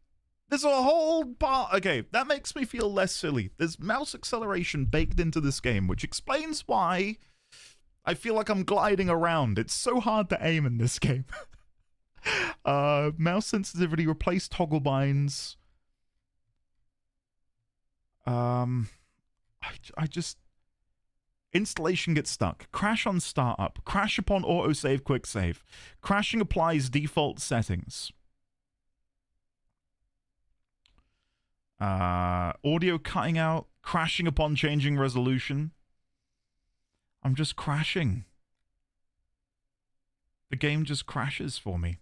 There's a whole part. Okay, that makes me feel less silly. There's mouse acceleration baked into this game, which explains why I feel like I'm gliding around. It's so hard to aim in this game. Mouse sensitivity, replace toggle binds. I just... Installation gets stuck. Crash on startup. Crash upon autosave quick save. Crashing applies default settings. Audio cutting out. Crashing upon changing resolution. I'm just crashing. The game just crashes for me.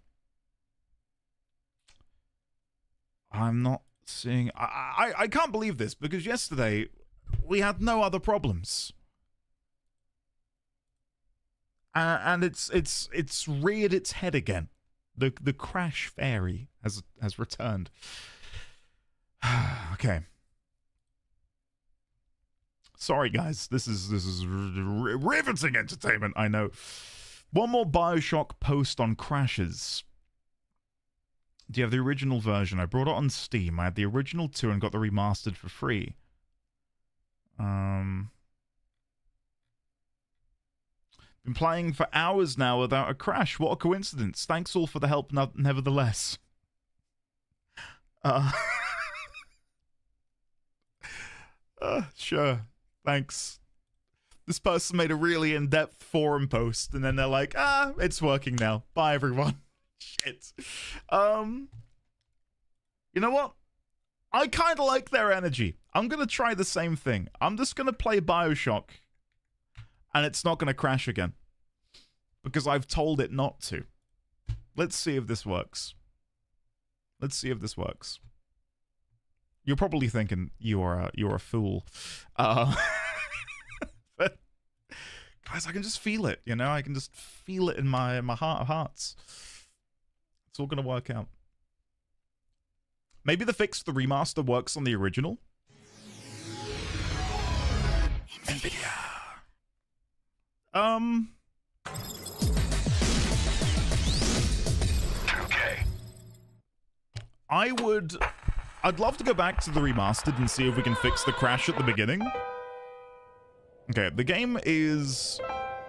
I'm not seeing... I can't believe this, because yesterday we had no other problems. And it's reared its head again. The crash fairy has returned. Okay. Sorry, guys. This is riveting entertainment. I know. One more Bioshock post on crashes. Do you have the original version? I brought it on Steam. I had the original too and got the remastered for free. Been playing for hours now without a crash. What a coincidence. Thanks all for the help, nevertheless. Sure. Thanks. This person made a really in-depth forum post, and then they're like, it's working now. Bye, everyone. Shit. You know what? I kind of like their energy. I'm going to try the same thing. I'm just going to play Bioshock, and it's not going to crash again. Because I've told it not to. Let's see if this works. Let's see if this works. You're probably thinking you're a fool. But guys, I can just feel it, you know? I can just feel it in my heart of hearts. It's all going to work out. Maybe the fix to the remaster works on the original? NVIDIA. Okay. I'd love to go back to the remastered and see if we can fix the crash at the beginning. Okay, the game is...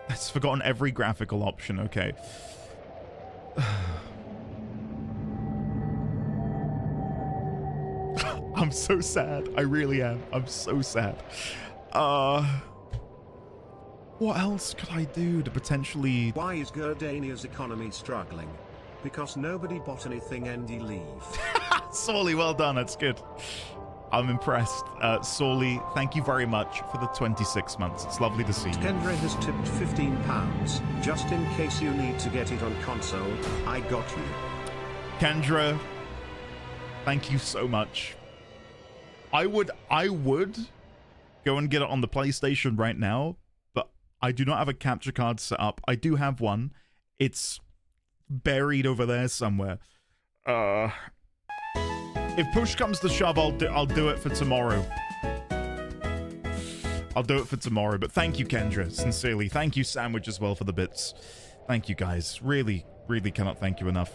It's forgotten every graphical option, okay. I'm so sad. I really am. I'm so sad. What else could I do to potentially... Why is Gerdania's economy struggling? Because nobody bought anything and he leave. Sorley, well done. That's good. I'm impressed. Sorley, thank you very much for the 26 months. It's lovely to see you. Kendra has tipped £15. Just in case you need to get it on console, I got you. Kendra, thank you so much. I would go and get it on the PlayStation right now, but I do not have a capture card set up. I do have one. It's buried over there somewhere. If push comes to shove, I'll do it for tomorrow. I'll do it for tomorrow. But thank you, Kendra, sincerely. Thank you, Sandwich, as well, for the bits. Thank you, guys. Really, really cannot thank you enough.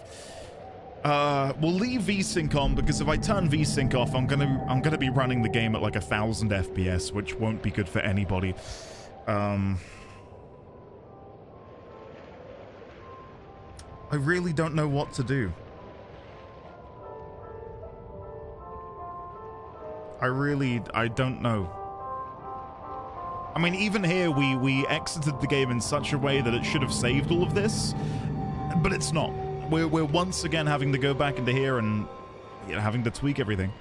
We'll leave VSync on because if I turn VSync off, I'm gonna be running the game at like 1,000 FPS, which won't be good for anybody. I really don't know what to do. I don't know. I mean, even here, we exited the game in such a way that it should have saved all of this, but it's not. We're once again having to go back into here and having to tweak everything.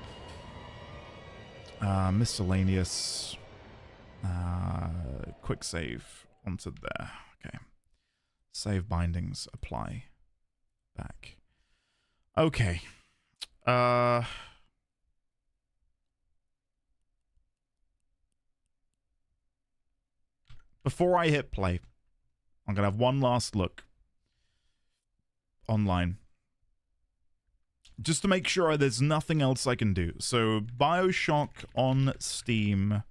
Miscellaneous. Quick save onto there. Okay. Save bindings. Apply. Back. Okay. Before I hit play, I'm going to have one last look online. Just to make sure there's nothing else I can do. So, Bioshock on Steam,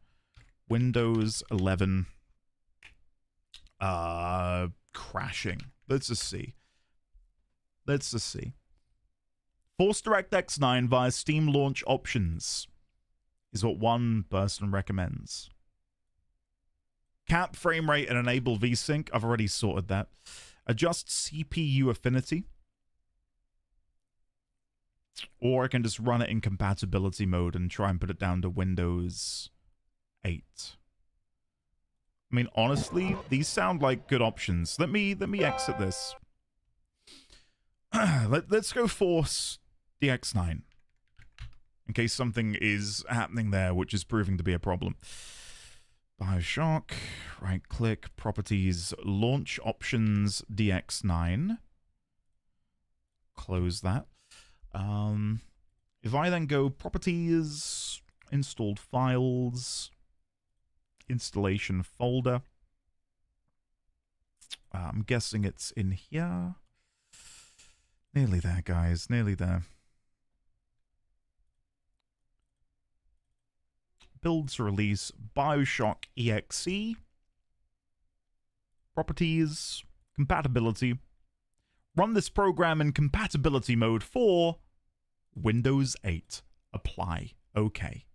Windows 11, crashing. Let's just see. Force DirectX 9 via Steam launch options is what one person recommends. Cap frame rate and enable VSync. I've already sorted that. Adjust CPU affinity. Or I can just run it in compatibility mode and try and put it down to Windows 8. I mean, honestly, these sound like good options. Let me exit this. Let's go Force DX9. In case something is happening there, which is proving to be a problem. Bioshock, right click, properties, launch options, DX9. Close that. If I then go properties, installed files, installation folder. I'm guessing it's in here. Nearly there, guys, nearly there. Build to release Bioshock EXE. Properties. Compatibility. Run this program in compatibility mode for Windows 8. Apply. Okay.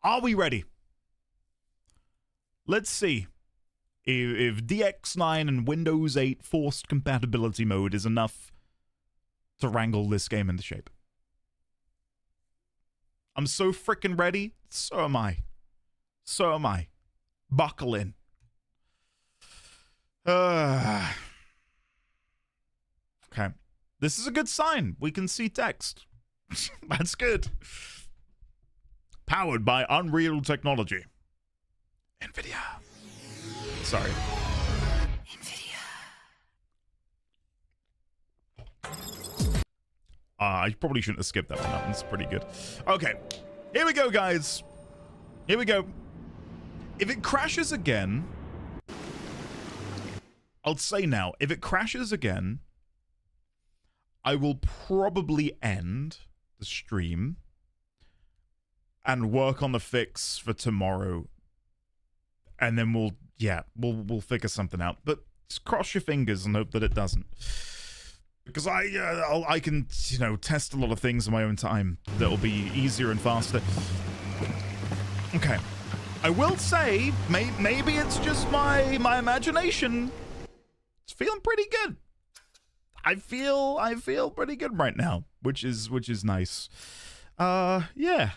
Are we ready? Let's see if DX9 and Windows 8 forced compatibility mode is enough to wrangle this game into shape. I'm so freaking ready. So am I. So am I. Buckle in. Okay. This is a good sign. We can see text. That's good. Powered by Unreal Technology. NVIDIA. Sorry. I probably shouldn't have skipped that one. That one's pretty good. Okay. Here we go, guys. Here we go. If it crashes again, I'll say now, if it crashes again, I will probably end the stream and work on the fix for tomorrow. And then we'll figure something out. But just cross your fingers and hope that it doesn't. Because I can, test a lot of things in my own time that'll be easier and faster. Okay. I will say, maybe it's just my imagination. It's feeling pretty good. I feel pretty good right now, which is nice. Yeah.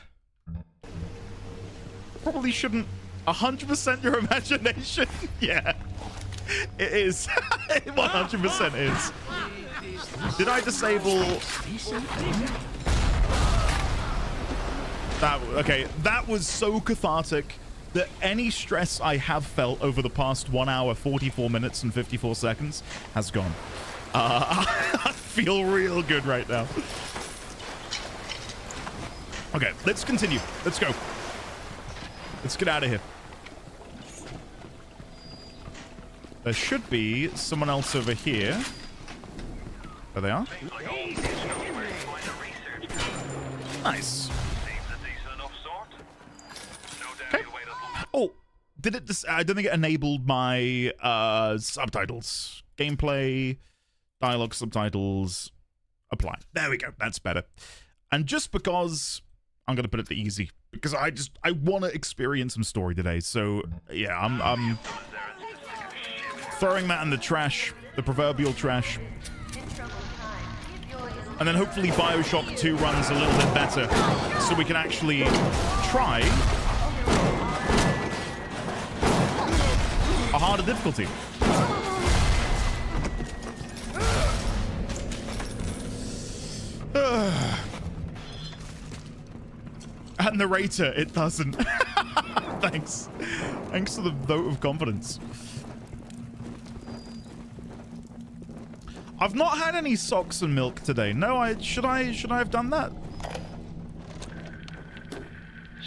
Probably shouldn't 100% your imagination. Yeah. It is. It 100% is. Did I disable that? Okay, that was so cathartic that any stress I have felt over the past 1 hour, 44 minutes, and 54 seconds has gone. I feel real good right now. Okay, let's continue. Let's go. Let's get out of here. There should be someone else over here. There they are. Nice. Okay. Oh, did it just... I don't think it enabled my subtitles. Gameplay, dialogue subtitles. apply. There we go. That's better. And just because I'm going to put it to easy, because I want to experience some story today. So yeah, I'm throwing that in the trash, the proverbial trash. And then hopefully Bioshock 2 runs a little bit better so we can actually try a harder difficulty. And narrator, it doesn't. Thanks. Thanks for the vote of confidence. I've not had any socks and milk today. No, should I have done that?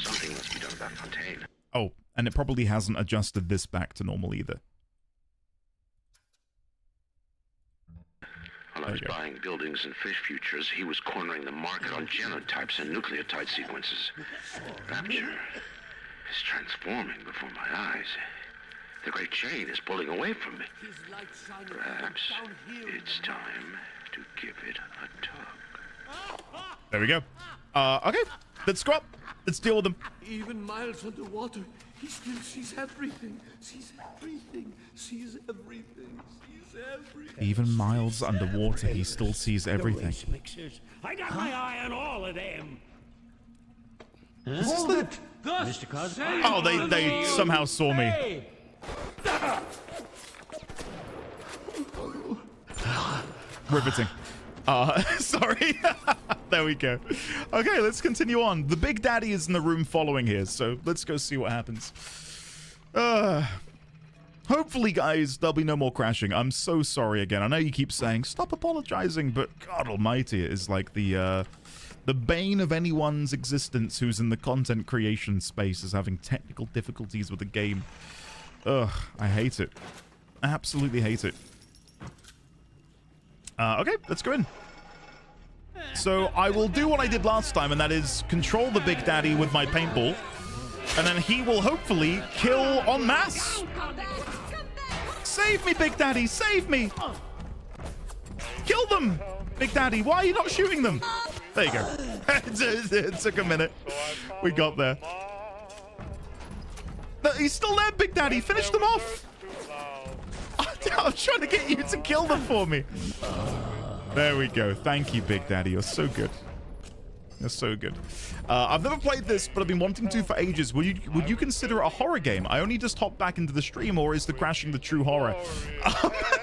Something must be done about Fontaine. Oh, and it probably hasn't adjusted this back to normal either. While I was buying buildings and fish futures, he was cornering the market on genotypes and nucleotide sequences. Rapture is transforming before my eyes. The great chain is pulling away from me. Perhaps it's time to give it a tug. There we go. Okay, let's go up. Let's deal with them. Even Miles underwater, he still sees everything. Sees everything. Sees everything. Sees everything. Even Miles underwater, he still sees everything. I got my eye on all of them. This is the... Mr. Cosby. Oh, they somehow saw me. Hey. Riveting. Sorry. There we go. Okay, let's continue on. The Big Daddy is in the room following here, so let's go see what happens. Hopefully, guys, there'll be no more crashing. I'm so sorry again. I know you keep saying, stop apologizing, but God almighty, it is like the bane of anyone's existence who's in the content creation space is having technical difficulties with the game. Ugh, I hate it. I absolutely hate it. Okay, let's go in. So I will do what I did last time, and that is control the Big Daddy with my paintball, and then he will hopefully kill en masse. Save me, Big Daddy, save me. Kill them, Big Daddy. Why are you not shooting them? There you go. It took a minute. We got there. No, he's still there, Big Daddy. Finish them off. I'm trying to get you to kill them for me. There we go. Thank you, Big Daddy. You're so good. You're so good. I've never played this, but I've been wanting to for ages. Would you consider it a horror game? I only just hopped back into the stream, or is the crashing the true horror?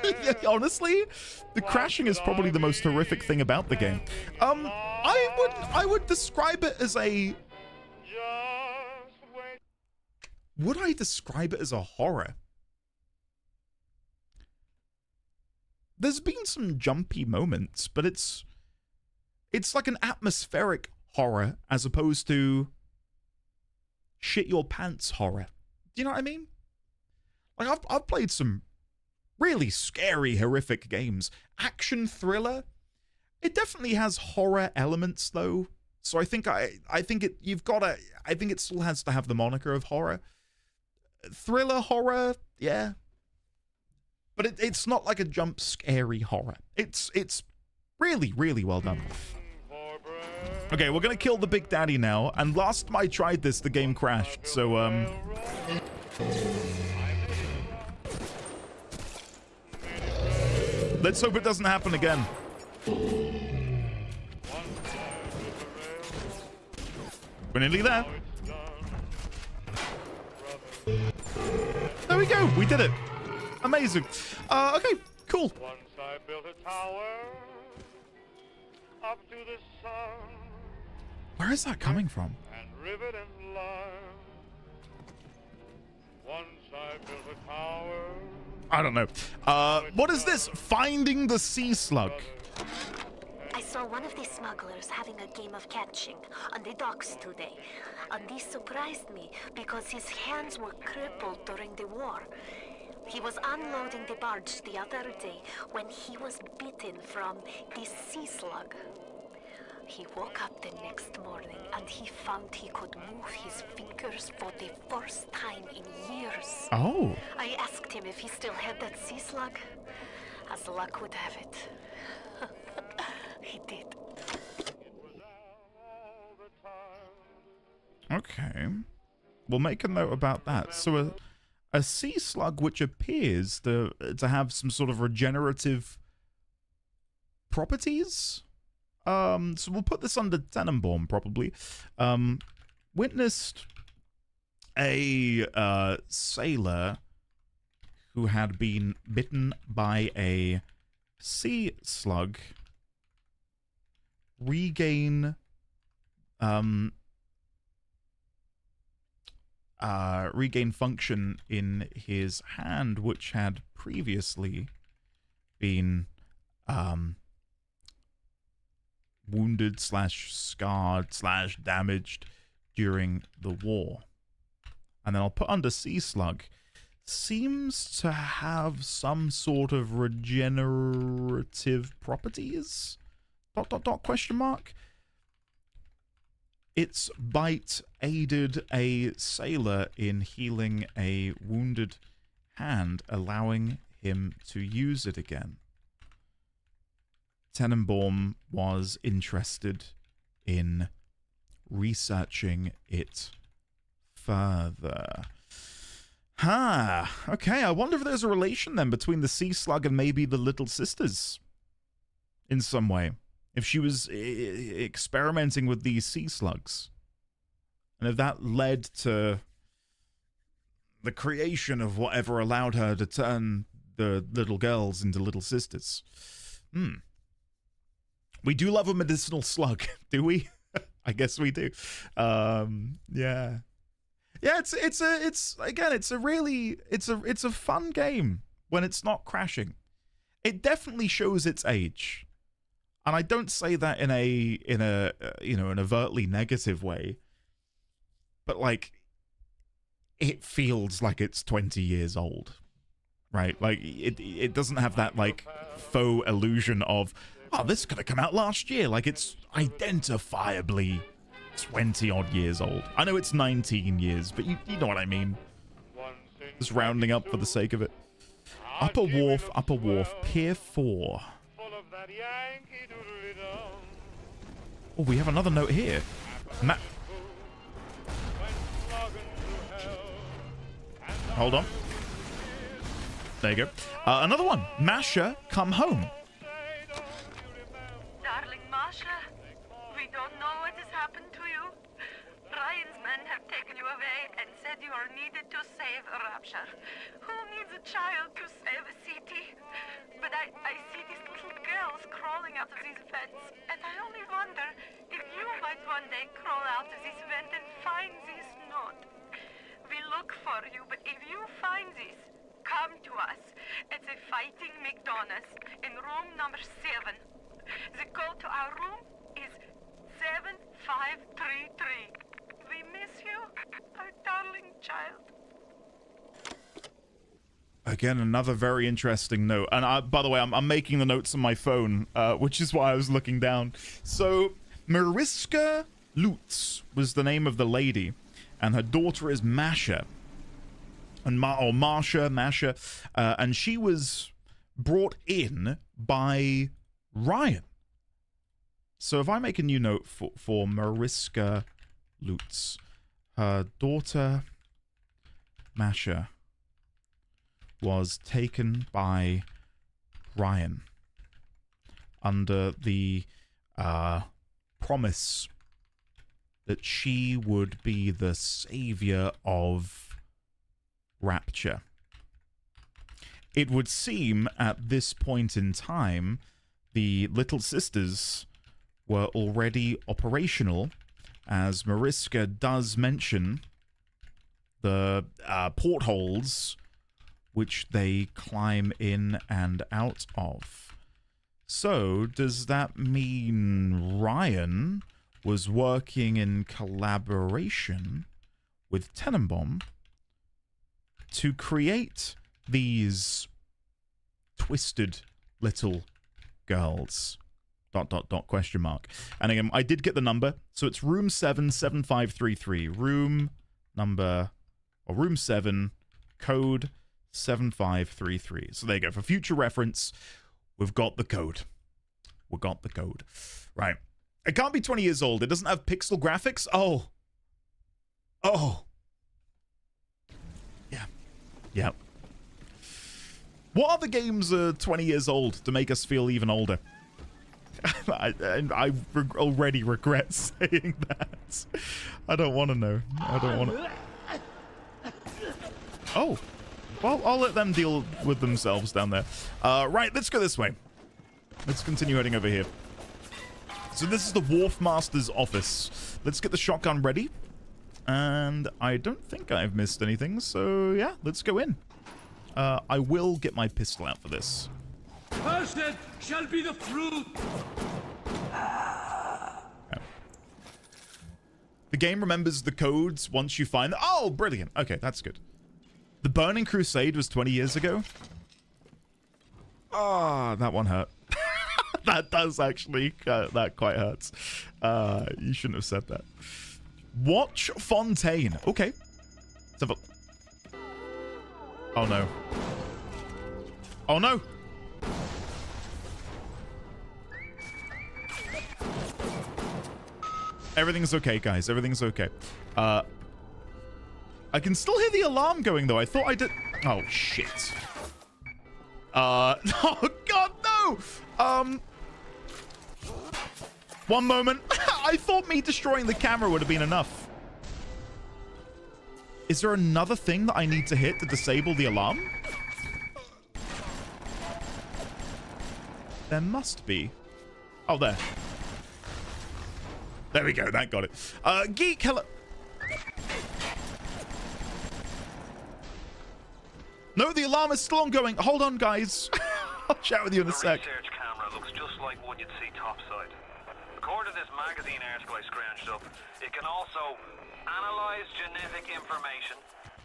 Yeah, honestly, the crashing is probably the most horrific thing about the game. I would describe it as a... Would I describe it as a horror? There's been some jumpy moments, but it's like an atmospheric horror as opposed to shit your pants horror. Do you know what I mean? Like I've played some really scary, horrific games. Action thriller. It definitely has horror elements though. So I think it still has to have the moniker of horror. Thriller horror, yeah. But it's not like a jump scary horror. It's really, really well done. Okay, we're gonna kill the Big Daddy now. And last time I tried this, the game crashed. So let's hope it doesn't happen again. We're nearly there. There we go. We did it. Amazing. Okay, cool. Once I built a tower up to the sun. Where is that coming from? And rivet and lime. Once I built a tower. I don't know. What is this? Finding the sea slug. I saw one of the smugglers having a game of catching on the docks today. And this surprised me because his hands were crippled during the war. He was unloading the barge the other day when he was bitten from the sea slug. He woke up the next morning and he found he could move his fingers for the first time in years. Oh. I asked him if he still had that sea slug. As luck would have it, he Okay. We'll make a note about that. So a sea slug which appears to have some sort of regenerative properties. So we'll put this under Tenenbaum, probably. Witnessed a sailor who had been bitten by a sea slug regain function in his hand, which had previously been wounded / scarred / damaged during the war. And then I'll put under sea slug. Seems to have some sort of regenerative properties? ... question mark. Its bite aided a sailor in healing a wounded hand, allowing him to use it again. Tenenbaum was interested in researching it further. Okay, I wonder if there's a relation then between the sea slug and maybe the Little Sisters in some way. If she was experimenting with these sea slugs. And if that led to the creation of whatever allowed her to turn the little girls into little sisters. We do love a medicinal slug, do we? I guess we do. Yeah. Yeah, it's a fun game when it's not crashing. It definitely shows its age. And I don't say that in an overtly negative way. But like, it feels like it's 20 years old. Right? Like it doesn't have that like faux illusion of, oh, this could have come out last year. Like it's identifiably 20 odd years old. I know it's 19 years, but you know what I mean. Just rounding up for the sake of it. Upper Wharf, Pier 4. Oh, we have another note here. Hold on. There you go. Another one. Masha, come home. Darling Masha, we don't know what has happened to you. Ryan's men have taken you away and said you are needed to save Rapture. Who needs a child to save a city? But I see these little girls crawling out of these vents, and I only wonder if you might one day crawl out of this vent and find this note. We look for you, but if you find this, come to us. It's a Fighting McDonald's in room number 7. The code to our room is 7533. We miss you, our darling child. Again, another very interesting note. And by the way, I'm making the notes on my phone, which is why I was looking down. So, Mariska Lutz was the name of the lady, and her daughter is Masha. And Masha, and she was brought in by Ryan. So if I make a new note for Mariska Lutz, her daughter Masha was taken by Ryan under the promise that she would be the savior of Rapture. It would seem at this point in time the Little Sisters were already operational, as Mariska does mention the portholes which they climb in and out of. So, does that mean Ryan was working in collaboration with Tenenbaum to create these twisted little girls? ... question mark. And again, I did get the number, so it's room 7, 7533. Room 7, code 7533. So there you go. For future reference, we've got the code. Right. It can't be 20 years old. It doesn't have pixel graphics. Oh, Oh. Yeah. Yeah. What other games are 20 years old to make us feel even older? I already regret saying that. I don't want to know. I don't want to. Oh. Well, I'll let them deal with themselves down there. Right, let's go this way. Let's continue heading over here. So this is the Wharf Master's office. Let's get the shotgun ready. And I don't think I've missed anything, so yeah, let's go in. I will get my pistol out for this. Cursed shall be the fruit. Okay. The game remembers the codes once you find them. Oh, brilliant. Okay, that's good. The Burning Crusade was 20 years ago. Ah, that one hurt. That does actually, that quite hurts. You shouldn't have said that. Watch Fontaine. Okay. Let's have a... Oh no. Oh no. Everything's okay, guys. Everything's okay. I can still hear the alarm going, though. I thought I did... Oh, shit. Oh, God, no! One moment. I thought me destroying the camera would have been enough. Is there another thing that I need to hit to disable the alarm? There must be. Oh, there. There we go. That got it. Geek, hello. No, the alarm is still ongoing. Hold on, guys. I'll chat with you in a sec. The research camera looks just like one you'd see topside. According to this magazine article I scrounged up, it can also analyze genetic information,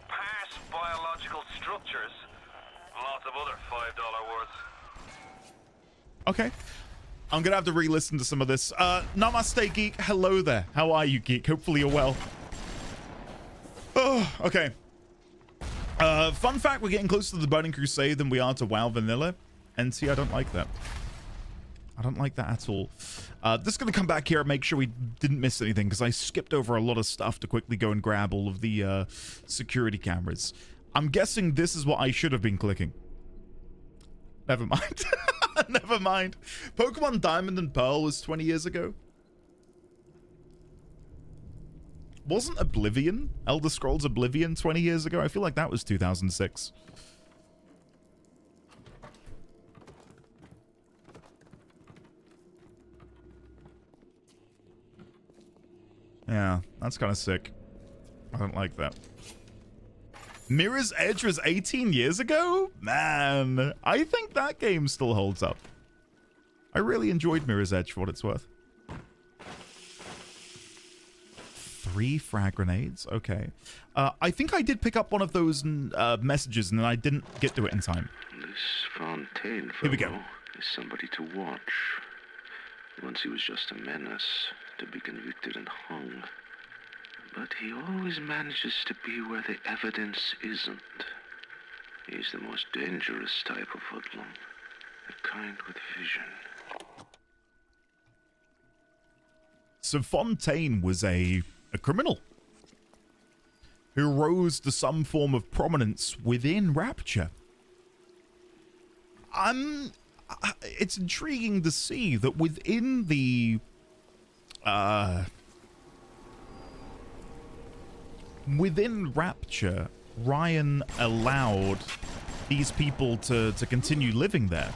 parse biological structures, and lots of other $5 words. Okay. I'm gonna have to re-listen to some of this. Namaste, Geek. Hello there. How are you, Geek? Hopefully you're well. Oh, okay. Fun fact, we're getting closer to the Burning Crusade than we are to WoW Vanilla. And see, I don't like that. I don't like that at all. Just gonna come back here and make sure we didn't miss anything, because I skipped over a lot of stuff to quickly go and grab all of the security cameras. I'm guessing this is what I should have been clicking. Never mind. Never mind. Pokemon Diamond and Pearl was 20 years ago. Wasn't Oblivion, Elder Scrolls Oblivion 20 years ago? I feel like that was 2006. Yeah, that's kind of sick. I don't like that. Mirror's Edge was 18 years ago? Man, I think that game still holds up. I really enjoyed Mirror's Edge for what it's worth. 3 frag grenades? Okay. I think I did pick up one of those messages and then I didn't get to it in time. This Fontaine fellow Here we go. is somebody to watch. Once he was just a menace, to be convicted and hung. But he always manages to be where the evidence isn't. He's the most dangerous type of hoodlum. The kind with vision. So Fontaine was a criminal who rose to some form of prominence within Rapture. It's intriguing to see that within the within Rapture, Ryan allowed these people to continue living there.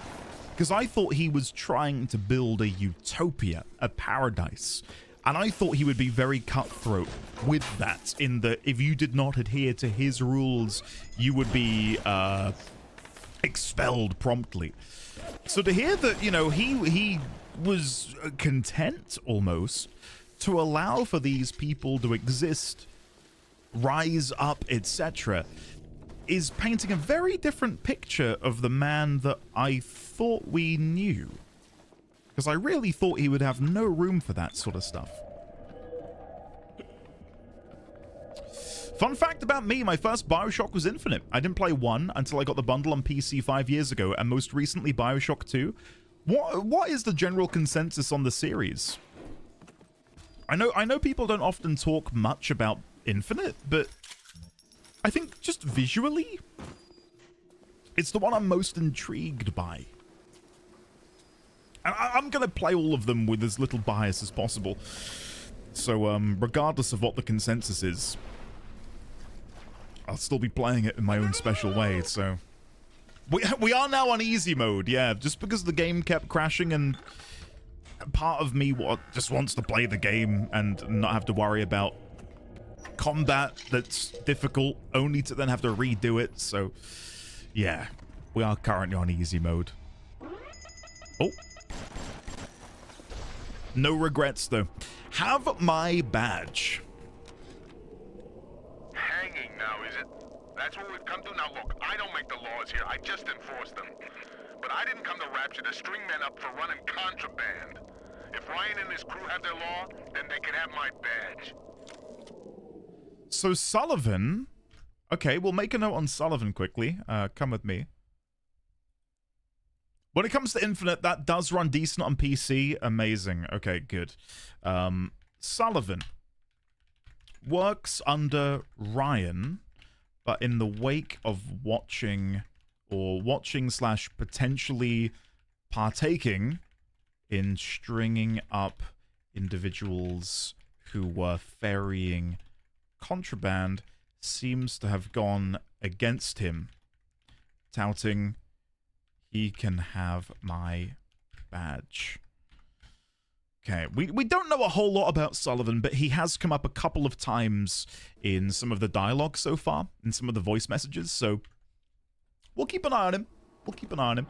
Because I thought he was trying to build a utopia, a paradise. And I thought he would be very cutthroat with that, in that if you did not adhere to his rules, you would be expelled promptly. So to hear that, you know, he was content almost to allow for these people to exist, rise up, etc., is painting a very different picture of the man that I thought we knew. Because I really thought he would have no room for that sort of stuff. Fun fact about me, my first Bioshock was Infinite. I didn't play 1 until I got the bundle on PC 5 years ago, and most recently Bioshock 2. What is the general consensus on the series? I know people don't often talk much about Infinite, but I think just visually, it's the one I'm most intrigued by. And I'm going to play all of them with as little bias as possible. So, regardless of what the consensus is, I'll still be playing it in my own special way, so... We are now on easy mode, yeah, just because the game kept crashing and part of me just wants to play the game and not have to worry about combat that's difficult, only to then have to redo it, so yeah, we are currently on easy mode. Oh. No regrets, though. Have my badge. Hanging now, is it? That's what we've come to? Now look, I don't make the laws here, I just enforce them. But I didn't come to Rapture to string men up for running contraband. If Ryan and his crew have their law, then they can have my badge. So Sullivan... Okay, we'll make a note on Sullivan quickly. Come with me. When it comes to Infinite, that does run decent on PC. Amazing. Okay, good. Sullivan works under Ryan, but in the wake of watching / potentially partaking in stringing up individuals who were ferrying contraband, seems to have gone against him, touting he can have my badge. Okay, we don't know a whole lot about Sullivan, but he has come up a couple of times in some of the dialogue so far, in some of the voice messages, so we'll keep an eye on him. We'll keep an eye on him.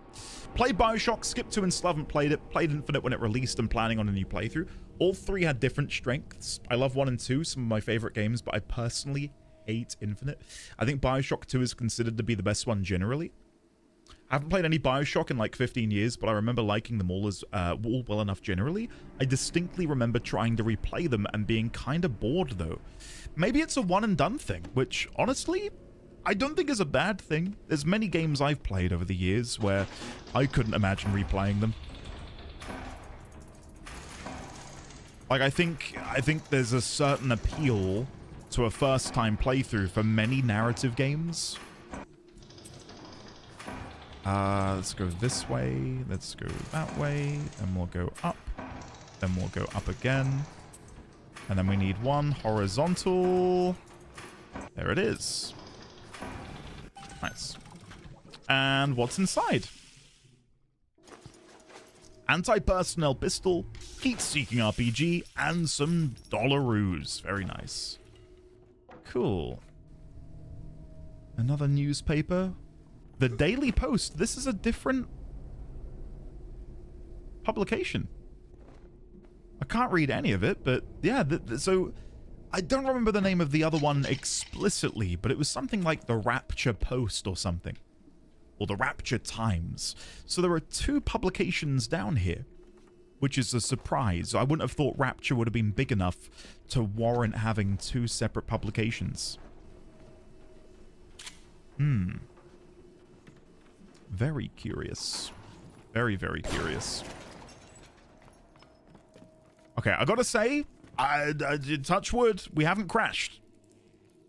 Played Bioshock, skipped 2 and still haven't played it. Played Infinite when it released and planning on a new playthrough. All three had different strengths. I love 1 and 2, some of my favorite games, but I personally hate Infinite. I think Bioshock 2 is considered to be the best one generally. I haven't played any Bioshock in like 15 years, but I remember liking them all as all well enough generally. I distinctly remember trying to replay them and being kind of bored though. Maybe it's a one and done thing, which honestly, I don't think is a bad thing. There's many games I've played over the years where I couldn't imagine replaying them. Like I think there's a certain appeal to a first-time playthrough for many narrative games. Let's go this way, let's go that way, then we'll go up, then we'll go up again, and then we need one horizontal. There it is. Nice. And what's inside? Anti-personnel pistol, heat-seeking RPG, and some dollaroos. Very nice. Cool. Another newspaper. The Daily Post. This is a different publication. I can't read any of it, but yeah, so I don't remember the name of the other one explicitly, but it was something like the Rapture Post or something. Or the Rapture Times. So there are 2 publications down here, which is a surprise. I wouldn't have thought Rapture would have been big enough to warrant having 2 separate publications. Very curious. Very, very curious. Okay, I gotta say, touch wood, we haven't crashed.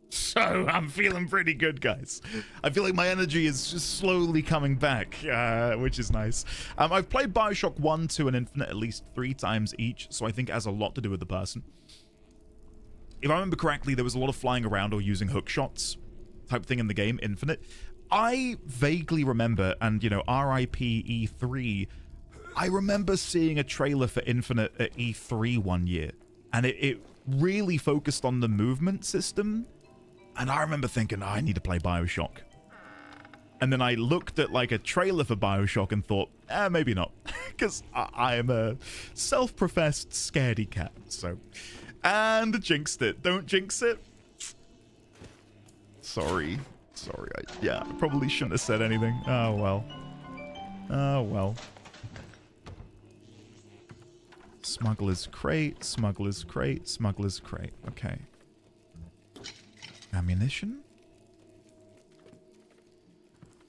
So I'm feeling pretty good, guys. I feel like my energy is just slowly coming back, which is nice. I've played Bioshock 1, 2, and Infinite at least 3 times each, so I think it has a lot to do with the person. If I remember correctly, there was a lot of flying around or using hook shots type thing in the game, Infinite. I vaguely remember, and you know, RIP E3, I remember seeing a trailer for Infinite at E3 one year, and it really focused on the movement system, and I remember thinking, oh, I need to play Bioshock. And then I looked at like a trailer for Bioshock and thought, maybe not, because I am a self-professed scaredy cat, so. And jinxed it. Don't jinx it. Sorry, I probably shouldn't have said anything. Oh well. Oh well. Smuggler's crate, smuggler's crate, smuggler's crate. Okay. Ammunition?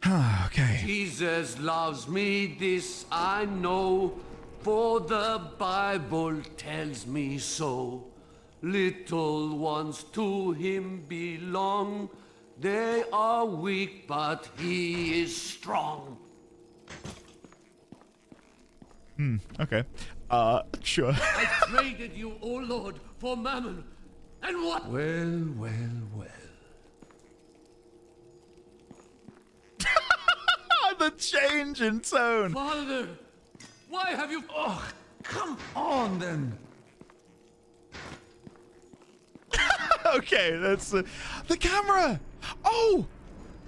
Okay. Jesus loves me, this I know, for the Bible tells me so. Little ones to him belong. They are weak, but he is strong. Okay. Sure. I traded you, O Lord, for mammon. And what? Well. The change in tone. Father, why have you... Oh, come on then. Okay, that's the camera. Oh!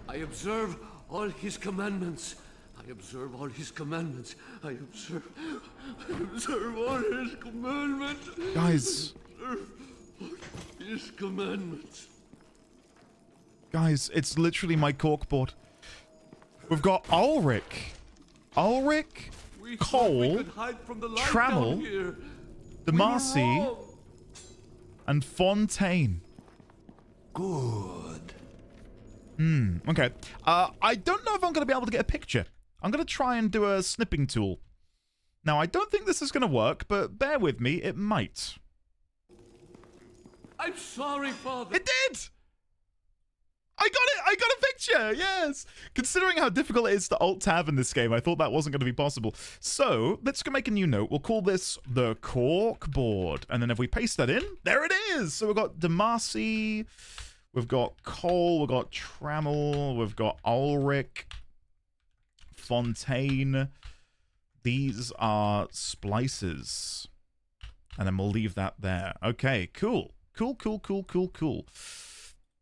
I observe all his commandments. I observe all his commandments. I observe all his commandments. Guys. His commandments. Guys, it's literally my corkboard. We've got Ulrich, Cole, Trammell, Demacy, and Fontaine. Good. Okay. I don't know if I'm going to be able to get a picture. I'm going to try and do a snipping tool. Now, I don't think this is going to work, but bear with me, it might. I'm sorry, Father. It did! I got it! I got a picture! Yes! Considering how difficult it is to alt-tab in this game, I thought that wasn't going to be possible. So, let's go make a new note. We'll call this the corkboard. And then if we paste that in, there it is! So we've got Demacy, we've got Cole, we've got Trammell, we've got Ulrich, Fontaine. These are splices. And then we'll leave that there. Okay, cool. Cool.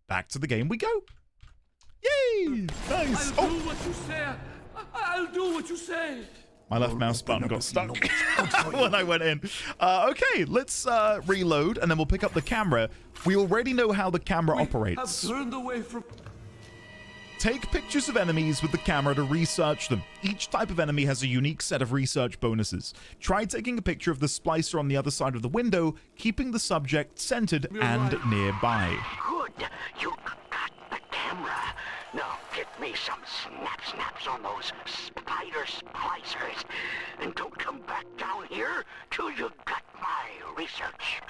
Back to the game we go. Yay! Nice. I'll do what you say. I'll do what you say. My left mouse button got stuck when I went in. Okay, let's reload, and then we'll pick up the camera. We already know how the camera operates. I've turned away from... Take pictures of enemies with the camera to research them. Each type of enemy has a unique set of research bonuses. Try taking a picture of the splicer on the other side of the window, keeping the subject centered and nearby. Good. You got the camera. Now get me some snaps on those spider splicers. And don't come back down here till you've got my research.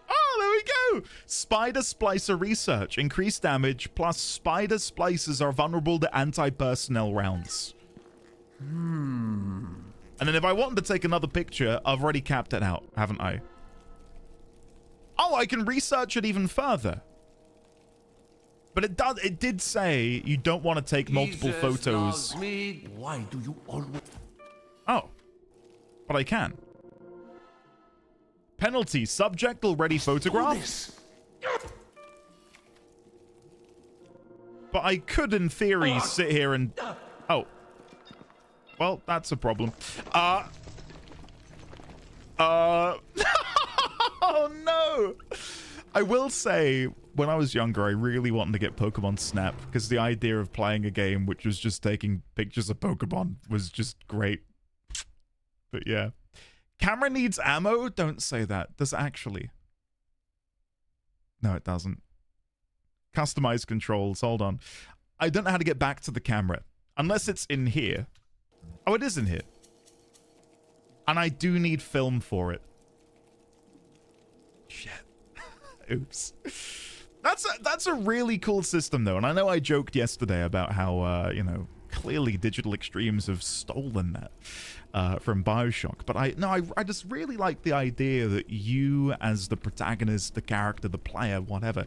Oh, there we go! Spider Splicer Research. Increased damage, plus spider splicers are vulnerable to anti-personnel rounds. And then if I wanted to take another picture, I've already capped it out, haven't I? Oh, I can research it even further. But it did say you don't want to take multiple photos. Why do you always... Oh. But I can. Penalty, subject already photographed. But I could, in theory, sit here and... Oh. Well, that's a problem. Oh, no! I will say, when I was younger, I really wanted to get Pokemon Snap, because the idea of playing a game which was just taking pictures of Pokemon was just great. But yeah. Camera needs ammo? Don't say that. Does it actually? No, it doesn't. Customize controls. Hold on. I don't know how to get back to the camera. Unless it's in here. Oh, it is in here. And I do need film for it. Shit. Oops. That's a really cool system, though. And I know I joked yesterday about how, you know, clearly Digital Extremes have stolen that. From Bioshock, but I just really like the idea that you, as the protagonist, the character, the player, whatever,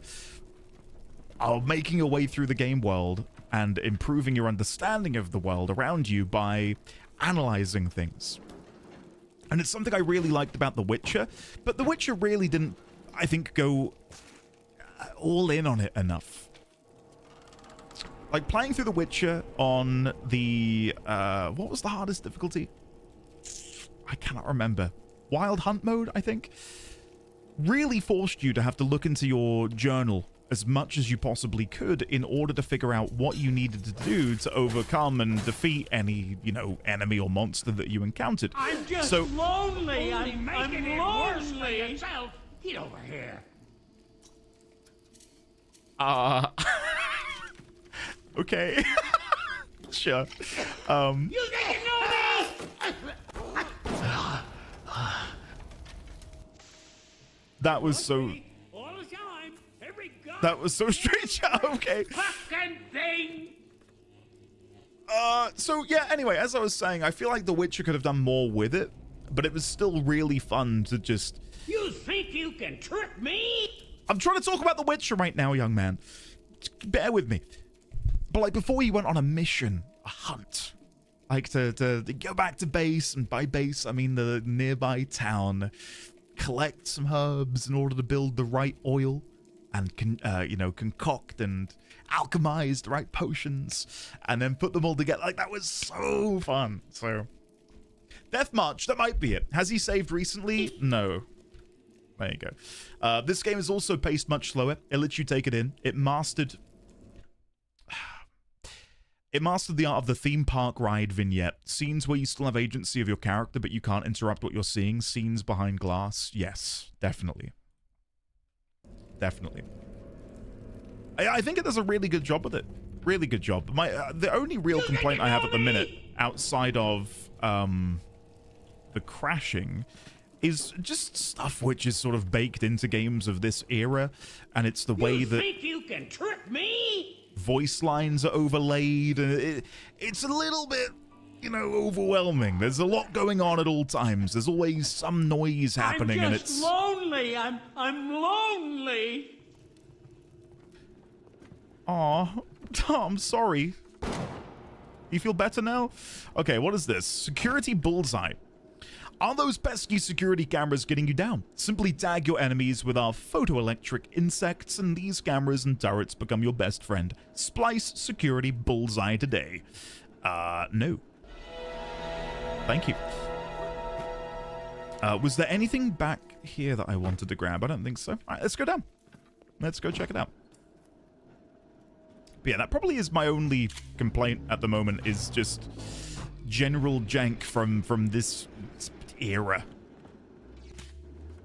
are making your way through the game world and improving your understanding of the world around you by analyzing things. And it's something I really liked about The Witcher, but The Witcher really didn't, I think, go all in on it enough. Like, playing through The Witcher on the, what was the hardest difficulty? I cannot remember. Wild Hunt mode, I think? Really forced you to have to look into your journal as much as you possibly could in order to figure out what you needed to do to overcome and defeat any, you know, enemy or monster that you encountered. I'm just lonely. I'm lonely. Get over here. Okay. Sure. You didn't know me! That was so... All the time. Every That was so strange. Okay. fucking thing. So yeah, anyway, as I was saying, I feel like The Witcher could have done more with it, but it was still really fun to just... You think you can trick me? I'm trying to talk about The Witcher right now, young man. Just bear with me. But like before you went on a mission, a hunt, like to go back to base, and by base I mean the nearby town, collect some herbs in order to build the right oil, and concoct and alchemize the right potions, and then put them all together. Like, that was so fun. So Death March, that might be it. Has he saved recently? No. There you go. This game is also paced much slower. It lets you take it in. It mastered the art of the theme park ride vignette. Scenes where you still have agency of your character, but you can't interrupt what you're seeing. Scenes behind glass. Yes, definitely. Definitely. I think it does a really good job with it. Really good job. The only real complaint I have at the minute, outside of the crashing, is just stuff which is sort of baked into games of this era, and it's the way that... You think you can trick me? Voice lines are overlaid, and it's a little bit, overwhelming. There's a lot going on at all times. There's always some noise happening, and it's lonely. I'm lonely. Aw, I'm sorry. You feel better now? Okay, what is this? Security bullseye. Are those pesky security cameras getting you down? Simply tag your enemies with our photoelectric insects, and these cameras and turrets become your best friend. Splice security bullseye today. No. Thank you. Was there anything back here that I wanted to grab? I don't think so. All right, let's go down. Let's go check it out. But yeah, that probably is my only complaint at the moment, is just general jank from this era.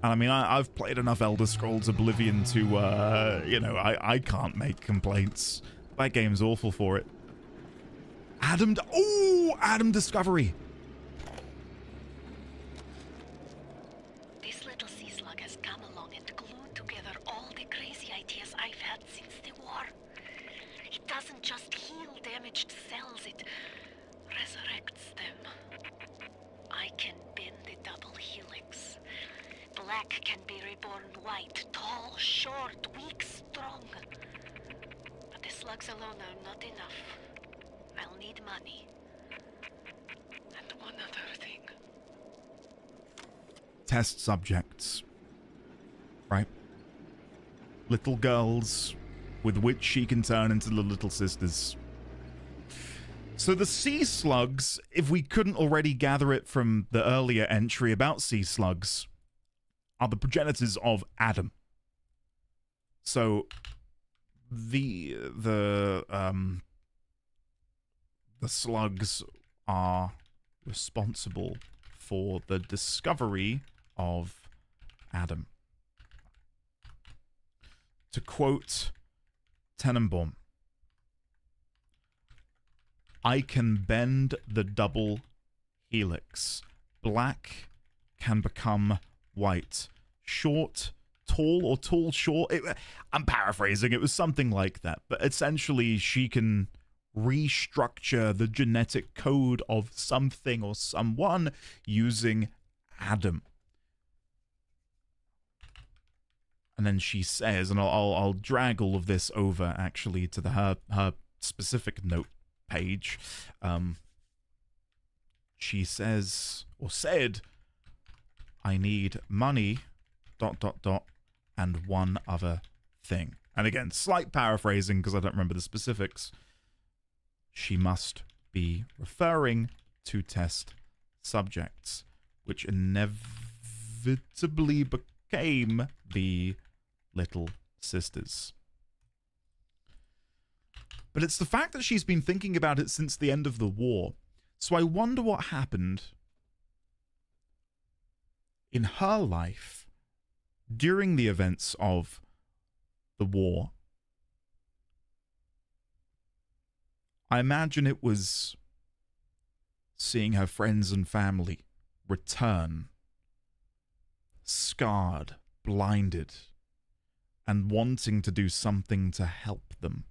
And I mean, I've played enough Elder Scrolls Oblivion to, I can't make complaints. That game's awful for it. Adam Discovery. This little sea slug has come along and glued together all the crazy ideas I've had since the war. It doesn't just heal damaged cells, it resurrects them. I can bend the double helix. Black can be reborn white, tall, short, weak, strong. But the slugs alone are not enough. I'll need money. And one other thing. Test subjects. Right? Little girls with which she can turn into the little sisters. So the sea slugs, if we couldn't already gather it from the earlier entry about sea slugs, are the progenitors of Adam. So the slugs are responsible for the discovery of Adam. To quote Tenenbaum, I can bend the double helix. Black can become white. Short, tall, or tall, short. I'm paraphrasing. It was something like that. But essentially, she can restructure the genetic code of something or someone using Adam. And then she says, and I'll drag all of this over actually to her specific note page. She says, or said, I need money, ... and one other thing. And again, slight paraphrasing because I don't remember the specifics. She must be referring to test subjects, which inevitably became the Little Sisters. But it's the fact that she's been thinking about it since the end of the war. So I wonder what happened in her life during the events of the war. I imagine it was seeing her friends and family return, scarred blinded and wanting to do something to help them,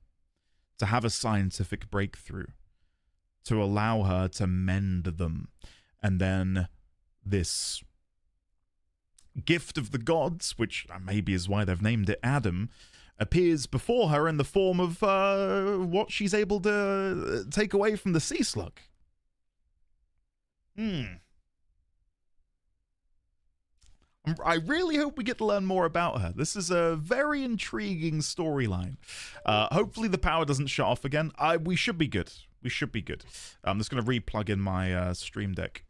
to have a scientific breakthrough, to allow her to mend them. And then this gift of the gods, which maybe is why they've named it Adam, appears before her in the form of what she's able to take away from the sea slug. I really hope we get to learn more about her. This is a very intriguing storyline. Hopefully the power doesn't shut off again. We should be good. We should be good. I'm just going to re-plug in my Stream Deck.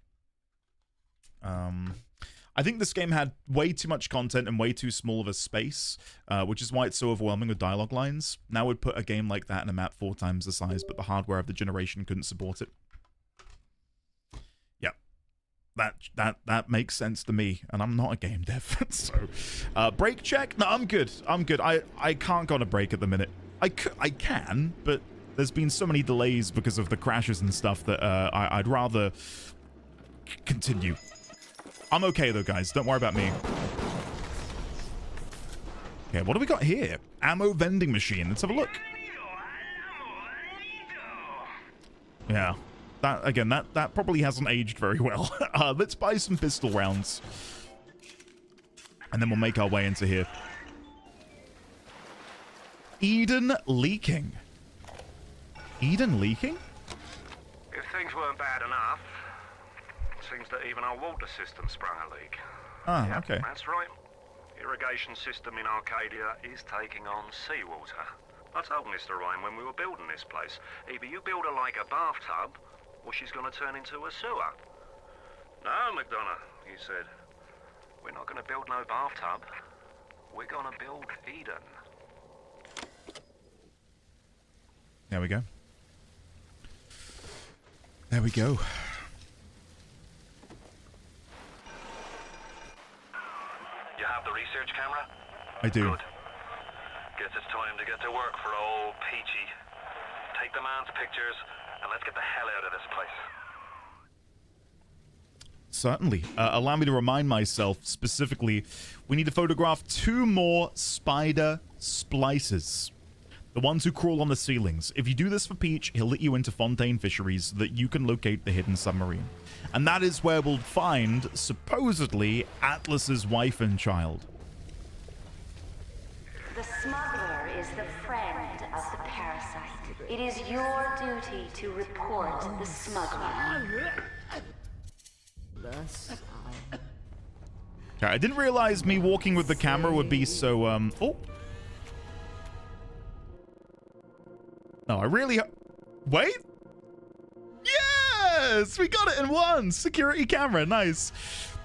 I think this game had way too much content and way too small of a space, which is why it's so overwhelming with dialogue lines. Now would put a game like that in a map 4 times the size, but the hardware of the generation couldn't support it. That makes sense to me, and I'm not a game dev. So, break check? No, I'm good. I'm good. I can't go on a break at the minute. I can, but there's been so many delays because of the crashes and stuff that I'd rather continue. I'm okay though, guys. Don't worry about me. Okay, what do we got here? Ammo vending machine. Let's have a look. Yeah. That, again, that probably hasn't aged very well. Let's buy some pistol rounds. And then we'll make our way into here. Eden leaking. Eden leaking? If things weren't bad enough, it seems that even our water system sprung a leak. Ah, Yeah, okay. that's right. Irrigation system in Arcadia is taking on seawater. I told Mr. Ryan when we were building this place, either you build her like a bathtub, or she's going to turn into a sewer. No, McDonough, he said. We're not going to build no bathtub. We're going to build Eden. There we go. There we go. You have the research camera? I do. Good. Guess it's time to get to work for old Peachy. Take the man's pictures, and let's get the hell out of this place. Certainly. Allow me to remind myself specifically, we need to photograph 2 more spider splicers. The ones who crawl on the ceilings. If you do this for Peach, he'll let you into Fontaine Fisheries so that you can locate the hidden submarine. And that is where we'll find, supposedly, Atlas's wife and child. The smuggler is the friend of the parasite. It is your duty to report the smuggler. Okay, I didn't realize me walking with the camera would be so, oh. No, I really... Wait! Yes! We got it in one! Security camera, nice.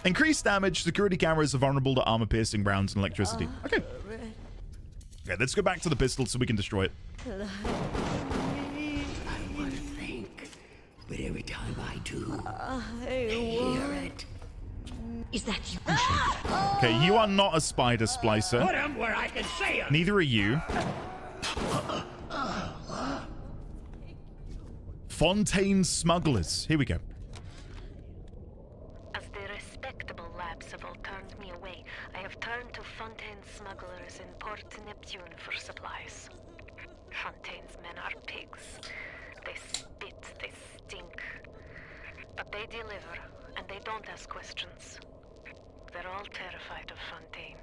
Increased damage, security cameras are vulnerable to armor-piercing rounds and electricity. Okay. Okay, let's go back to the pistol so we can destroy it. I want to think, but every time I do, I hear it. Is that you? Okay, you are not a spider splicer. Put 'em where I can see 'em. Neither are you. Fontaine smugglers. Here we go. As the respectable labs have all turned me away, I have turned to Fontaine's smugglers in Port Neptune for supplies. Fontaine's men are pigs. They spit, they stink. But they deliver, and they don't ask questions. They're all terrified of Fontaine.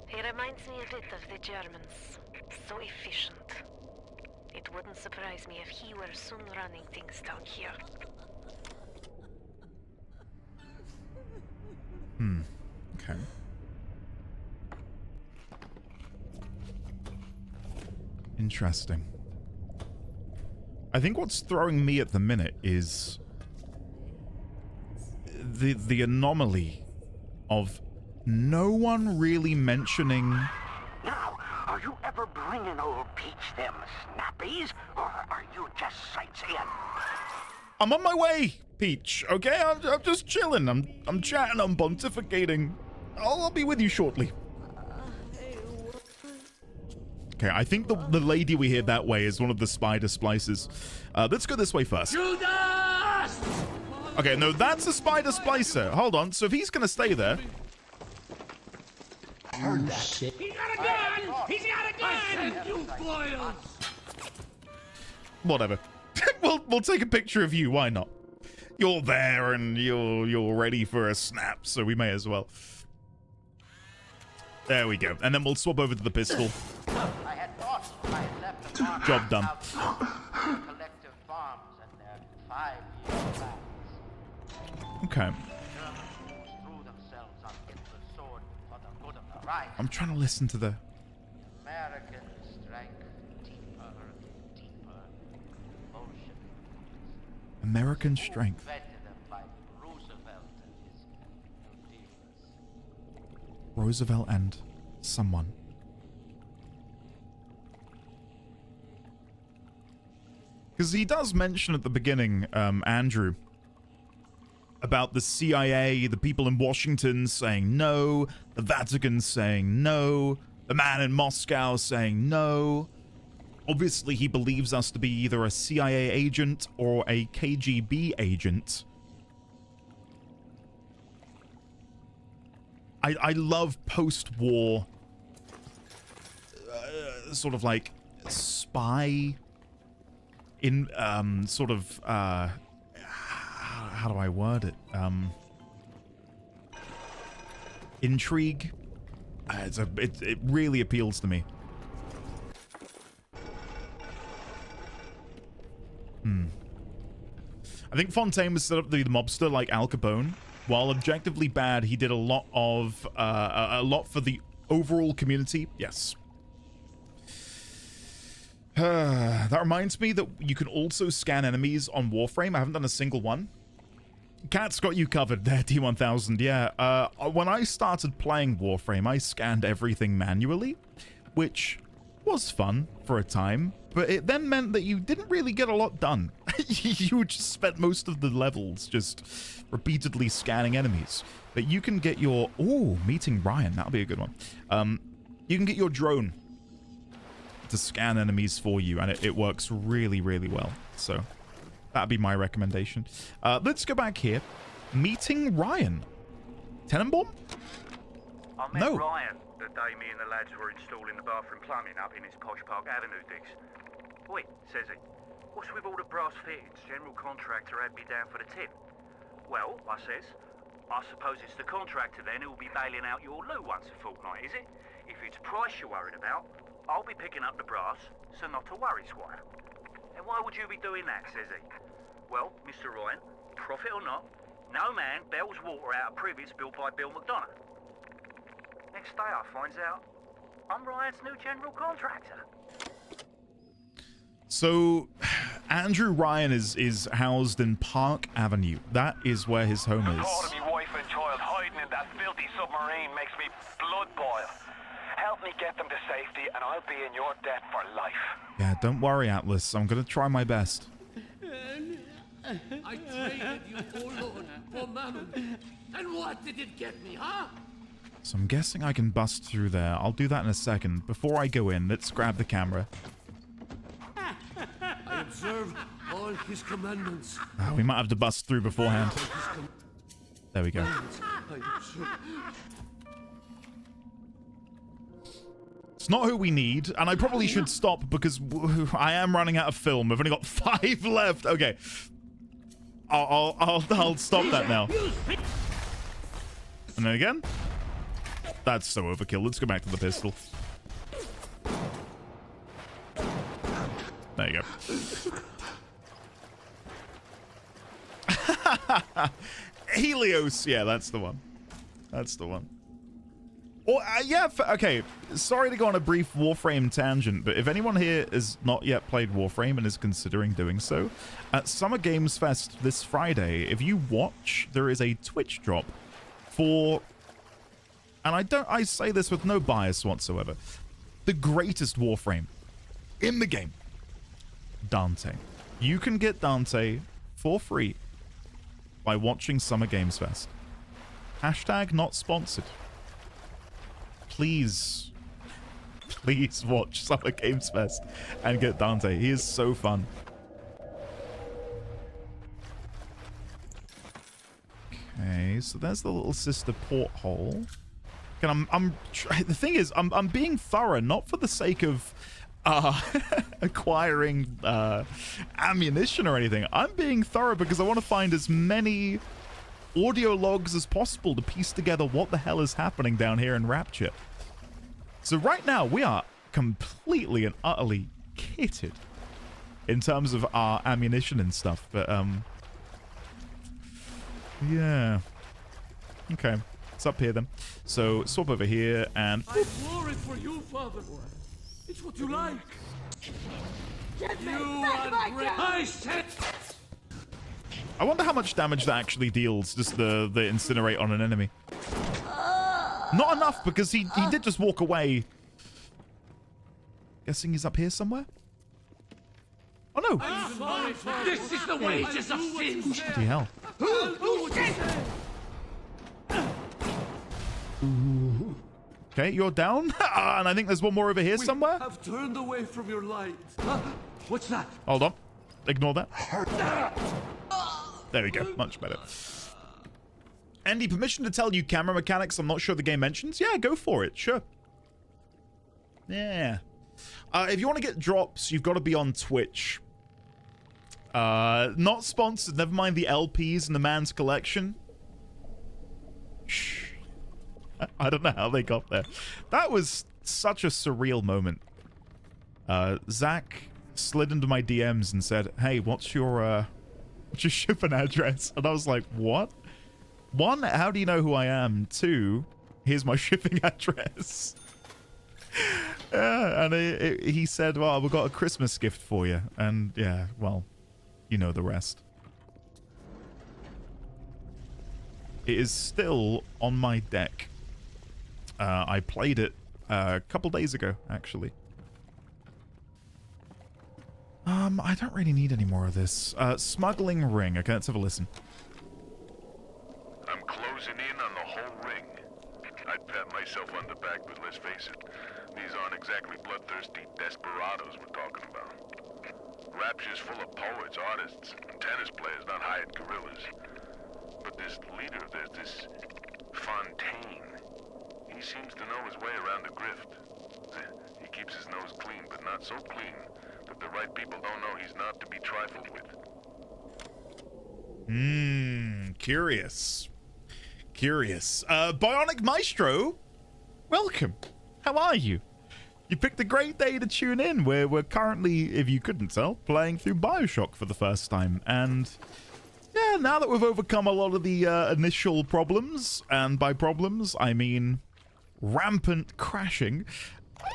He reminds me a bit of the Germans. So efficient. It wouldn't surprise me if he were soon running things down here. Okay. Interesting. I think what's throwing me at the minute is the anomaly of no one really mentioning... Now, are you ever bringing old Peach them snappies, or are you just sightseeing? I'm on my way, Peach, okay? I'm just chilling. I'm chatting, I'm pontificating. I'll be with you shortly. Okay, I think the lady we hear that way is one of the spider splicers. Let's go this way first. Judas! Okay, no, that's a spider splicer. Hold on, so if he's gonna stay there... heard that. Shit. He's got a gun! He's got a gun! I sent you boils! Whatever. We'll take a picture of you. Why not? You're there and you're ready for a snap, so we may as well. There we go. And then we'll swap over to the pistol. I had thought I had left the farm Job done. collective farms and their 5-year plans. Okay. Germans threw themselves on Hitler's sword for the good of the Reich. I'm trying to listen to the American strength deeper and deeper. Bolsheviks. American strength. Invented them by Roosevelt and his New Dealers. Roosevelt and someone. Because he does mention at the beginning, Andrew, about the CIA, the people in Washington saying no, the Vatican saying no, the man in Moscow saying no. Obviously, he believes us to be either a CIA agent or a KGB agent. I love post-war sort of like spy in sort of how do I word it? Intrigue. It really appeals to me. I think Fontaine was set up to be the mobster like Al Capone. While objectively bad, he did a lot of a lot for the overall community. Yes. That reminds me that you can also scan enemies on Warframe. I haven't done a single one. Cat's got you covered there, T1000. Yeah. When I started playing Warframe, I scanned everything manually, which was fun for a time, but it then meant that you didn't really get a lot done. You just spent most of the levels just repeatedly scanning enemies. But you can get your... Ooh, meeting Ryan. That'll be a good one. You can get your drone to scan enemies for you, and it works really, really well. So that'd be my recommendation. Let's go back here. Meeting Ryan. Tenenbaum? I met Ryan the day me and the lads were installing the bathroom plumbing up in his Posh Park Avenue digs. Oi, says he. What's with all the brass fittings? General contractor had me down for the tip. Well, I says, I suppose it's the contractor then who'll be bailing out your loo once a fortnight, is it? If it's price you're worried about, I'll be picking up the brass, so not to worry, Squire. And why would you be doing that, says he? Well, Mr. Ryan, profit or not, no man bails water out of privies built by Bill McDonough. Next day I finds out I'm Ryan's new general contractor. So, Andrew Ryan is housed in Park Avenue. That is where his home is. The thought of me wife and child hiding in that filthy submarine makes me blood boil. Help me get them to safety and I'll be in your debt for life. Yeah, don't worry, Atlas. I'm gonna try my best. I traded you, oh Lord, for mammon. And what did it get me, huh? So I'm guessing I can bust through there. I'll do that in a second. Before I go in, let's grab the camera. I observe all his commandments. We might have to bust through beforehand. There we go. It's not who we need, and I probably should stop because I am running out of film. I've only got 5 left. Okay. I'll stop that now. And then again. That's so overkill. Let's go back to the pistol. There you go. Helios. Yeah, that's the one. That's the one. Or, yeah, okay. Sorry to go on a brief Warframe tangent, but if anyone here has not yet played Warframe and is considering doing so, at Summer Games Fest this Friday, if you watch, there is a Twitch drop for... And I say this with no bias whatsoever. The greatest Warframe in the game. Dante. You can get Dante for free by watching Summer Games Fest. Hashtag not sponsored. Please watch Summer Games Fest and get Dante. He is so fun. Okay, so there's the little sister porthole. And the thing is, I'm being thorough, not for the sake of acquiring ammunition or anything. I'm being thorough because I want to find as many audio logs as possible to piece together what the hell is happening down here in Rapture. So right now, we are completely and utterly kitted in terms of our ammunition and stuff. But, yeah. Okay. It's up here then. So swap over here and I wore it for you, Father. It's what you like. I said. I wonder how much damage that actually deals, just the incinerate on an enemy. Not enough, because he did just walk away. Guessing he's up here somewhere? Oh no! I'm sorry, this is the wages of sin. What the hell? Who said? Okay, you're down. And I think there's one more over here somewhere. I've turned away from your light. What's that? Hold on. Ignore that. There we go. Much better. Andy, permission to tell you camera mechanics I'm not sure the game mentions? Yeah, go for it. Sure. Yeah. If you want to get drops, you've got to be on Twitch. Not sponsored. Never mind the LPs and the man's collection. Shh. I don't know how they got there. That was such a surreal moment. Zach slid into my DMs and said, "Hey, what's your shipping address?" And I was like, "What? One, how do you know who I am? Two, here's my shipping address." Yeah, and he said, "Well, we've got a Christmas gift for you." And yeah, well, you know the rest. It is still on my deck. I played it a couple days ago, actually. I don't really need any more of this. Smuggling ring. Okay, let's have a listen. I'm closing in on the whole ring. I'd pat myself on the back, but let's face it, these aren't exactly bloodthirsty desperados we're talking about. Rapture's full of poets, artists, and tennis players, not hired guerrillas. But this leader, there's this Fontaine. He seems to know his way around the grift. He keeps his nose clean, but not so clean that the right people don't know he's not to be trifled with. Curious. Curious. Bionic Maestro, welcome. How are you? You picked a great day to tune in. We're currently, if you couldn't tell, playing through Bioshock for the first time. And yeah, now that we've overcome a lot of the initial problems, and by problems, I mean rampant crashing,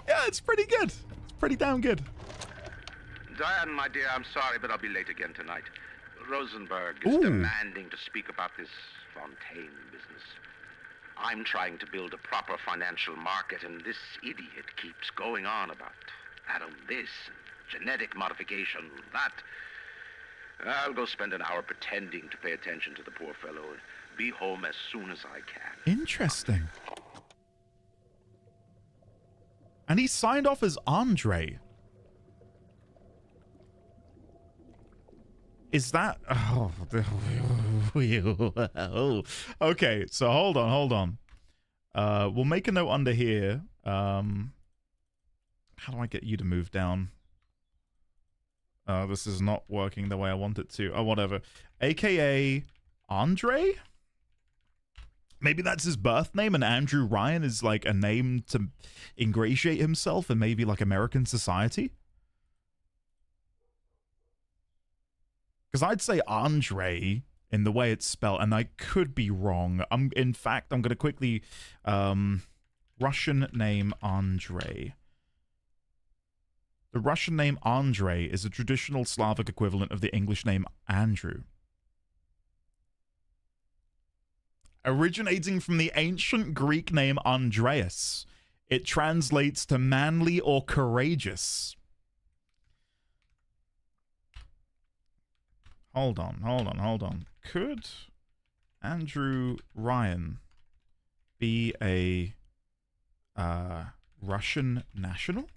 yeah, it's pretty good. It's pretty damn good. Diane, my dear, I'm sorry, but I'll be late again tonight. Rosenberg is demanding to speak about this Fontaine business. I'm trying to build a proper financial market, and this idiot keeps going on about atom this, genetic modification, that. I'll go spend an hour pretending to pay attention to the poor fellow and be home as soon as I can. Interesting. And he signed off as Andre. Is that... Oh. Okay, so hold on. We'll make a note under here. How do I get you to move down? This is not working the way I want it to. Oh, whatever. AKA Andre? Maybe that's his birth name, and Andrew Ryan is like a name to ingratiate himself in maybe like American society? Because I'd say Andre in the way it's spelled, and I could be wrong. In fact, I'm going to quickly... Russian name Andre. The Russian name Andre is a traditional Slavic equivalent of the English name Andrew. Originating from the ancient Greek name Andreas, it translates to manly or courageous. Hold on. Could Andrew Ryan be a Russian national?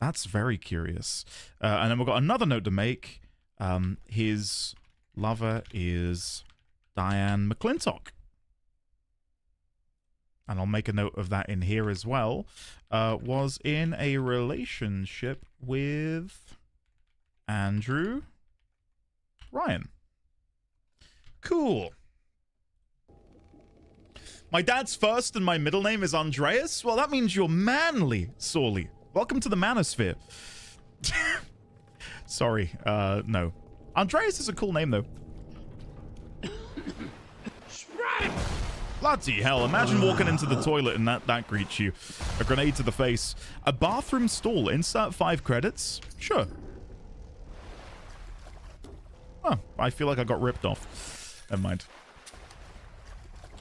That's very curious. And then we've got another note to make. His lover is Diane McClintock. and I'll make a note of that in here as well, was in a relationship with Andrew Ryan. Cool. My dad's first and my middle name is Andreas? Well, that means you're manly, Sorley. Welcome to the manosphere. Sorry, no. Andreas is a cool name, though. Bloody hell, imagine walking into the toilet and that greets you. A grenade to the face. A bathroom stall. Insert 5 credits? Sure. Oh, I feel like I got ripped off. Never mind.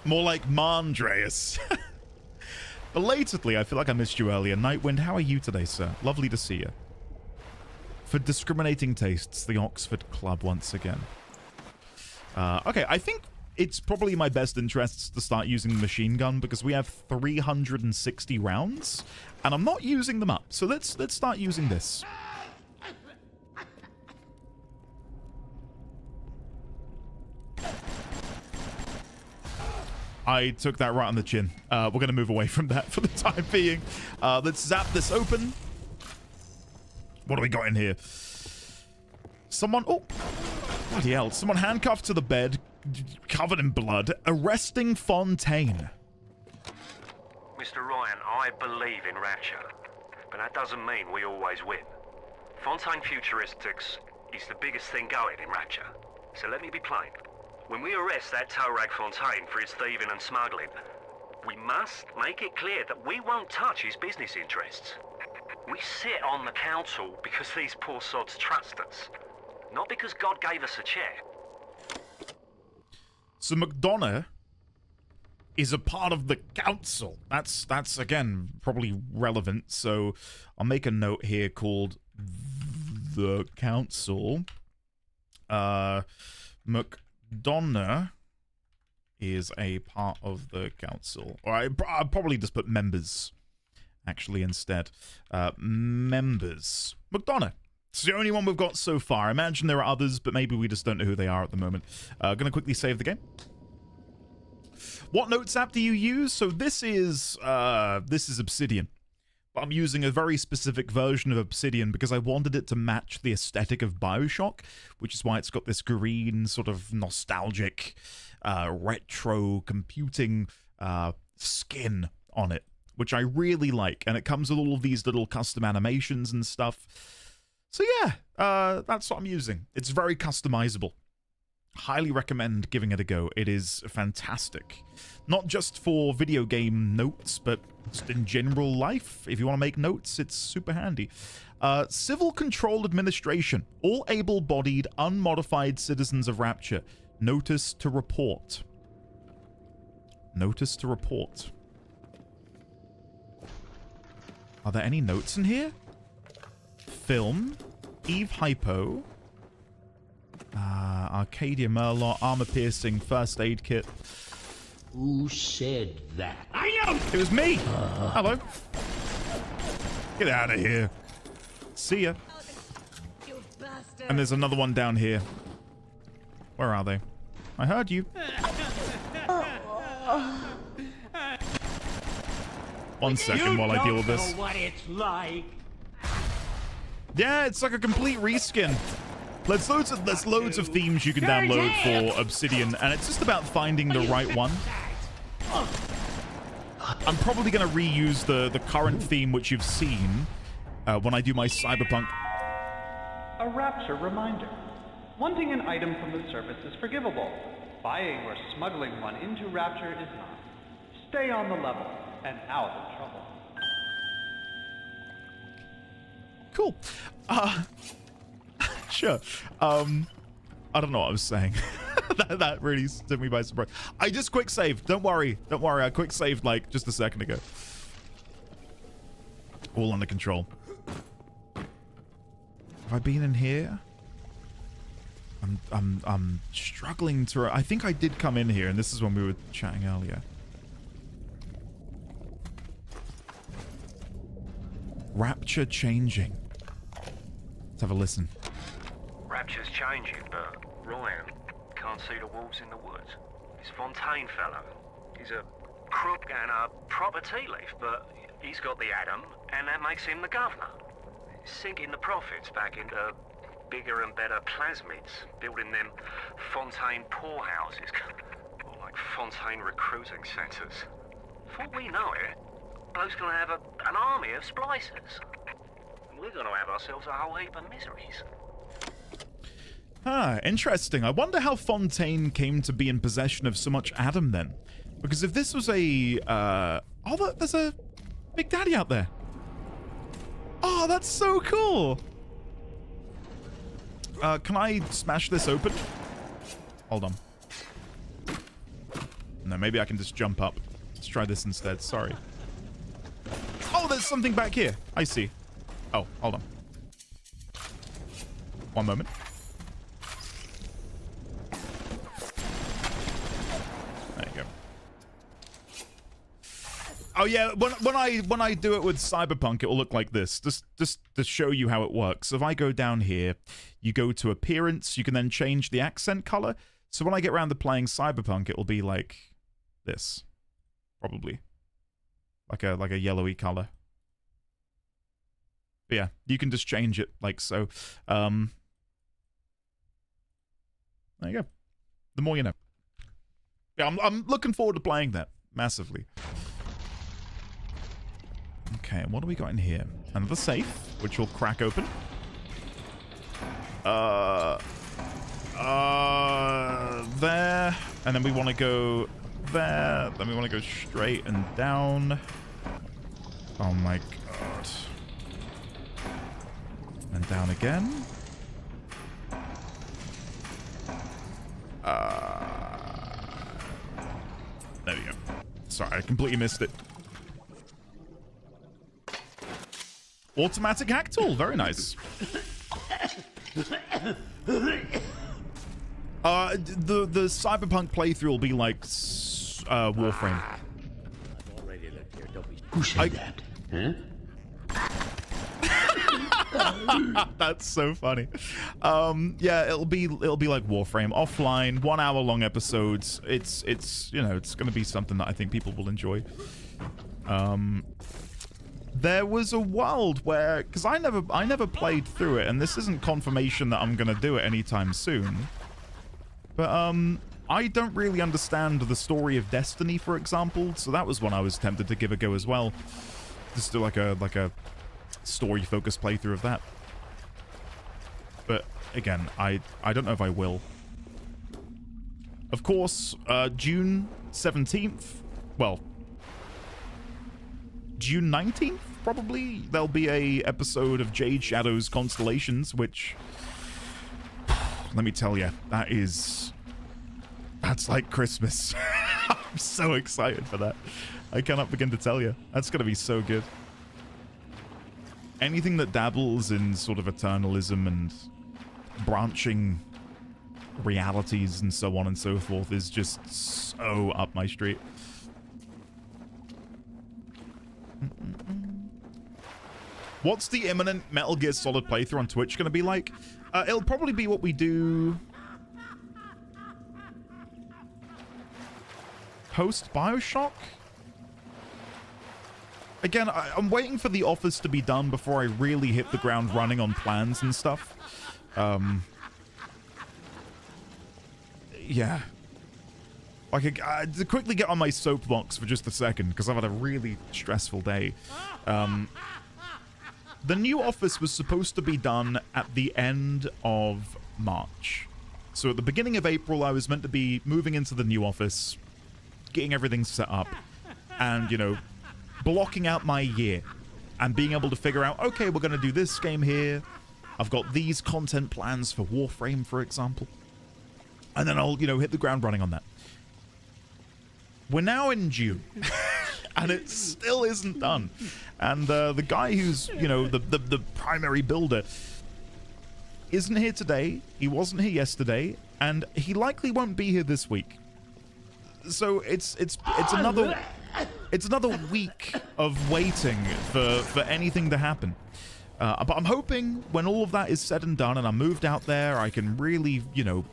More like Mandreas. Belatedly, I feel like I missed you earlier. Nightwind, how are you today, sir? Lovely to see you. For discriminating tastes, the Oxford Club once again. Okay, I think it's probably my best interests to start using the machine gun because we have 360 rounds, and I'm not using them up. So let's start using this. I took that right on the chin. We're going to move away from that for the time being. Let's zap this open. What do we got in here? Someone... Oh, bloody hell. Someone handcuffed to the bed, covered in blood, arresting Fontaine. Mr. Ryan, I believe in Rapture, but that doesn't mean we always win. Fontaine Futuristics is the biggest thing going in Rapture. So let me be plain. When we arrest that tow rag Fontaine for his thieving and smuggling, we must make it clear that we won't touch his business interests. We sit on the council because these poor sods trust us, not because God gave us a chair. So McDonough is a part of the council. That's again probably relevant. So I'll make a note here called the council. McDonough is a part of the council. Or I'll probably just put members actually instead. Members. McDonough. It's the only one we've got so far. I imagine there are others, but maybe we just don't know who they are at the moment. Gonna quickly save the game. What notes app do you use? So this is Obsidian. But I'm using a very specific version of Obsidian because I wanted it to match the aesthetic of Bioshock, which is why it's got this green, sort of nostalgic, retro computing skin on it, which I really like. And it comes with all of these little custom animations and stuff. So yeah, that's what I'm using. It's very customizable. Highly recommend giving it a go. It is fantastic. Not just for video game notes, but just in general life. If you want to make notes, it's super handy. Civil Control Administration. All able-bodied, unmodified citizens of Rapture. Notice to report. Notice to report. Are there any notes in here? Film. Eve Hypo. Arcadia Murloc, armor piercing, first aid kit. Who said that? I know! It was me! Hello. Get out of here. See ya. And there's another one down here. Where are they? I heard you. 1 second while I deal with this. You don't know what it's like. Yeah, it's like a complete reskin. There's loads of themes you can download for Obsidian, and it's just about finding the right one. I'm probably going to reuse the current theme which you've seen when I do my Cyberpunk. A Rapture reminder. Wanting an item from the surface is forgivable. Buying or smuggling one into Rapture is not. Stay on the level and out of trouble. Cool. Sure. I don't know what I was saying. that really took me by surprise. I just quick saved. Don't worry. Don't worry. I quick saved like just a second ago. All under control. Have I been in here? I'm struggling to... I think I did come in here, and this is when we were chatting earlier. Rapture changing. Let's have a listen. Rapture's changing, but Ryan can't see the wolves in the woods. This Fontaine fellow, he's a crook and a proper tea leaf, but he's got the atom, and that makes him the governor. Sinking the profits back into bigger and better plasmids, building them Fontaine poorhouses, or like Fontaine recruiting centres. Before we know it, bloke's gonna have an army of splicers. We're gonna have ourselves a whole heap of miseries. Ah, interesting. I wonder how Fontaine came to be in possession of so much Adam then. Because if this was a... oh, there's a Big Daddy out there. Oh, that's so cool. Can I smash this open? Hold on. No, maybe I can just jump up. Let's try this instead. Sorry. Oh, there's something back here. I see. Oh, hold on. One moment. There you go. Oh yeah, when I do it with Cyberpunk, it will look like this. Just to show you how it works. So if I go down here, you go to appearance, you can then change the accent color. So when I get around to playing Cyberpunk, it will be like this, probably, like a yellowy color. But yeah, you can just change it like so. There you go. The more you know. Yeah, I'm looking forward to playing that massively. Okay, what do we got in here? Another safe, which will crack open. There, and then we want to go there. Then we want to go straight and down. Oh my god. And down again. There we go. Sorry, I completely missed it. Automatic hack tool, very nice. The Cyberpunk playthrough will be like Warframe. Who said that? Huh? That's so funny. Yeah, it'll be like Warframe, offline, 1 hour long episodes. It's you know, it's gonna be something that I think people will enjoy. There was a world where, because I never played through it, and this isn't confirmation that I'm gonna do it anytime soon. But I don't really understand the story of Destiny, for example, so that was one I was tempted to give a go as well. Just do like a story-focused playthrough of that. But again, I don't know if I will. Of course, June 17th, well, June 19th, probably, there'll be a episode of Jade Shadow's Constellations, which, let me tell you, that's like Christmas. I'm so excited for that. I cannot begin to tell you. That's going to be so good. Anything that dabbles in sort of eternalism and branching realities and so on and so forth is just so up my street. What's the imminent Metal Gear Solid playthrough on Twitch going to be like? It'll probably be what we do post Bioshock. Again, I'm waiting for the office to be done before I really hit the ground running on plans and stuff. Yeah. Like, to quickly get on my soapbox for just a second, because I've had a really stressful day. The new office was supposed to be done at the end of March. So at the beginning of April, I was meant to be moving into the new office, getting everything set up, and, you know, blocking out my year and being able to figure out, okay, we're going to do this game here. I've got these content plans for Warframe, for example. And then I'll, you know, hit the ground running on that. We're now in June, and it still isn't done. And the guy who's, you know, the primary builder isn't here today. He wasn't here yesterday, and he likely won't be here this week. So it's another week of waiting for anything to happen. But I'm hoping when all of that is said and done, and I'm moved out there, I can really, you know,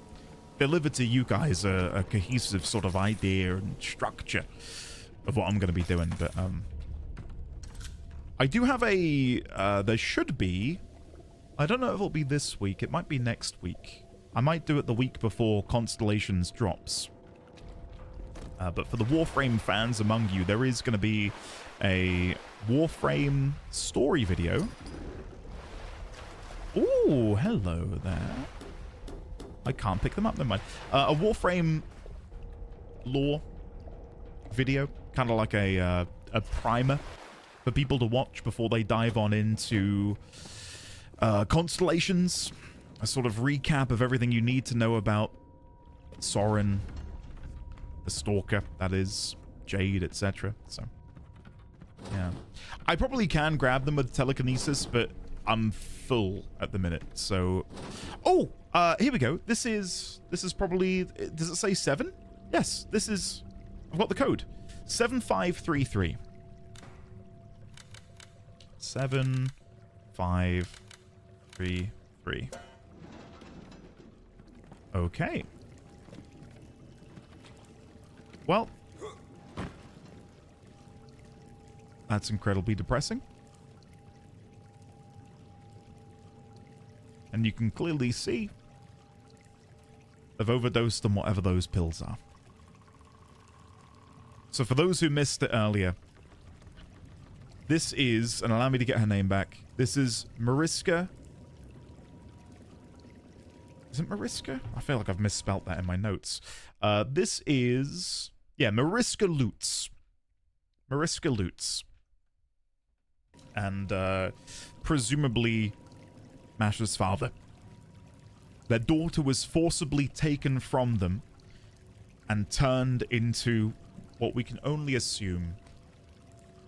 deliver to you guys a cohesive sort of idea and structure of what I'm going to be doing. But I do have a... there should be... I don't know if it'll be this week. It might be next week. I might do it the week before Constellations drops. But for the Warframe fans among you, there is going to be a Warframe story video. Ooh, hello there. I can't pick them up, never mind. A Warframe lore video, kind of like a primer for people to watch before they dive on into Constellations. A sort of recap of everything you need to know about Soren, the Stalker, that is, Jade, etc. So, yeah. I probably can grab them with telekinesis, but I'm full at the minute, so... Oh! Here we go. This is probably... Does it say 7? Yes, this is... I've got the code. 7533. 7533. Okay. Well, that's incredibly depressing. And you can clearly see they've overdosed on whatever those pills are. So for those who missed it earlier, this is, and allow me to get her name back, this is Mariska. Is it Mariska? I feel like I've misspelt that in my notes. This is... Yeah, Mariska Lutz. Mariska Lutz. And, presumably, Masha's father. Their daughter was forcibly taken from them and turned into what we can only assume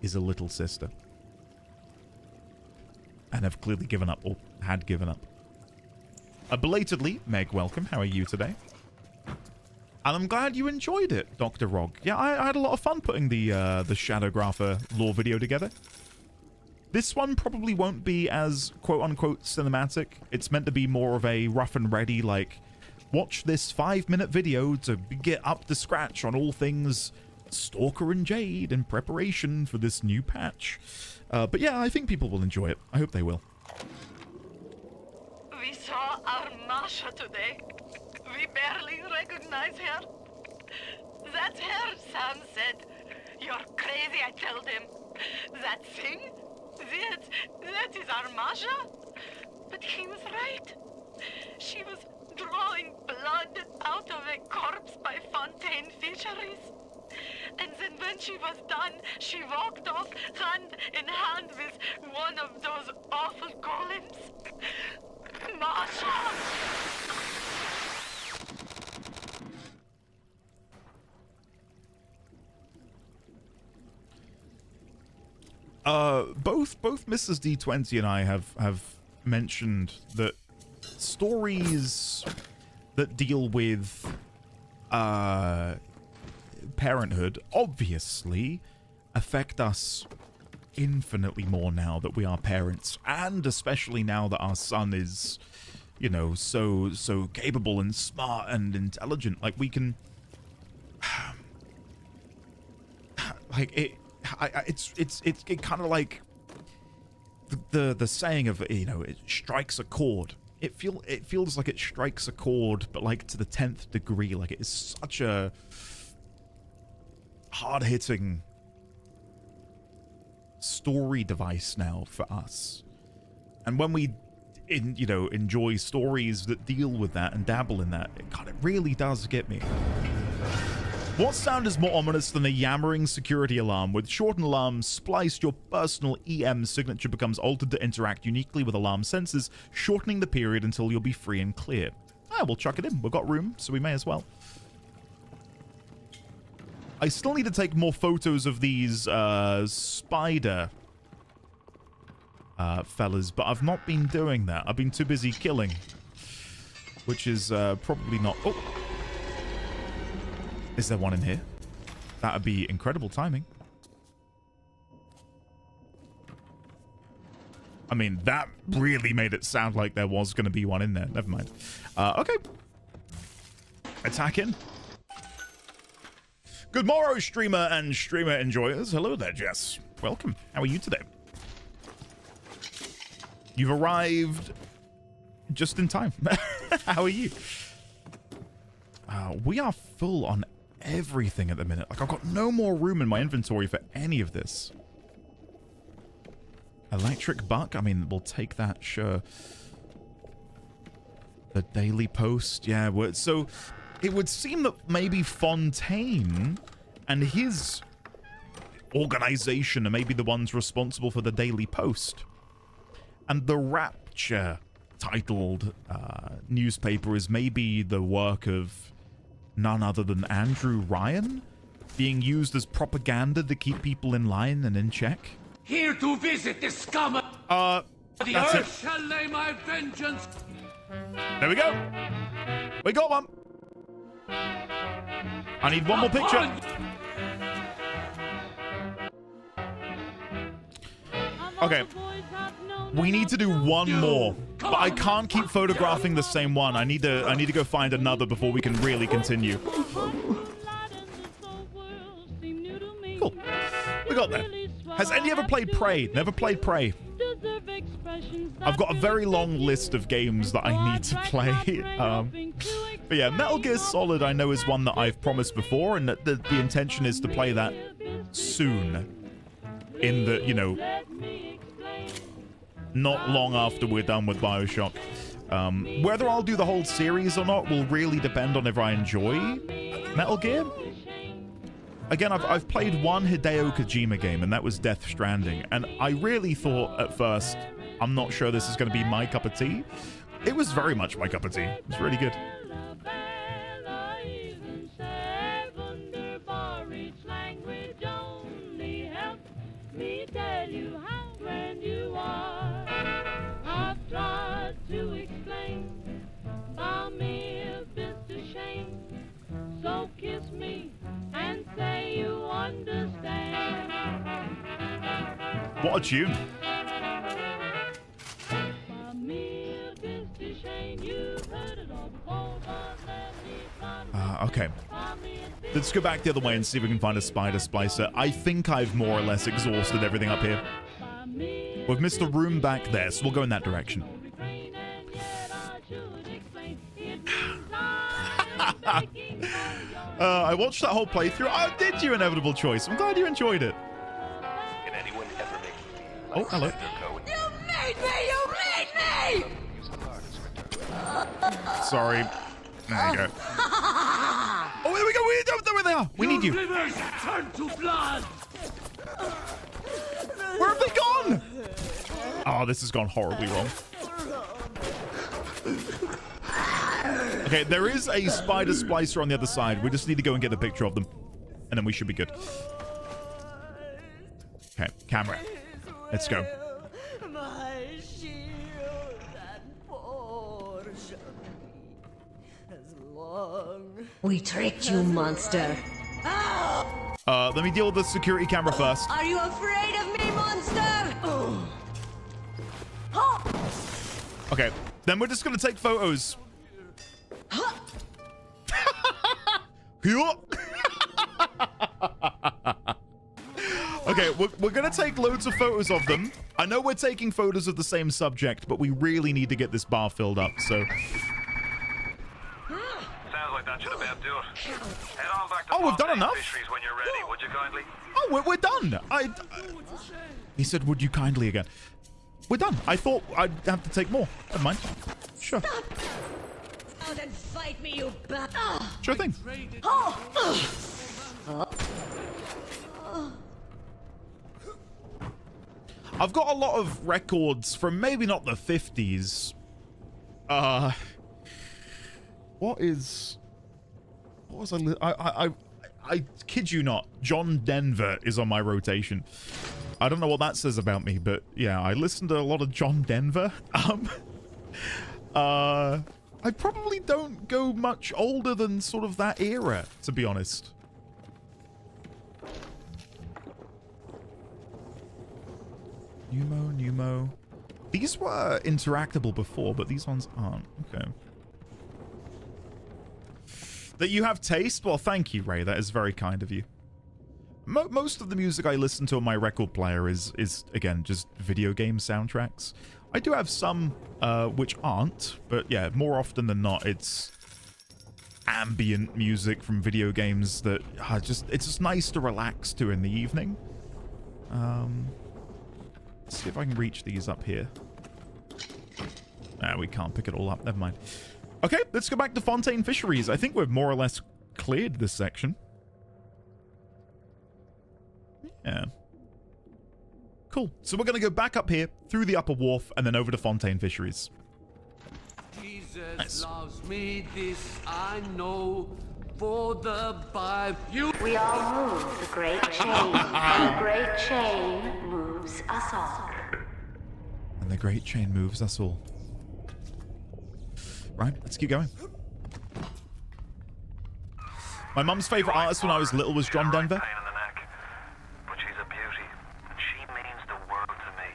is a little sister. And have clearly given up, or had given up. Belatedly, Meg, welcome. How are you today? And I'm glad you enjoyed it, Dr. Rog. Yeah, I had a lot of fun putting the Shadowgrapher lore video together. This one probably won't be as quote-unquote cinematic. It's meant to be more of a rough and ready, like, watch this 5-minute video to get up to scratch on all things Stalker and Jade in preparation for this new patch. But yeah, I think people will enjoy it. I hope they will. We saw our Masha today. We barely recognize her. That's her, Sam said. You're crazy, I told him. That thing? That is our Masha? But he was right. She was drawing blood out of a corpse by Fontaine Fisheries. And then when she was done, she walked off hand in hand with one of those awful golems. Masha! Both Mrs. D20 and I have mentioned that stories that deal with parenthood obviously affect us infinitely more now that we are parents, and especially now that our son is, you know, so capable and smart and intelligent. Like, we can like it's kind of like the saying of, you know, it strikes a chord. It feels like it strikes a chord, but like to the 10th degree. Like, it is such a hard-hitting story device now for us. And when we enjoy stories that deal with that and dabble in that, God, it really does get me. What sound is more ominous than a yammering security alarm? With shortened alarms spliced, your personal EM signature becomes altered to interact uniquely with alarm sensors, shortening the period until you'll be free and clear. We'll chuck it in. We've got room, so we may as well. I still need to take more photos of these spider fellas, but I've not been doing that. I've been too busy killing, which is probably not... Oh! Is there one in here? That would be incredible timing. I mean, that really made it sound like there was going to be one in there. Never mind. Okay. Attack in. Good morrow, streamer and streamer enjoyers. Hello there, Jess. Welcome. How are you today? You've arrived just in time. How are you? We are full on everything at the minute. Like, I've got no more room in my inventory for any of this. Electric buck? I mean, we'll take that, sure. The Daily Post? Yeah, so it would seem that maybe Fontaine and his organization are maybe the ones responsible for the Daily Post. And the Rapture titled newspaper is maybe the work of none other than Andrew Ryan, being used as propaganda to keep people in line and in check. Here to visit the scum of the that's earth shall lay my vengeance. There we go. We got one. I need one more picture. Okay. We need to do one more, but I can't keep photographing the same one. I need to go find another before we can really continue. Cool. We got that. Has any ever played Prey? Never played Prey. I've got a very long list of games that I need to play. But yeah, Metal Gear Solid I know is one that I've promised before, and that the intention is to play that soon. In the, you know, not long after we're done with Bioshock. Whether I'll do the whole series or not will really depend on if I enjoy Metal Gear. Again, I've played one Hideo Kojima game, and that was Death Stranding, and I really thought at first, I'm not sure this is going to be my cup of tea. It was very much my cup of tea. It was really good. So kiss me and say you understand. What a tune. Okay. Let's go back the other way and see if we can find a spider splicer. I think I've more or less exhausted everything up here. We've missed a room back there, so we'll go in that direction. I watched that whole playthrough. Oh, did you? Inevitable Choice. I'm glad you enjoyed it. Can anyone ever make you feel Oh, hello. You made me! You made me! Sorry. There you go. Oh, there we go. There they are. We need you. Turn to blood. Where have they gone? Oh, this has gone horribly wrong. Okay, there is a spider splicer on the other side. We just need to go and get a picture of them. And then we should be good. Okay, camera. Let's go. My shield and portion as long. We tricked you, monster. Let me deal with the security camera first. Are you afraid of me, monster? Okay, then we're just gonna take photos. Okay, we're gonna take loads of photos of them. I know we're taking photos of the same subject, but we really need to get this bar filled up, so... Sounds like that should about do it. Head on back to Oh, we've done enough? Fisheries when you're ready, would you kindly? Oh, we're done. He said, would you kindly again? We're done. I thought I'd have to take more. Never mind. Sure. Out and fight me, you Sure thing. I've got a lot of records from maybe not the 50s. What was I kid you not, John Denver is on my rotation. I don't know what that says about me, but yeah, I listen to a lot of John Denver. I probably don't go much older than sort of that era, to be honest. Pneumo. These were interactable before, but these ones aren't. Okay. That you have taste? Well, thank you, Ray. That is very kind of you. Most of the music I listen to on my record player is again, just video game soundtracks. I do have some which aren't, but yeah, more often than not, it's ambient music from video games that it's just nice to relax to in the evening. Let's see if I can reach these up here. Nah, we can't pick it all up. Never mind. Okay, let's go back to Fontaine Fisheries. I think we've more or less cleared this section. Yeah. Cool. So we're going to go back up here, through the upper wharf, and then over to Fontaine Fisheries. Jesus loves me, this I know, for the Bible. We all move the great chain. The great chain moves us all. And the great chain moves us all. Right, let's keep going. My mum's favorite artist when I was little was John Denver. But she's a beauty, and she means the world to me.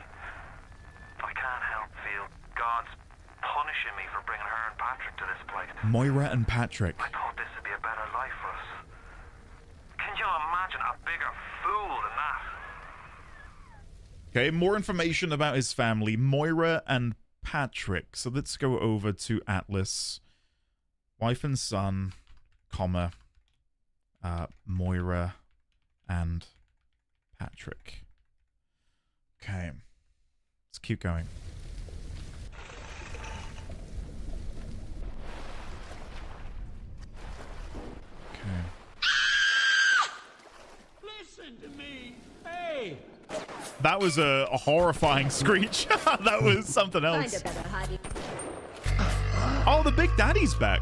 I can't help feel God's punishing me for bringing her and Patrick to this place. Moira and Patrick. I thought this would be a better life for us. Can you imagine a bigger fool than that? Okay, more information about his family. Moira and Patrick. So let's go over to Atlas. Wife and son, comma, Moira and Patrick. Okay. Let's keep going. Okay. Listen to me. Hey. That was a horrifying screech. That was something else. Oh, the Big Daddy's back.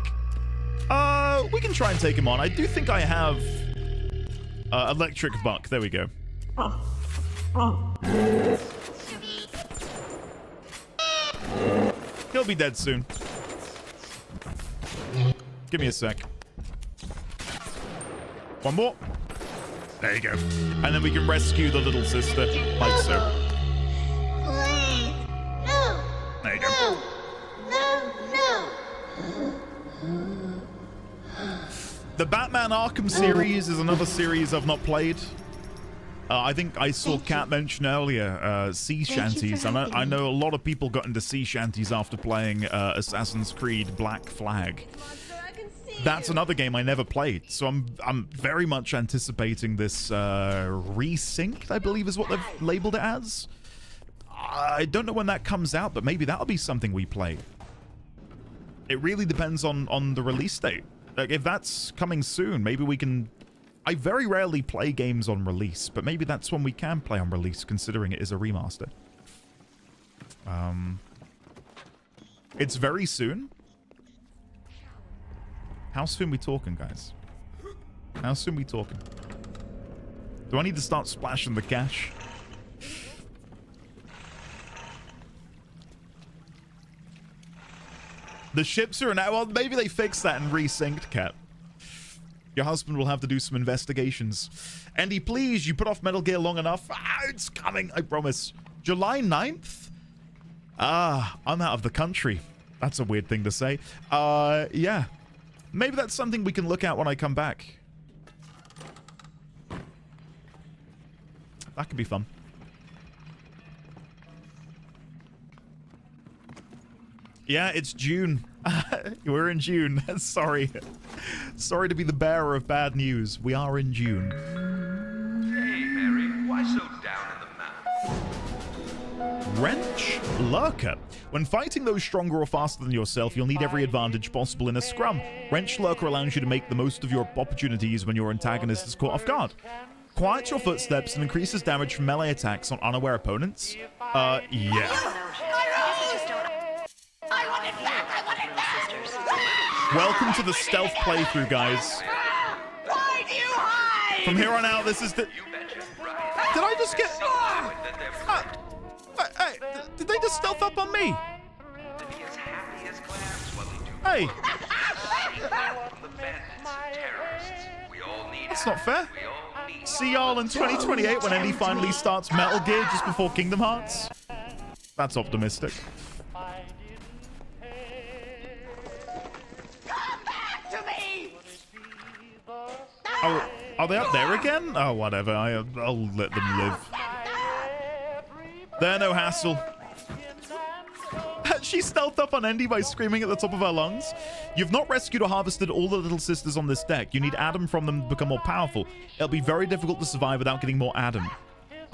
We can try and take him on. I do think I have Electric Buck. There we go. He'll be dead soon. Give me a sec. One more. There you go. And then we can rescue the little sister, like so. There you go. The Batman Arkham series is another series I've not played. I think I saw Kat mention earlier sea shanties, and I know a lot of people got into sea shanties after playing Assassin's Creed Black Flag. That's another game I never played, so I'm very much anticipating this Resynced, I believe is what they've labeled it as. I don't know when that comes out, but maybe that'll be something we play. It really depends on the release date. Like, if that's coming soon, maybe we can... I very rarely play games on release, but maybe that's when we can play on release, considering it is a remaster. It's very soon. How soon we talking, guys? How soon we talking? Do I need to start splashing the cash? The ships are now. Well, maybe they fixed that and resynced, Cat. Your husband will have to do some investigations. Andy, please, you put off Metal Gear long enough. It's coming, I promise. July 9th? I'm out of the country. That's a weird thing to say. Yeah. Maybe that's something we can look at when I come back. That could be fun. Yeah, it's June. We're in June. Sorry. Sorry to be the bearer of bad news. We are in June. Hey, Mary, why so down in the mouth? Wrench Lurker. When fighting those stronger or faster than yourself, you'll need every advantage possible in a scrum. Wrench Lurker allows you to make the most of your opportunities when your antagonist is caught off guard. Quiets your footsteps and increases damage from melee attacks on unaware opponents. Yeah. Welcome to the stealth playthrough, guys. Why do you hide? From here on out, this is the... Did I just get... Hey, did they just stealth up on me? Hey. That's not fair. See y'all in 2028 when Andy finally starts Metal Gear just before Kingdom Hearts. That's optimistic. Come back to me! Oh, are they up there again? Oh, whatever. I'll let them live. They're no hassle. She stealthed up on Endy by screaming at the top of her lungs. You've not rescued or harvested all the little sisters on this deck. You need Adam from them to become more powerful. It'll be very difficult to survive without getting more Adam.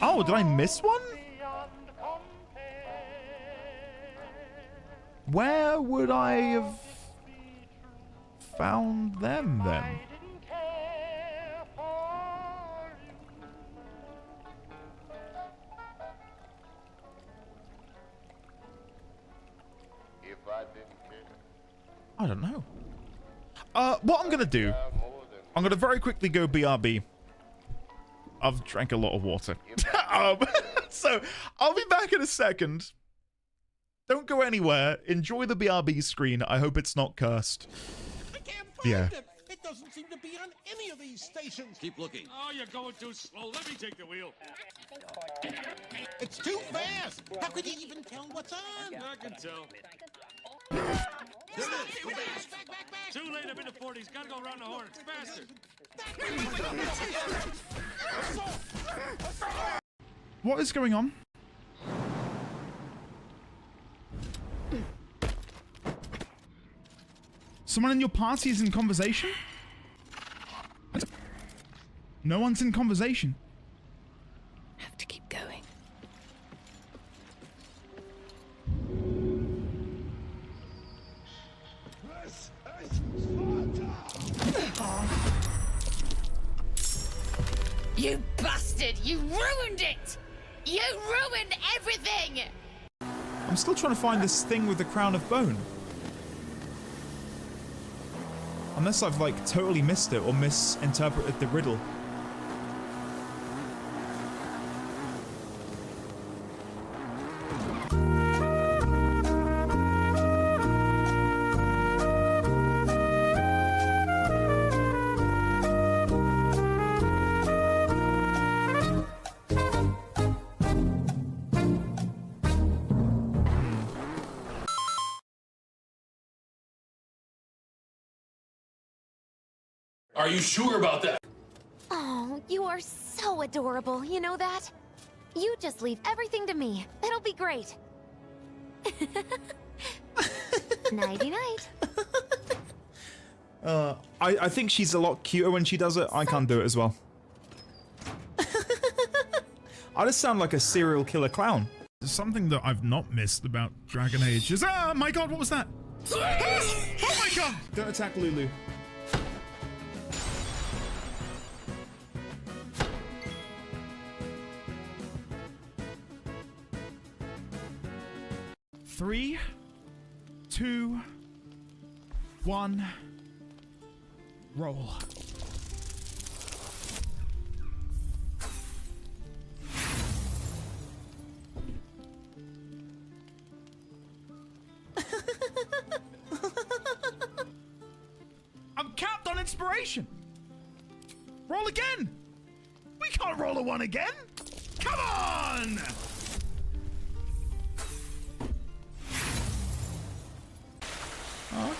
Oh, did I miss one? Where would I have found them then? I don't know. What I'm gonna do, I'm gonna very quickly go BRB. I've drank a lot of water. So I'll be back in a second. Don't go anywhere. Enjoy the BRB screen. I hope it's not cursed. I can't find Yeah. it. It doesn't seem to be on any of these stations. Keep looking. Oh, you're going too slow. Let me take the wheel. It's too fast. How could you even tell what's on? I can tell. Too late. I'm in the 40s. Gotta go around the horn. Faster. What is going on? Someone in your party is in conversation? No one's in conversation. Have to keep going. You bastard! You ruined it! You ruined everything! I'm still trying to find this thing with the crown of bone. Unless I've like totally missed it or misinterpreted the riddle. Are you sure about that? Oh, you are so adorable, you know that? You just leave everything to me. It'll be great. Nighty-night. I think she's a lot cuter when she does it. I can't do it as well. I just sound like a serial killer clown. There's something that I've not missed about Dragon Age is... Ah, my god, what was that? Oh my god! Don't attack Lulu. Three, 2, 1, roll. I'm capped on inspiration. Roll again. We can't roll a 1 again. Come on.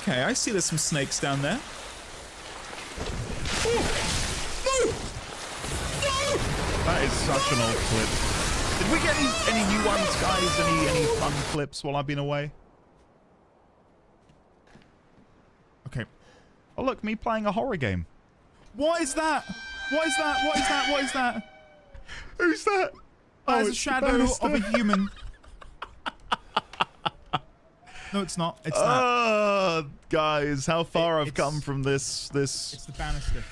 Okay, I see there's some snakes down there. Ooh. No! No! That is such an old clip. Did we get any new ones, guys? Any fun clips while I've been away? Okay. Oh look, me playing a horror game. What is that? What is that? What is that? What is that? Who's that? Oh, it's a shadow of a human. No, it's not. It's that. Guys, how far I've come from this. It's the banister.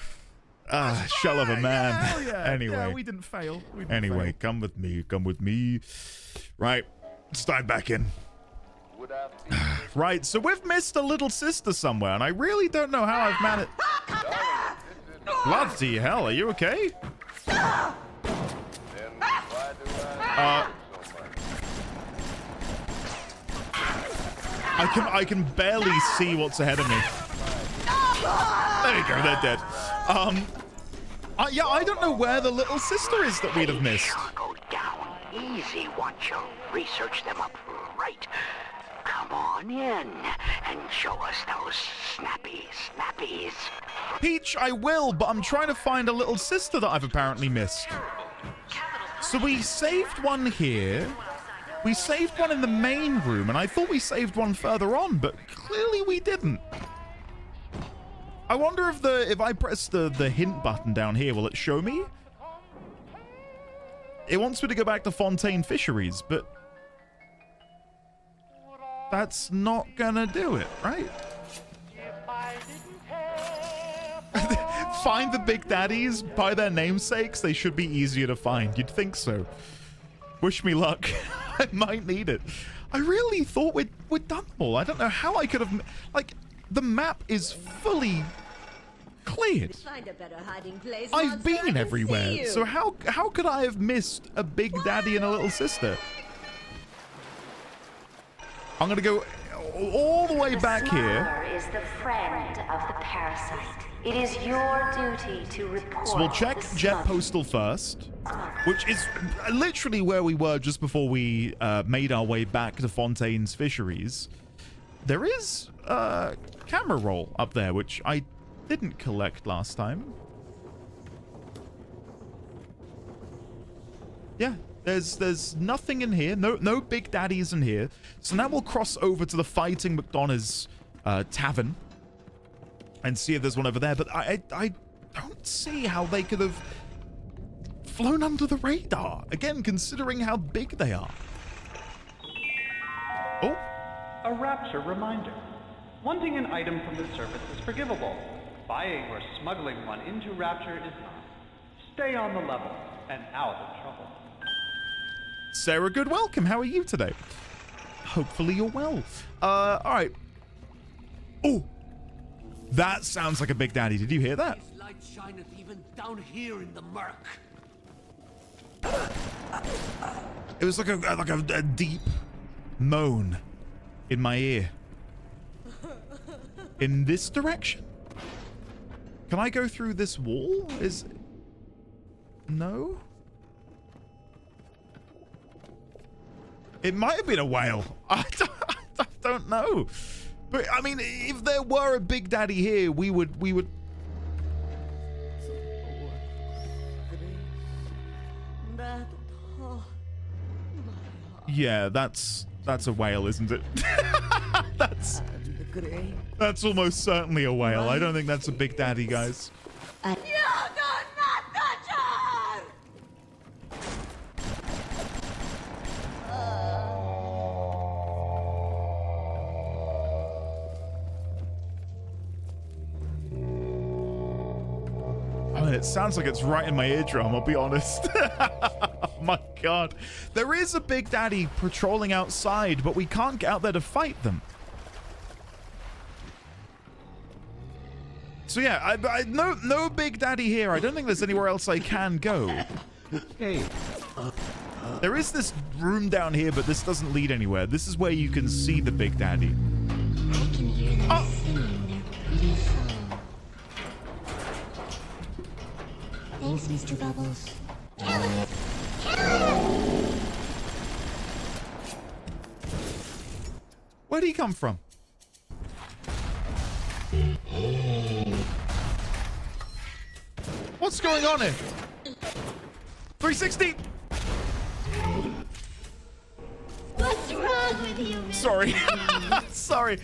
Shell of a man. Yeah, hell yeah. Anyway. Yeah, we didn't fail. Anyway, come with me. Come with me. Right. Let's dive back in. Right, so we've missed a little sister somewhere, and I really don't know how I've managed. Bloody hell, are you okay? I can barely see what's ahead of me. There you go, they're dead. Yeah, I don't know where the little sister is that we'd have missed. Go down easy, Watcher. Research them up right. Come on in and show us those snappies. Peach, I will, but I'm trying to find a little sister that I've apparently missed. So we saved one here. We saved one in the main room, and I thought we saved one further on, but clearly we didn't. I wonder if I press the hint button down here, will it show me? It wants me to go back to Fontaine Fisheries, but that's not gonna do it, right? Find the Big Daddies by their namesakes. They should be easier to find. You'd think so. Wish me luck. I might need it. I really thought we'd done them all. I don't know how I could have... Like, the map is fully cleared. Find a better hiding place, I've monster. I been can everywhere. see you. So how could I have missed a Big Daddy and a little sister? I'm going to go all the way back here. Is the friend of the parasite. It is your duty to report. So we'll check Jet Postal first, which is literally where we were just before we made our way back to Fontaine's Fisheries. There is a camera roll up there, which I didn't collect last time. Yeah, there's nothing in here. No Big Daddies in here. So now we'll cross over to the Fighting McDonough's tavern and see if there's one over there. But I don't see how they could have flown under the radar. Again, considering how big they are. Oh. A Rapture reminder. Wanting an item from the surface is forgivable. Buying or smuggling one into Rapture is not. Stay on the level and out of trouble. Sarah Good, welcome. How are you today? Hopefully you're well. All right. Oh, that sounds like a Big Daddy. Did you hear that? His light shineth even down here in the murk. It was like a deep moan in my ear. In this direction? Can I go through this wall? No? It might have been a whale. I don't know. But I mean, if there were a Big Daddy here, we would. Yeah, that's a whale, isn't it? That's almost certainly a whale. I don't think that's a Big Daddy, guys. You do not touch her! I mean, it sounds like it's right in my eardrum, I'll be honest. Oh my god. There is a Big Daddy patrolling outside, but we can't get out there to fight them. So yeah, no Big Daddy here. I don't think there's anywhere else I can go. Hey. There is this room down here, but this doesn't lead anywhere. This is where you can see the Big Daddy. I can hear them singing their pretty song. Thanks, Mr. Bubbles. Kill it! Kill it! Where'd he come from? What's going on here? 360! What's wrong with you, man? Sorry. Sorry.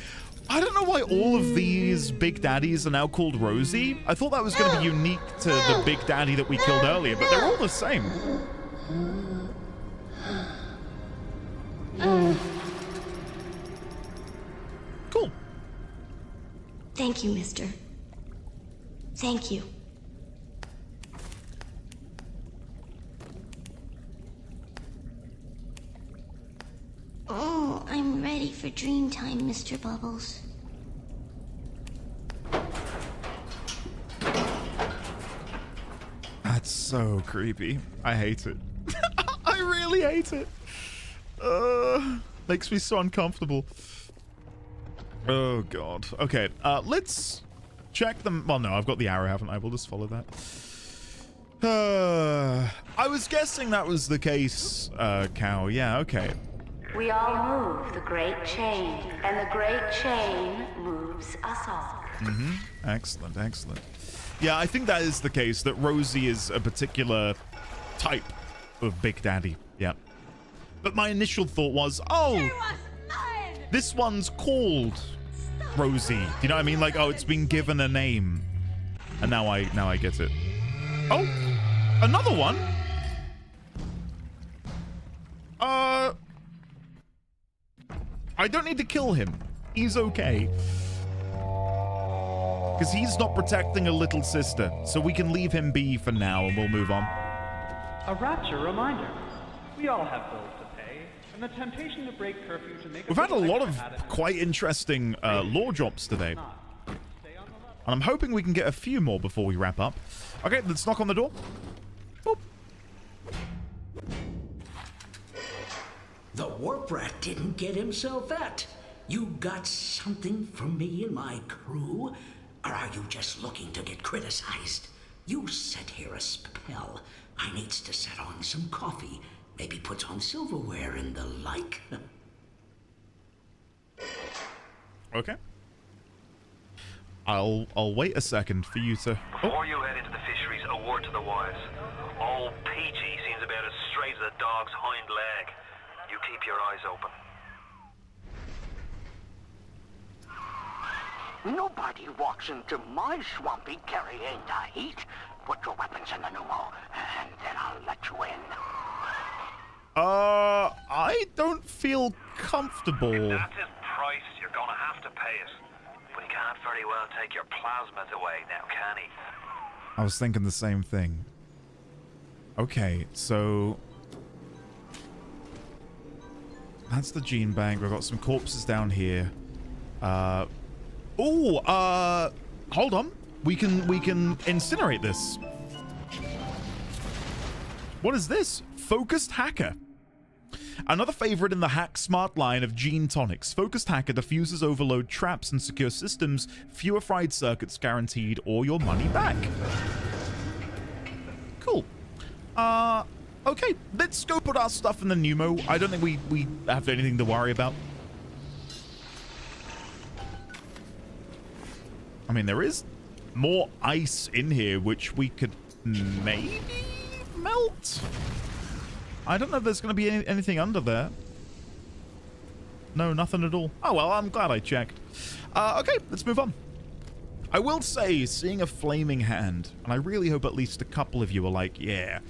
I don't know why all of these Big Daddies are now called Rosie. I thought that was going to be unique to the Big Daddy that we killed earlier, but they're all the same. Cool. Thank you, mister. Thank you. Oh, I'm ready for dream time, Mr. Bubbles. That's so creepy. I hate it. I really hate it. Makes me so uncomfortable. Oh, God. Okay, let's check them. Well, no, I've got the arrow, haven't I? We'll just follow that. I was guessing that was the case, Cow. Yeah, okay. We all move the great chain, and the great chain moves us all. Mm-hmm. Excellent, excellent. Yeah, I think that is the case, that Rosie is a particular type of Big Daddy. Yeah. But my initial thought was, oh, this one's called Rosie. Do you know what I mean? Like, oh, it's been given a name. And now I get it. Oh, another one? I don't need to kill him. He's okay. Because he's not protecting a little sister. So we can leave him be for now and we'll move on. A rapture reminder. We all have bills to pay, and the temptation to break curfew to make We've had a lot of quite interesting lore drops today. And I'm hoping we can get a few more before we wrap up. Okay, let's knock on the door. Boop. The warp rat didn't get himself at. You got something from me and my crew? Or are you just looking to get criticized? You set here a spell. I needs to set on some coffee. Maybe put on silverware and the like. Okay. I'll wait a second for you to... Before you head into the fisheries, a word to the wise. Old Peachy seems about as straight as a dog's hind leg. You keep your eyes open. Nobody walks into my swampy carrying the heat. Put your weapons in the pneumo, and then I'll let you in. I don't feel comfortable. If that's his price, you're gonna have to pay it. But he can't very well take your plasmas away now, can he? I was thinking the same thing. Okay, so... that's the gene bank. We've got some corpses down here. Hold on. We can incinerate this. What is this? Focused Hacker. Another favorite in the Hack Smart line of gene tonics. Focused Hacker diffuses overload traps and secure systems. Fewer fried circuits guaranteed, or your money back. Cool. Okay, let's go put our stuff in the pneumo. I don't think we have anything to worry about. I mean, there is more ice in here, which we could maybe melt. I don't know if there's going to be anything under there. No, nothing at all. Oh, well, I'm glad I checked. Okay, let's move on. I will say, seeing a flaming hand, and I really hope at least a couple of you are like, yeah,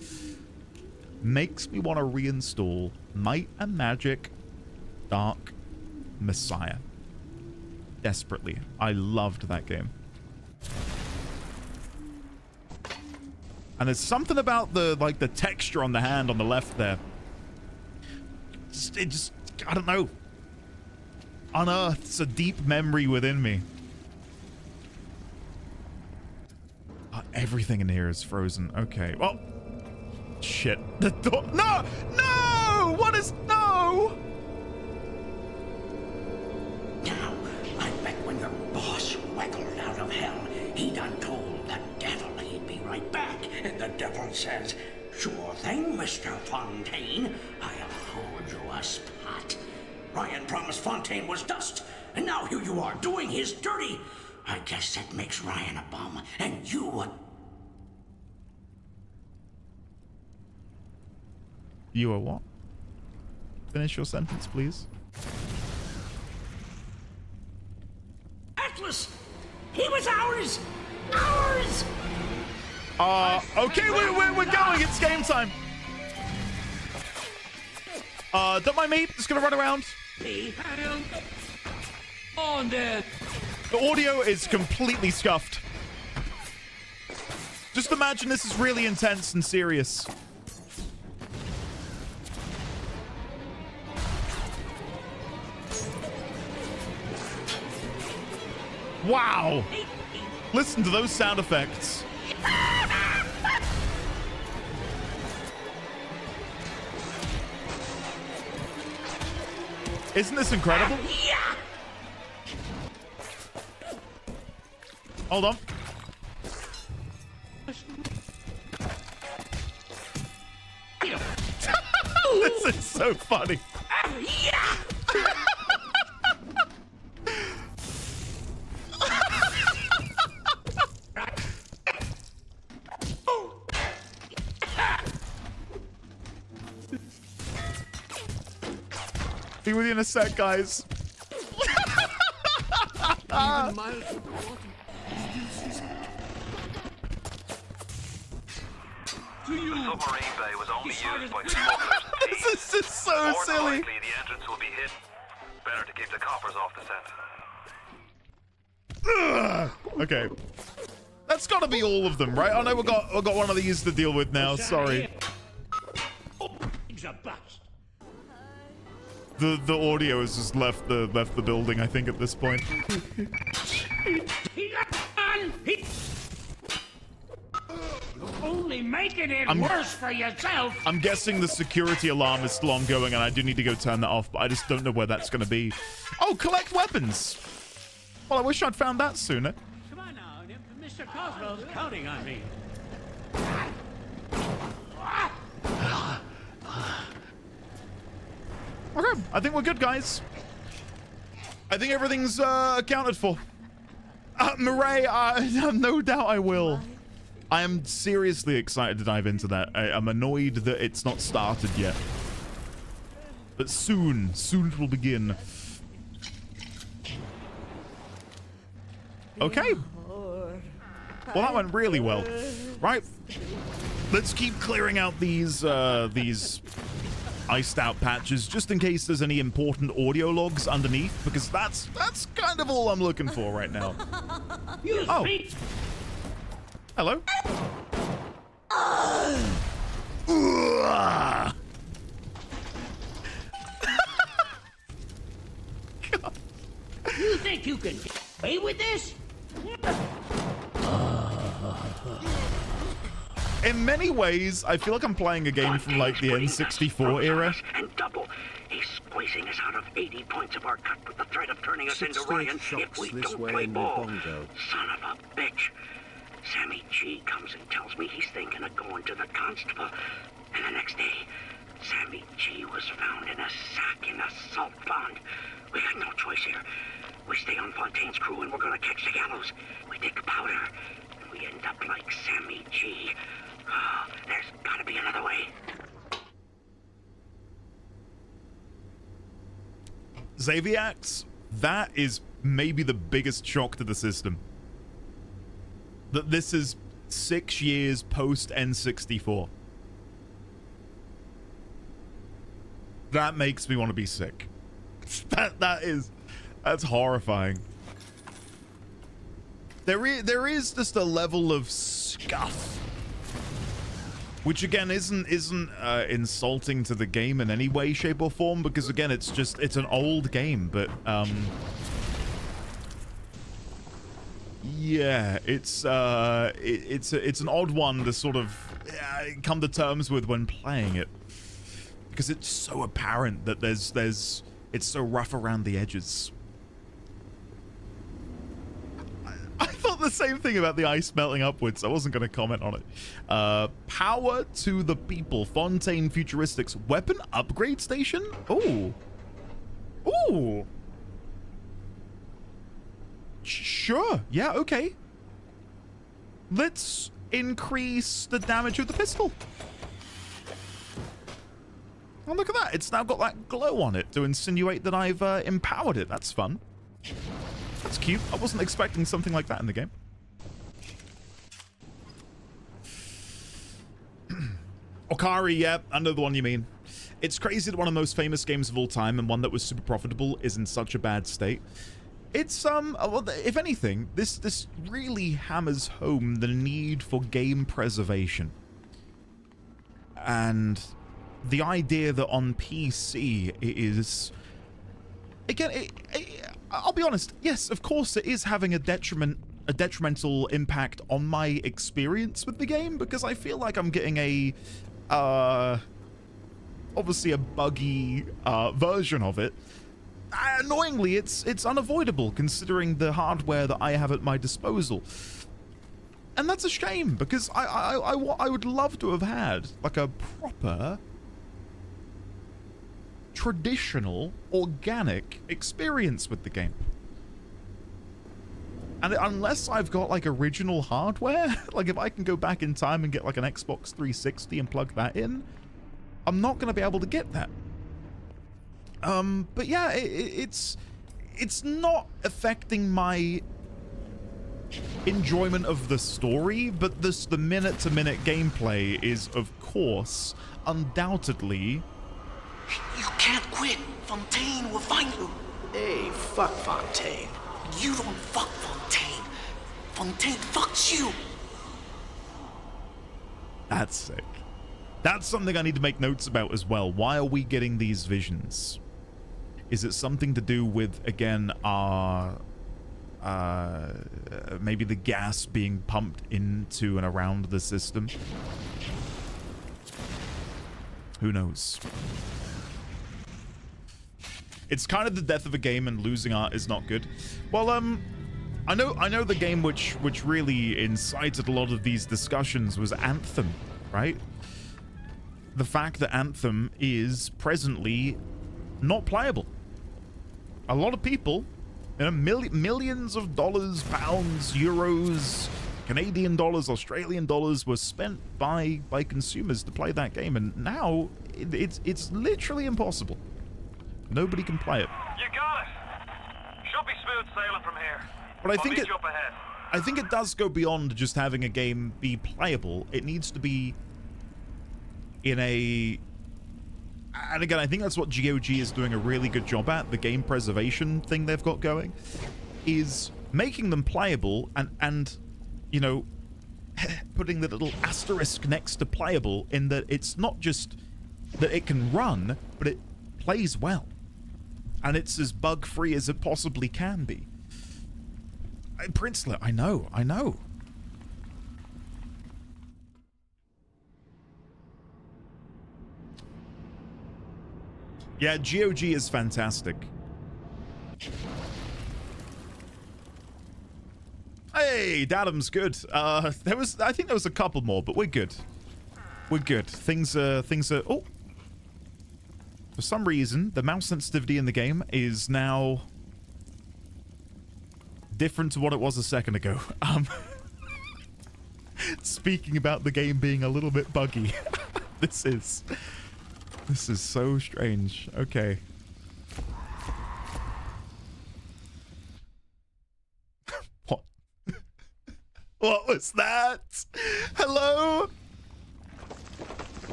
makes me want to reinstall Might and Magic Dark Messiah. Desperately. I loved that game. And there's something about the texture on the hand on the left there. It just I don't know. Unearths a deep memory within me. Everything in here is frozen. Okay. Well, shit. The door. No! No! What is no? Now, I bet when your boss waggled out of hell, he done told the devil he'd be right back. And the devil says, "Sure thing, Mr. Fontaine. I'll hold you a spot." Ryan promised Fontaine was dust, and now here you are doing his dirty. I guess that makes Ryan a bum, and you a... You are what? Finish your sentence, please. Atlas! He was ours! Ours! Okay, we're going. It's game time. Don't mind me. Just gonna run around. On there. The audio is completely scuffed. Just imagine this is really intense and serious. Wow. Listen to those sound effects. Isn't this incredible? Hold on. This is so funny. Yeah! Be with you in a sec, guys. Even miles from the water. The submarine bay was only used by smugglers and thieves. This is just so More than silly. likely, the entrance will be hidden. Better to keep the coppers off the scent. Okay. That's got to be all of them, right? I know we've got one of these to deal with now. Sorry. The audio has just left the building, I think, at this point. Only making it worse for yourself. I'm guessing the security alarm is still ongoing, and I do need to go turn that off, but I just don't know where that's going to be. Oh, collect weapons. Well, I wish I'd found that sooner. Come on now, Mr. Cosgrove counting on me. Okay, I think we're good, guys. I think everything's accounted for. Murray, no doubt I will. I am seriously excited to dive into that. I'm annoyed that it's not started yet. But soon it will begin. Okay. Well, that went really well. Right. Let's keep clearing out these iced out patches just in case there's any important audio logs underneath, because that's kind of all I'm looking for right now. Oh. Hello. You think you can get away with this? In many ways, I feel like I'm playing a game from like the N64 era. And double. He's squeezing us out of 80 points of our cut with the threat of turning us into Ryan if we don't play ball. Son of a bitch. Sammy G comes and tells me he's thinking of going to the constable. And the next day, Sammy G was found in a sack in a salt pond. We got no choice here. We stay on Fontaine's crew and we're gonna catch the gallows. We take powder and we end up like Sammy G. Oh, there's gotta be another way. Xaviax, that is maybe the biggest shock to the system. That this is 6 years post N64. That makes me want to be sick. That's horrifying. There is just a level of scuff, which again isn't insulting to the game in any way, shape, or form, because again it's an old game, but yeah, it's an odd one to sort of come to terms with when playing it, because it's so apparent that it's so rough around the edges. I thought the same thing about the ice melting upwards. I wasn't going to comment on it. Power to the people. Fontaine Futuristics weapon upgrade station. Oh. Ooh. Sure. Yeah, okay. Let's increase the damage of the pistol. Oh, look at that. It's now got that glow on it to insinuate that I've empowered it. That's fun. That's cute. I wasn't expecting something like that in the game. Okari, yeah, I know the one you mean. It's crazy that one of the most famous games of all time and one that was super profitable is in such a bad state. It's, well, if anything, this really hammers home the need for game preservation. And the idea that on PC it is... Again, I'll be honest, yes, of course it is having a detrimental impact on my experience with the game, because I feel like I'm getting obviously a buggy version of it. Annoyingly, it's unavoidable considering the hardware that I have at my disposal. And that's a shame, because I would love to have had like a proper traditional, organic experience with the game. And unless I've got like original hardware, like if I can go back in time and get like an Xbox 360 and plug that in, I'm not going to be able to get that. But yeah, it's not affecting my enjoyment of the story, but the minute-to-minute gameplay is, of course, undoubtedly... You can't quit. Fontaine will find you. Hey, fuck Fontaine. You don't fuck Fontaine. Fontaine fucks you. That's sick. That's something I need to make notes about as well. Why are we getting these visions? Is it something to do with, again, our... maybe the gas being pumped into and around the system? Who knows? It's kind of the death of a game, and losing art is not good. Well, I know the game which really incited a lot of these discussions was Anthem, right? The fact that Anthem is presently not playable. A lot of people, you know, millions of dollars, pounds, euros, Canadian dollars, Australian dollars were spent by consumers to play that game, and now it's literally impossible. Nobody can play it. You got it. Should be smooth sailing from here. But I'll meet you up ahead. I think it does go beyond just having a game be playable. It needs to be in a... And again, I think that's what GOG is doing a really good job at. The game preservation thing they've got going is making them playable and you know, putting the little asterisk next to playable, in that it's not just that it can run, but it plays well. And it's as bug-free as it possibly can be. Princelet, I know. Yeah, GOG is fantastic. Hey, Dadam's good. I think there was a couple more, but we're good. We're good. Things are... Oh! For some reason, the mouse sensitivity in the game is now different to what it was a second ago. Speaking about the game being a little bit buggy. This is so strange. Okay. What? What was that? Hello?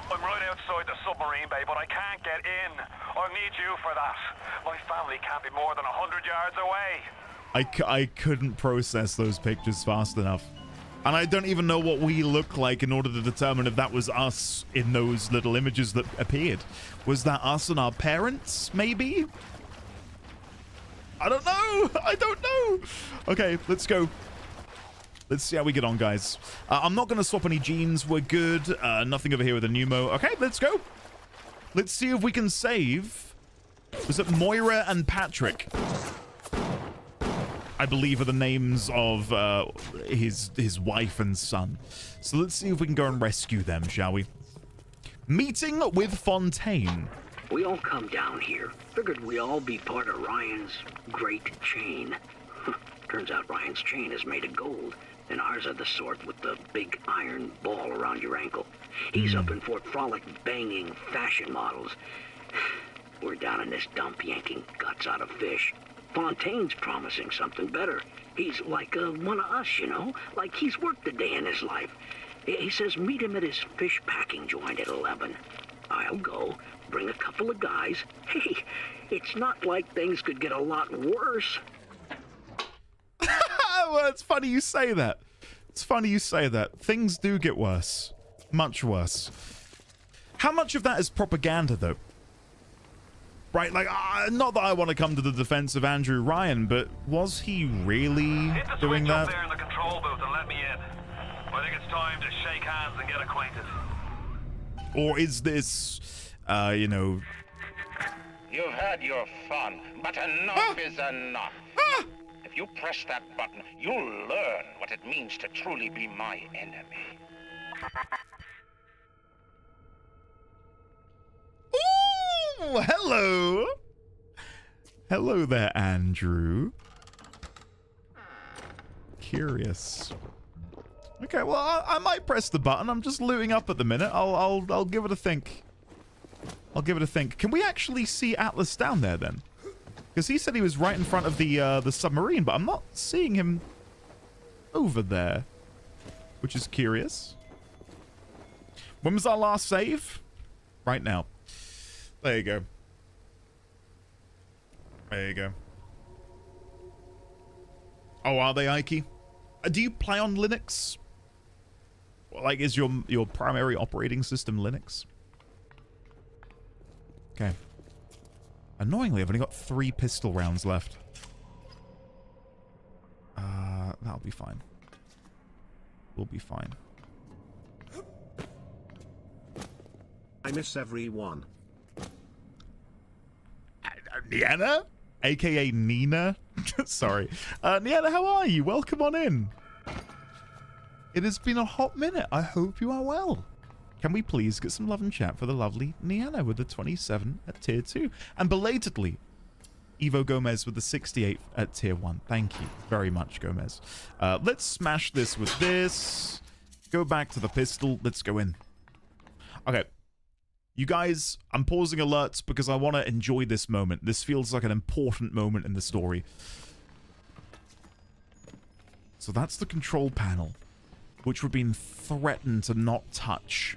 I'm right outside the submarine bay, but I can't get in. I need you for that. My family can't be more than 100 yards away. I couldn't process those pictures fast enough. And I don't even know what we look like in order to determine if that was us in those little images that appeared. Was that us and our parents, maybe? I don't know. Okay, let's go. Let's see how we get on, guys. I'm not going to swap any genes. We're good. Nothing over here with a pneumo. Okay, let's go. Let's see if we can save. Was it Moira and Patrick? I believe are the names of his wife and son. So let's see if we can go and rescue them, shall we? Meeting with Fontaine. We all come down here. Figured we all be part of Ryan's great chain. Turns out Ryan's chain is made of gold, and ours are the sort with the big iron ball around your ankle. He's up in Fort Frolic banging fashion models. We're down in this dump yanking guts out of fish. Fontaine's promising something better. He's like one of us, you know? Like he's worked a day in his life. He says meet him at his fish packing joint at 11. I'll go, bring a couple of guys. Hey, it's not like things could get a lot worse. Well, it's funny you say that. It's funny you say that. Things do get worse. Much worse. How much of that is propaganda, though? Right, like, not that I want to come to the defense of Andrew Ryan, but was he really doing that? Up there in the control booth and let me in. I think it's time to shake hands and get acquainted. Or is this, you know... You've had your fun, but enough is enough. If you press that button, you'll learn what it means to truly be my enemy. Oh, hello. Hello there, Andrew. Curious. Okay, well, I might press the button. I'm just looting up at the minute. I'll give it a think. I'll give it a think. Can we actually see Atlas down there then? Because he said he was right in front of the submarine, but I'm not seeing him over there, which is curious. When was our last save? Right now. There you go. There you go. Oh, are they, Ike? Do you play on Linux? Like, is your primary operating system Linux? Okay. Annoyingly, I've only got 3 pistol rounds left. That'll be fine. We'll be fine. I miss everyone. Niana? AKA Nina? Sorry. Niana, how are you? Welcome on in. It has been a hot minute. I hope you are well. Can we please get some love and chat for the lovely Niana with the 27 at tier 2? And belatedly, Evo Gomez with the 68 at tier 1. Thank you very much, Gomez. Let's smash this with this. Go back to the pistol. Let's go in. Okay. You guys, I'm pausing alerts because I want to enjoy this moment. This feels like an important moment in the story. So that's the control panel, which we've been threatened to not touch.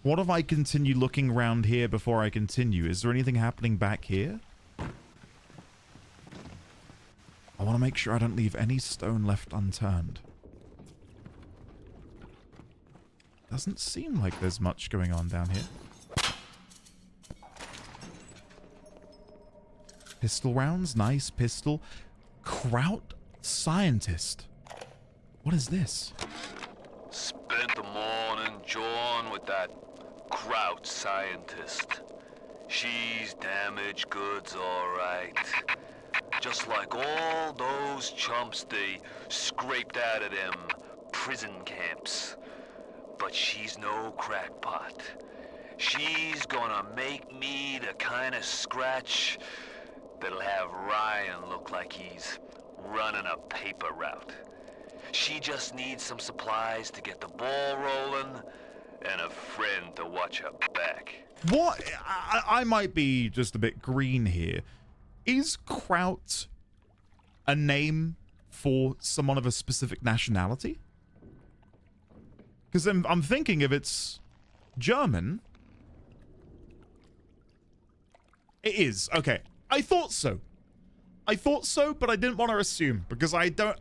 What if I continue looking around here before I continue? Is there anything happening back here? I want to make sure I don't leave any stone left unturned. Doesn't seem like there's much going on down here. Pistol rounds, nice pistol. Kraut scientist. What is this? Spent the morning jawing with that Kraut scientist. She's damaged goods, all right. Just like all those chumps they scraped out of them prison camps. But she's no crackpot. She's gonna make me the kind of scratch that'll have Ryan look like he's running a paper route. She just needs some supplies to get the ball rolling and a friend to watch her back. What? I might be just a bit green here. Is Kraut a name for someone of a specific nationality? Because I'm thinking if it's German. It is. Okay. I thought so. I thought so, but I didn't want to assume. Because the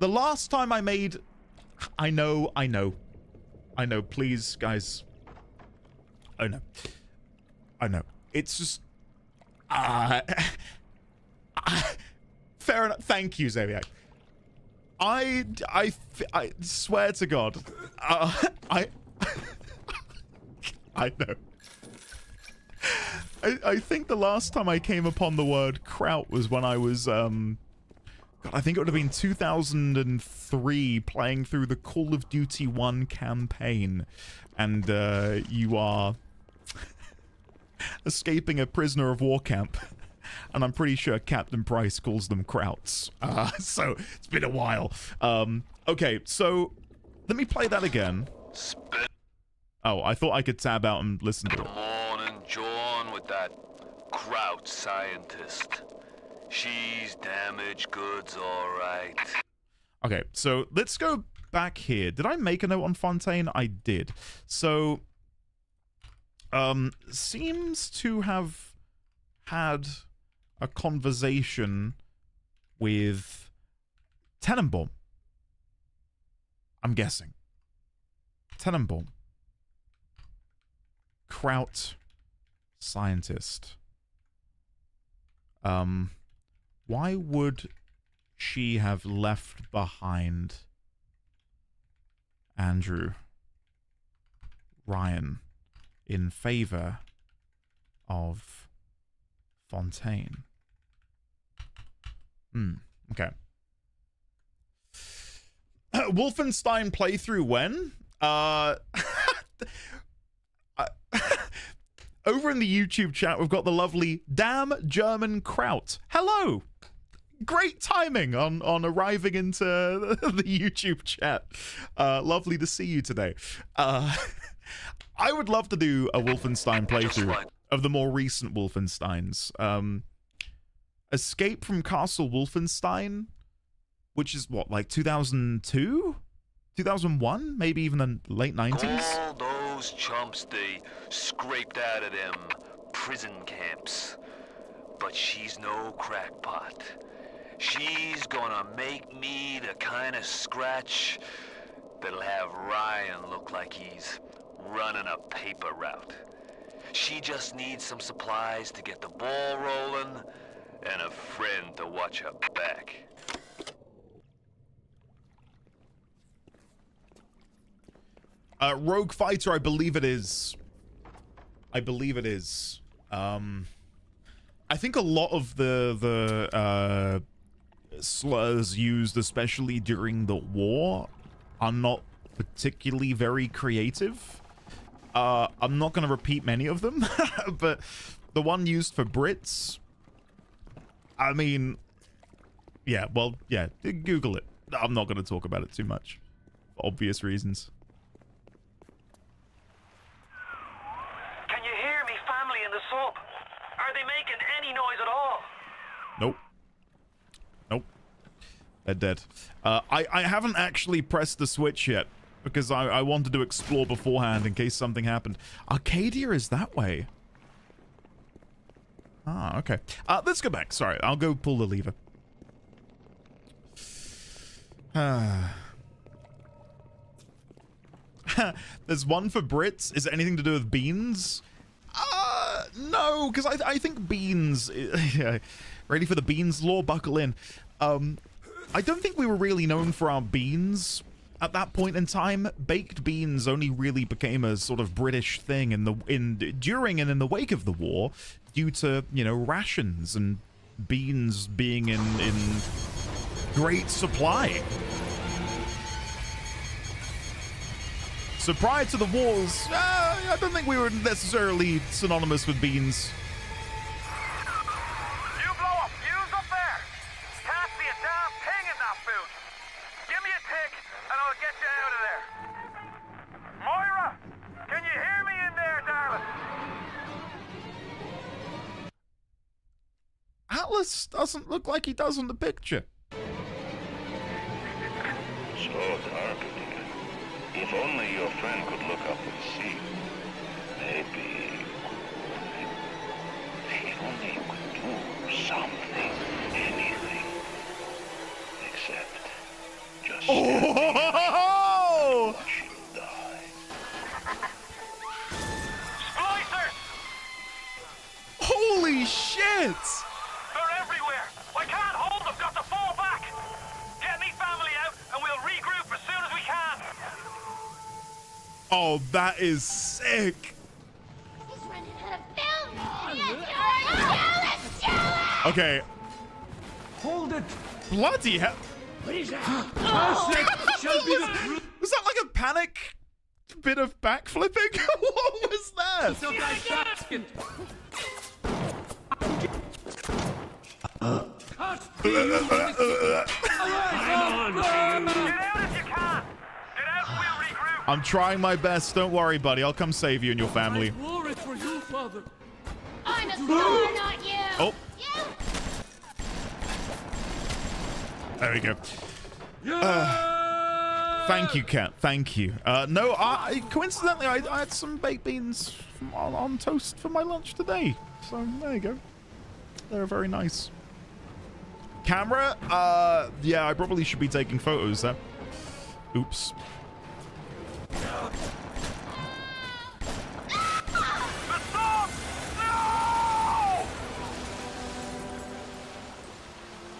last time I made... I know. Please, guys. I know. It's just... fair enough. Thank you, Zaviak. I swear to God, I know. I think the last time I came upon the word kraut was when I was, God, I think it would have been 2003, playing through the Call of Duty 1 campaign, and you are escaping a prisoner of war camp. And I'm pretty sure Captain Price calls them krauts. So it's been a while. Okay, so let me play that again. Oh, I thought I could tab out and listen to it. Morning jawing with that Kraut scientist. She's damaged goods, all right. Okay, so let's go back here. Did I make a note on Fontaine? I did. So, seems to have had a conversation with Tenenbaum. I'm guessing. Tenenbaum. Kraut scientist. Why would she have left behind Andrew Ryan in favor of Fontaine? Okay. Wolfenstein playthrough when? over in the YouTube chat, we've got the lovely Damn German Kraut. Hello. Great timing on arriving into the YouTube chat. Lovely to see you today. I would love to do a Wolfenstein playthrough of the more recent Wolfensteins. Escape from Castle Wolfenstein, which is what, like 2002? 2001? Maybe even the late 90s? All those chumps they scraped out of them prison camps. But she's no crackpot. She's gonna make me the kind of scratch that'll have Ryan look like he's running a paper route. She just needs some supplies to get the ball rolling and a friend to watch her back. Rogue Fighter, I believe it is. I believe it is. I think a lot of the slurs used, especially during the war, are not particularly very creative. I'm not going to repeat many of them, but the one used for Brits, I mean, yeah, well, yeah, Google it. I'm not going to talk about it too much, for obvious reasons. Can you hear me, family in the sub? Are they making any noise at all? Nope. Nope. They're dead. I haven't actually pressed the switch yet because I wanted to explore beforehand in case something happened. Arcadia is that way. Ah, okay. Let's go back. Sorry, I'll go pull the lever. There's one for Brits. Is it anything to do with beans? No, because I think beans... Yeah, ready for the beans lore? Buckle in. I don't think we were really known for our beans at that point in time. Baked beans only really became a sort of British thing during and in the wake of the war due to, you know, rations and beans being in great supply. So prior to the wars, I don't think we were necessarily synonymous with beans. You blow up fuse up there! Can't see a damn thing in that food! Give me a tick and I'll get you out of there! Moira! Can you hear me in there, darling? Atlas doesn't look like he does in the picture. So dark in here. If only your friend could look up and see. Maybe... If only you could do something, anything. Except just Oh! watch him die. Splicers! Holy shit! They're everywhere! I can't hold them! Got to fall back! Get me family out and we'll regroup as soon as we can! Oh, that is sick. Okay. Hold it. Bloody hell. What is that? Shall be the... Was that like a panic bit of backflipping? What was that? I'm trying my best. Don't worry, buddy. I'll come save you and your family. For you, Father. I'm a star, not you. Oh. There we go. Thank you, Kat. Thank you. No, coincidentally, I had some baked beans on toast for my lunch today. So there you go. They're very nice. Camera? Yeah, I probably should be taking photos there. Oops.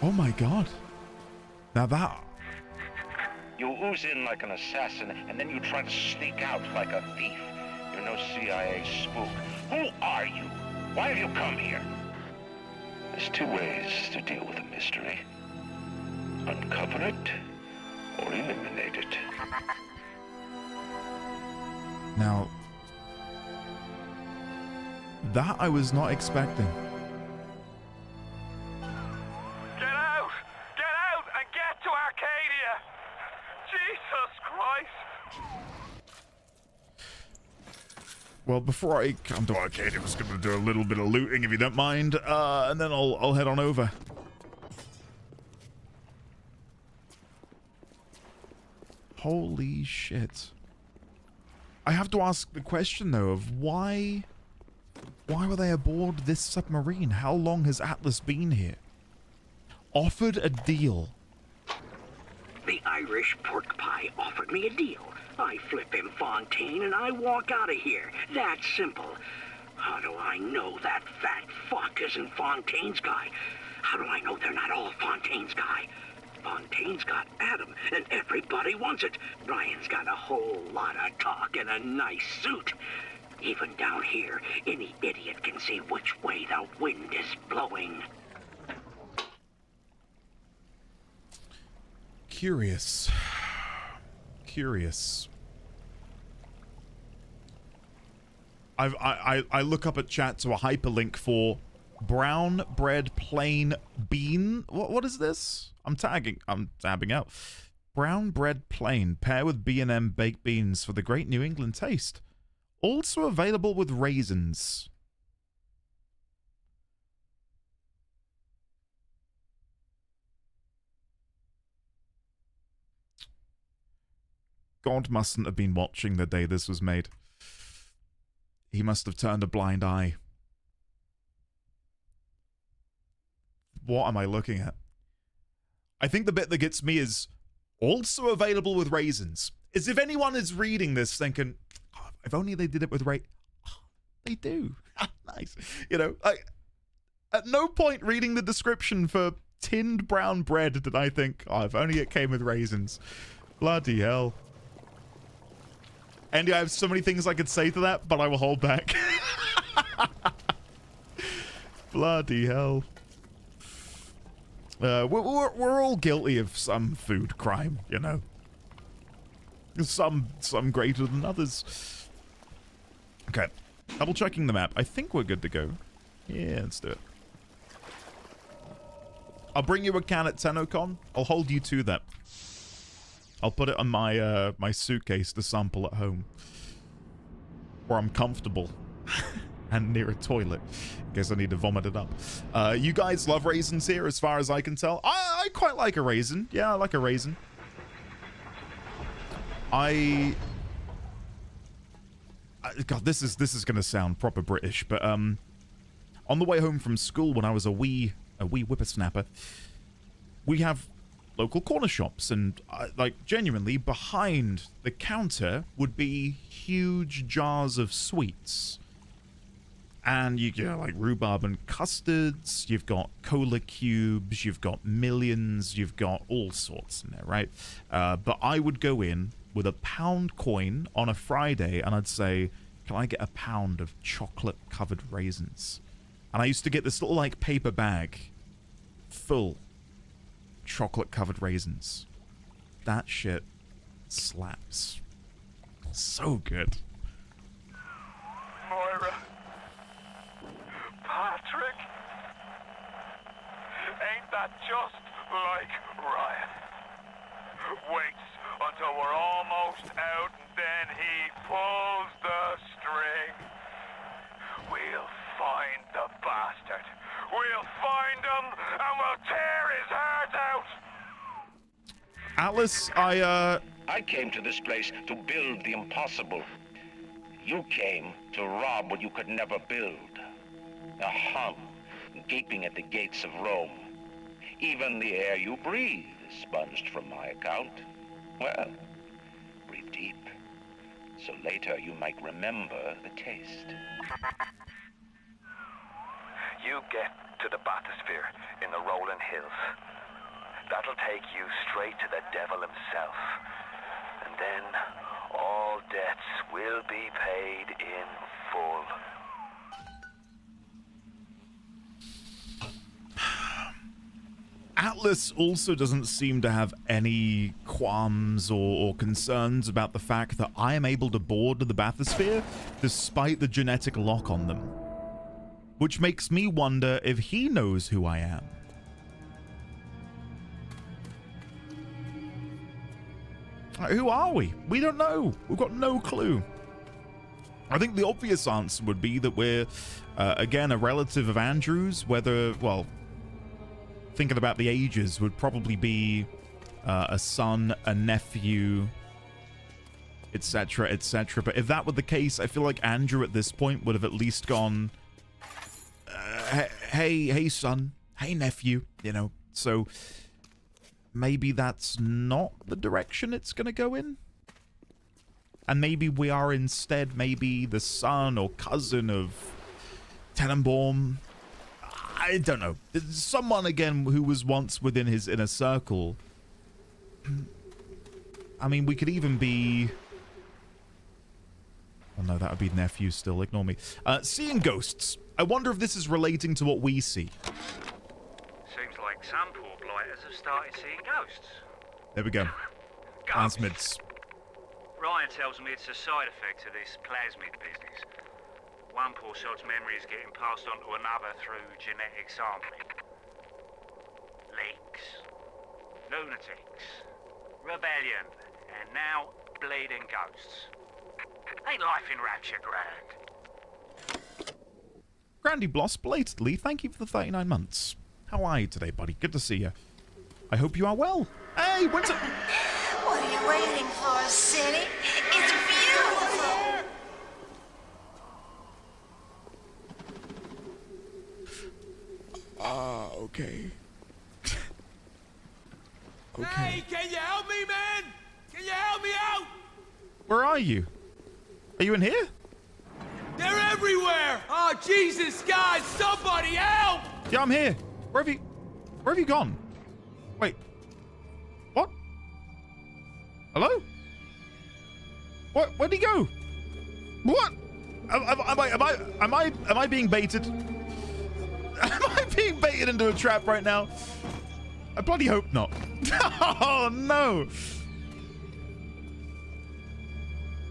Oh my god. Now that... You ooze in like an assassin, and then you try to sneak out like a thief. You're no CIA spook. Who are you? Why have you come here? There's two ways to deal with a mystery. Uncover it, or eliminate it. Now... That I was not expecting. Get out! Get out and get to Arcadia! Jesus Christ! Well, before I come to Arcadia, I'm just going to do a little bit of looting, if you don't mind, and then I'll head on over. Holy shit. I have to ask the question, though, of why were they aboard this submarine? How long has Atlas been here? Offered a deal. The Irish pork pie offered me a deal. I flip him Fontaine and I walk out of here. That's simple. How do I know that fat fuck isn't Fontaine's guy? How do I know they're not all Fontaine's guy? Fontaine's got Adam, and everybody wants it. Ryan's got a whole lot of talk and a nice suit. Even down here, any idiot can see which way the wind is blowing. Curious. Curious. I look up at chat to a hyperlink for brown bread plain bean. What is this? I'm tabbing out. Brown bread plain, pair with B&M baked beans for the great New England taste. Also available with raisins. God mustn't have been watching the day this was made. He must have turned a blind eye. What am I looking at? I think the bit that gets me is also available with raisins. As if anyone is reading this thinking, oh, if only they did it with they do. Nice. You know, at no point reading the description for tinned brown bread did I think, oh, if only it came with raisins. Bloody hell. Andy, I have so many things I could say to that, but I will hold back. Bloody hell. We're all guilty of some food crime, you know. Some greater than others. Okay, double checking the map. I think we're good to go. Yeah, let's do it. I'll bring you a can at TennoCon. I'll hold you to that. I'll put it on my my suitcase to sample at home, where I'm comfortable and near a toilet in case I need to vomit it up. You guys love raisins here, as far as I can tell. I quite like a raisin. Yeah, I like a raisin. God, this is gonna sound proper British, but on the way home from school when I was a wee whippersnapper, we have local corner shops, and like genuinely behind the counter would be huge jars of sweets, and you get like rhubarb and custards, you've got cola cubes, you've got millions, you've got all sorts in there, right? But I would go in with a £1 coin on a Friday and I'd say, can I get a pound of chocolate covered raisins? And I used to get this little like paper bag full chocolate covered raisins. That shit slaps. So good. Moira. Patrick. Ain't that just like Ryan? Waits until we're almost out and then he pulls the string. We'll find the bastard. We'll find him and we'll tear his heart out. Atlas, I came to this place to build the impossible. You came to rob what you could never build. A hum gaping at the gates of Rome. Even the air you breathe is sponged from my account. Well, breathe deep, so later you might remember the taste. You get to the bathysphere in the rolling hills. That'll take you straight to the devil himself. And then all debts will be paid in full. Atlas also doesn't seem to have any qualms or concerns about the fact that I am able to board the bathysphere despite the genetic lock on them. which makes me wonder if he knows who I am. Who are we? We don't know. We've got no clue. I think the obvious answer would be that we're, again, a relative of Andrew's, whether, well, thinking about the ages, would probably be a son, a nephew, etc., etc. But if that were the case, I feel like Andrew at this point would have at least gone, hey, son, hey, nephew, you know, so maybe that's not the direction it's going to go in. And maybe we are instead maybe the son or cousin of Tenenbaum. I don't know. Someone, again, who was once within his inner circle. I mean, we could even be... Oh no, that would be nephew still. Ignore me. Seeing ghosts. I wonder if this is relating to what we see. Seems like some poor blighters have started seeing ghosts. There we go. Plasmids. Ryan tells me it's a side effect of this plasmid business. One poor sod's memory is getting passed on to another through genetic sampling. Leaks, lunatics, rebellion, and now bleeding ghosts. Ain't life in Rapture grand? Grandy Bloss, belatedly, thank you for the 39 months. How are you today, buddy? Good to see you. I hope you are well. Hey, when's it... What are you waiting for, City? It's beautiful! Okay. Okay. Hey, can you help me, man? Can you help me out? Where are you? Are you in here? They're everywhere! Oh, Jesus, God, somebody help! Yeah, I'm here. Where have you gone? Wait. What? Hello? What? Where'd he go? What? Am I being baited? Am I being baited into a trap right now? I bloody hope not. Oh no!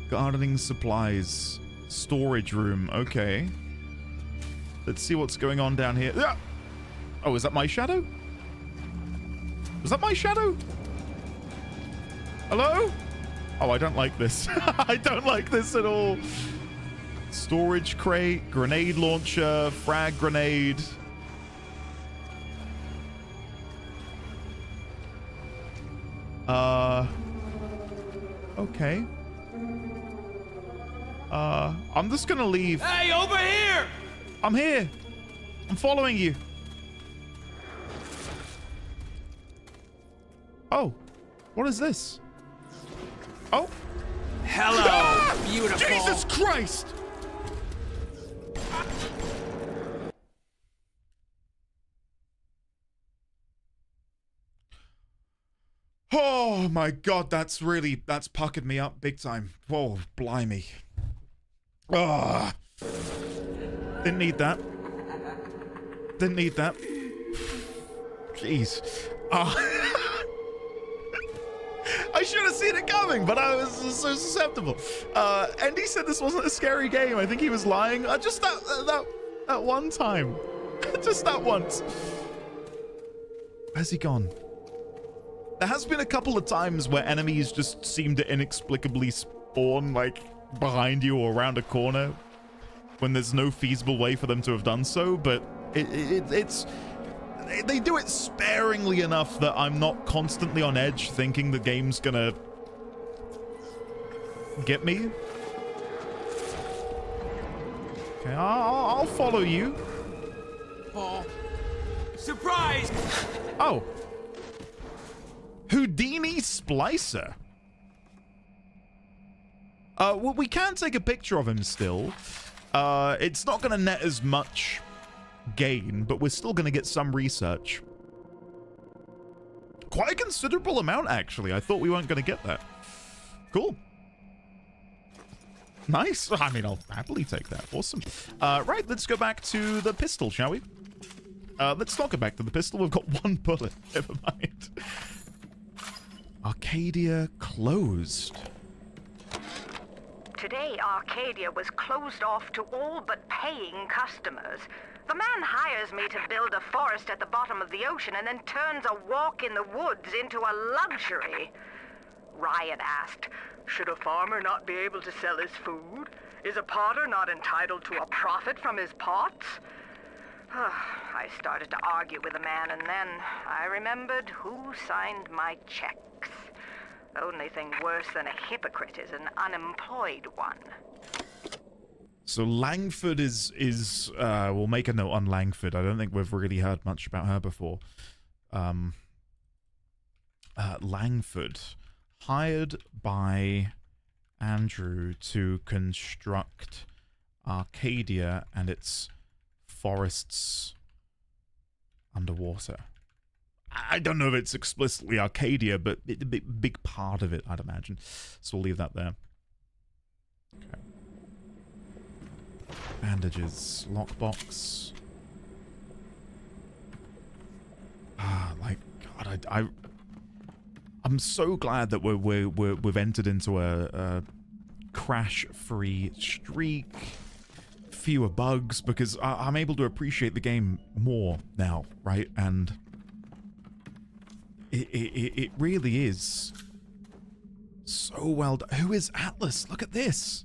Gardening supplies. Storage room. Okay. Let's see what's going on down here. Oh, is that my shadow? Was that my shadow? Hello? Oh, I don't like this. I don't like this at all. Storage crate, grenade launcher, frag grenade. Okay. I'm just gonna leave. Hey, over here! I'm here. I'm following you. Oh, what is this? Oh. Hello, beautiful. Jesus Christ! Oh my God, that's puckered me up big time. Whoa, blimey. Oh, didn't need that. Didn't need that. Jeez. I should have seen it coming, but I was so susceptible. Andy said this wasn't a scary game. I think he was lying. Just that one time. Just that once. Where's he gone? There has been a couple of times where enemies just seem to inexplicably spawn, like, behind you or around a corner when there's no feasible way for them to have done so, but they do it sparingly enough that I'm not constantly on edge thinking the game's gonna get me. Okay, I'll follow you. Oh, surprise! Oh. Houdini Splicer. Well, we can take a picture of him still. It's not going to net as much gain, but we're still going to get some research. Quite a considerable amount, actually. I thought we weren't going to get that. Cool. Nice. I mean, I'll happily take that. Awesome. Right, let's go back to the pistol, shall we? Let's not go back to the pistol. We've got one bullet. Never mind. Arcadia closed. Today, Arcadia was closed off to all but paying customers. The man hires me to build a forest at the bottom of the ocean and then turns a walk in the woods into a luxury. Ryan asked, should a farmer not be able to sell his food? Is a potter not entitled to a profit from his pots? I started to argue with the man, and then I remembered who signed my checks. The only thing worse than a hypocrite is an unemployed one. So Langford is we'll make a note on Langford. I don't think we've really heard much about her before. Langford, hired by Andrew to construct Arcadia and its forests underwater. I don't know if it's explicitly Arcadia, but a big part of it, I'd imagine. So we'll leave that there. Okay. Bandages, lockbox. Like God, I'm so glad that we've entered into a crash-free streak, fewer bugs, because I'm able to appreciate the game more now, right? And it really is so well done. Who is Atlas? Look at this.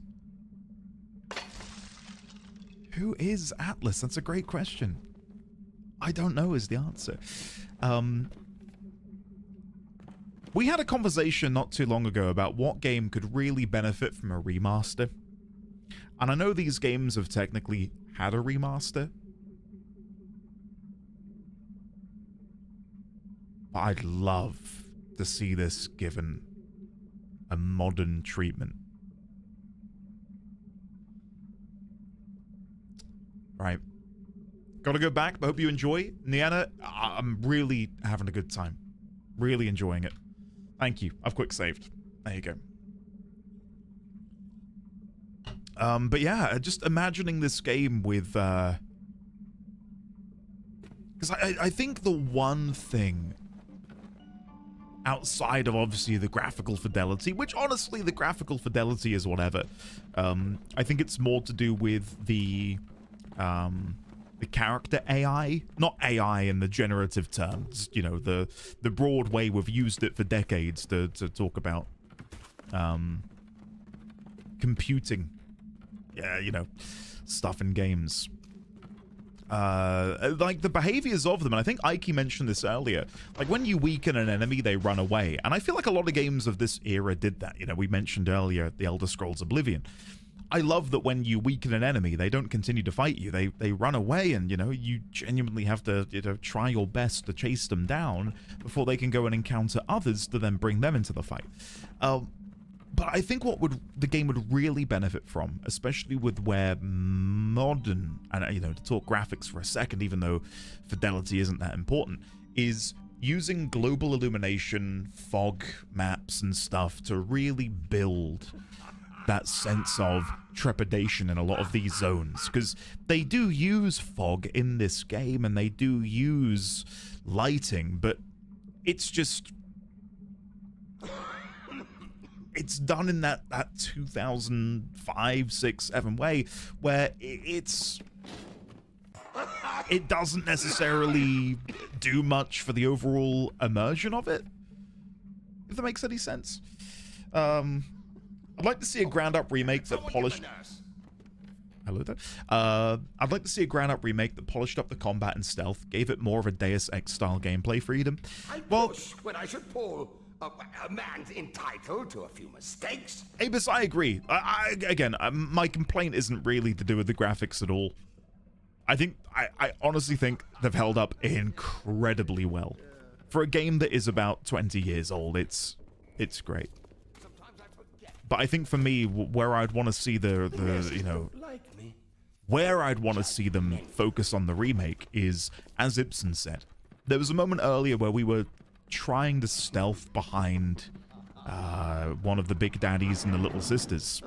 Who is Atlas? That's a great question. I don't know is the answer. We had a conversation not too long ago about what game could really benefit from a remaster. And I know these games have technically had a remaster. But I'd love to see this given a modern treatment. Right. Gotta go back, but hope you enjoy. Niana, I'm really having a good time. Really enjoying it. Thank you. I've quick saved. There you go. But yeah, just imagining this game with... Because I think the one thing outside of obviously the graphical fidelity, which honestly the graphical fidelity is whatever. I think it's more to do with the character AI, not AI in the generative terms, you know, the broad way we've used it for decades to talk about computing, you know, stuff in games. Like the behaviors of them, and I think Ike mentioned this earlier, like when you weaken an enemy, they run away. And I feel like a lot of games of this era did that. You know, we mentioned earlier The Elder Scrolls Oblivion. I love that when you weaken an enemy, they don't continue to fight you. They run away, and, you know, you genuinely have to, you know, try your best to chase them down before they can go and encounter others to then bring them into the fight. But I think what the game would really benefit from, especially with where modern, and, you know, to talk graphics for a second, even though fidelity isn't that important, is using global illumination, fog maps and stuff to really build that sense of trepidation in a lot of these zones, because they do use fog in this game and they do use lighting, but it's just, it's done in that 2005, 6, 7 way where it doesn't necessarily do much for the overall immersion of it, if that makes any sense. I'd like to see a ground-up remake that polished... Hello there. I'd like to see a ground-up remake that polished up the combat and stealth, gave it more of a Deus Ex-style gameplay freedom. Well, when I should pull, a man's entitled to a few mistakes. Abus, I agree. Again, my complaint isn't really to do with the graphics at all. I honestly think they've held up incredibly well. For a game that is about 20 years old, it's great. But I think for me, where I'd want to see the you know, where I'd want to see them focus on the remake is, as Ibsen said, there was a moment earlier where we were trying to stealth behind one of the big daddies and the little sisters.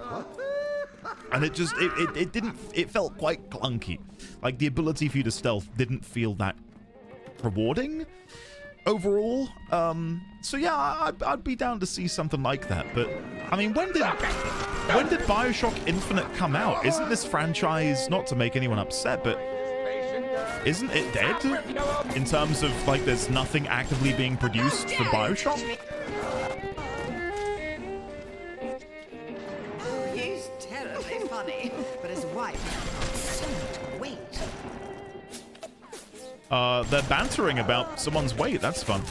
And it just, it felt quite clunky. Like the ability for you to stealth didn't feel that rewarding. overall. So yeah, I'd be down to see something like that. But I mean, when did Bioshock Infinite come out? Isn't this franchise, not to make anyone upset, but isn't it dead in terms of like there's nothing actively being produced for Bioshock? He's terribly funny, but his wife so much weight. They're bantering about someone's weight. That's fun.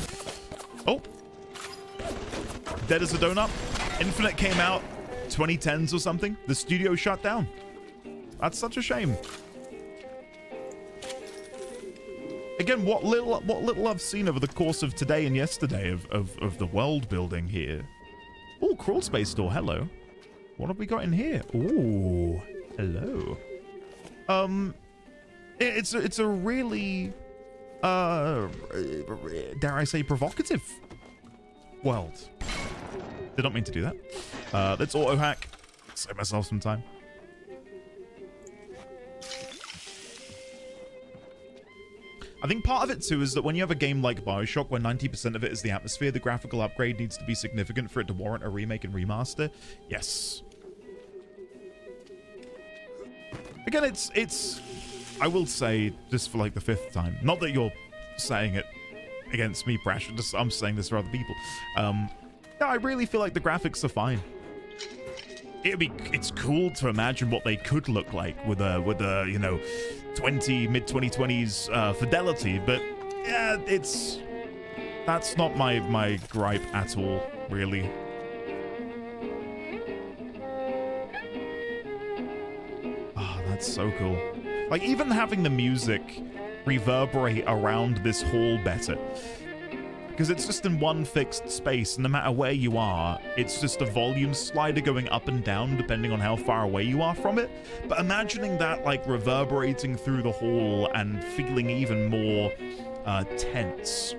Oh. Dead as a donut. Infinite came out 2010s or something. The studio shut down. That's such a shame. Again, what little I've seen over the course of today and yesterday of the world building here. Oh, crawl space door. Hello. What have we got in here? Ooh, hello. It's a really dare I say provocative world. Did not mean to do that. Let's auto hack. Save myself some time. I think part of it too is that when you have a game like Bioshock, where 90% of it is the atmosphere, the graphical upgrade needs to be significant for it to warrant a remake and remaster. Yes. Again, it's I will say, just for like the 5th time, not that you're saying it against me, Prash, just I'm saying this for other people. Yeah, I really feel like the graphics are fine. It's cool to imagine what they could look like with a you know, mid-2020s fidelity, but yeah, that's not my gripe at all, really. Oh, that's so cool. Like, even having the music reverberate around this hall better, because it's just in one fixed space, and no matter where you are, it's just a volume slider going up and down depending on how far away you are from it. But imagining that, like, reverberating through the hall and feeling even more tense,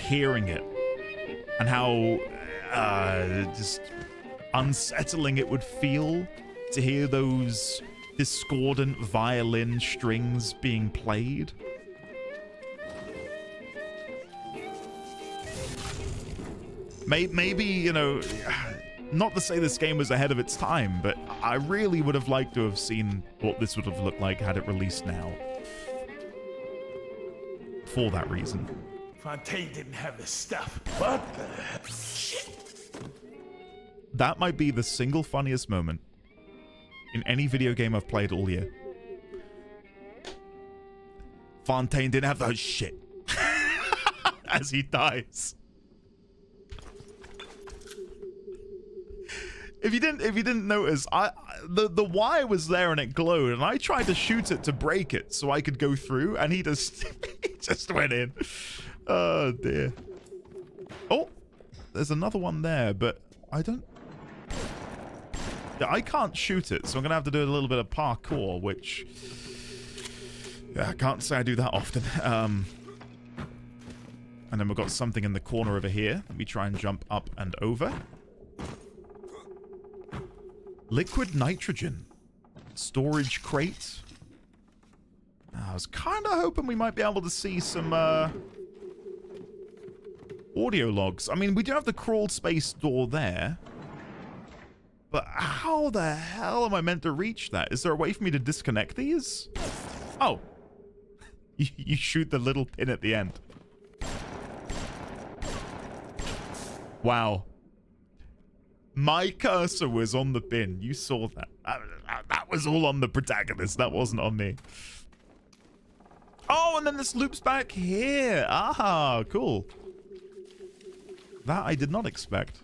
hearing it, and how just unsettling it would feel to hear those discordant violin strings being played. Maybe, you know, not to say this game was ahead of its time, but I really would have liked to have seen what this would have looked like had it released now. For that reason. Fontaine didn't have the stuff. What the shit? That might be the single funniest moment in any video game I've played all year. Fontaine didn't have those shit. As he dies. If you didn't notice, the wire was there and it glowed, and I tried to shoot it to break it so I could go through, and he just he just went in. Oh dear. Oh, there's another one there, but I can't shoot it, so I'm gonna have to do a little bit of parkour, which I can't say I do that often. And then we've got something in the corner over here. Let me try and jump up and over. Liquid nitrogen. Storage crate. I was kind of hoping we might be able to see some audio logs. I mean, we do have the crawl space door there. But how the hell am I meant to reach that? Is there a way for me to disconnect these? Oh. You shoot the little pin at the end. Wow. My cursor was on the pin. You saw that. That was all on the protagonist. That wasn't on me. Oh, and then this loops back here. Ah, cool. That I did not expect.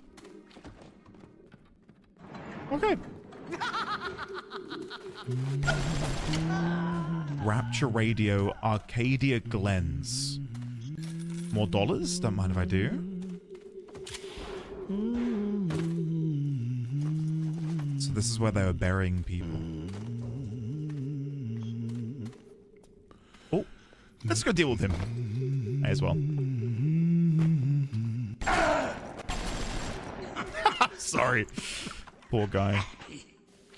Okay. Rapture Radio, Arcadia Glens. More dollars? Don't mind if I do. So this is where they were burying people. Oh, let's go deal with him. May as well. Sorry. Poor guy.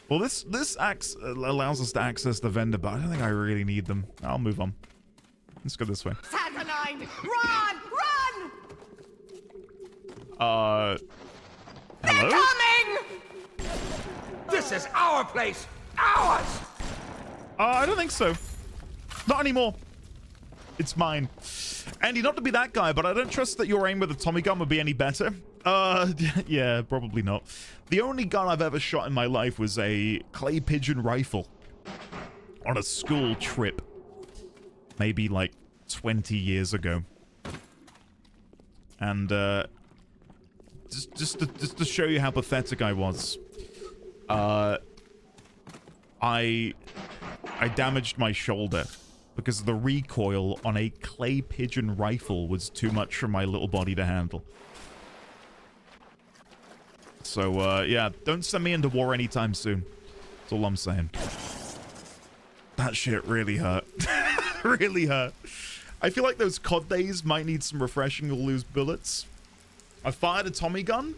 Well, this allows us to access the vendor, but I don't think I really need them. I'll move on. Let's go this way. Saturnine! Run! Run! Hello? Coming! This is our place. Ours! I don't think so. Not anymore. It's mine. Andy, not to be that guy, but I don't trust that your aim with a Tommy gun would be any better. Yeah, probably not. The only gun I've ever shot in my life was a clay pigeon rifle on a school trip. Maybe like 20 years ago. And, just to show you how pathetic I was, I damaged my shoulder because the recoil on a clay pigeon rifle was too much for my little body to handle. So, yeah, don't send me into war anytime soon. That's all I'm saying. That shit really hurt. Really hurt. I feel like those COD days might need some refreshing or lose bullets. I fired a Tommy gun.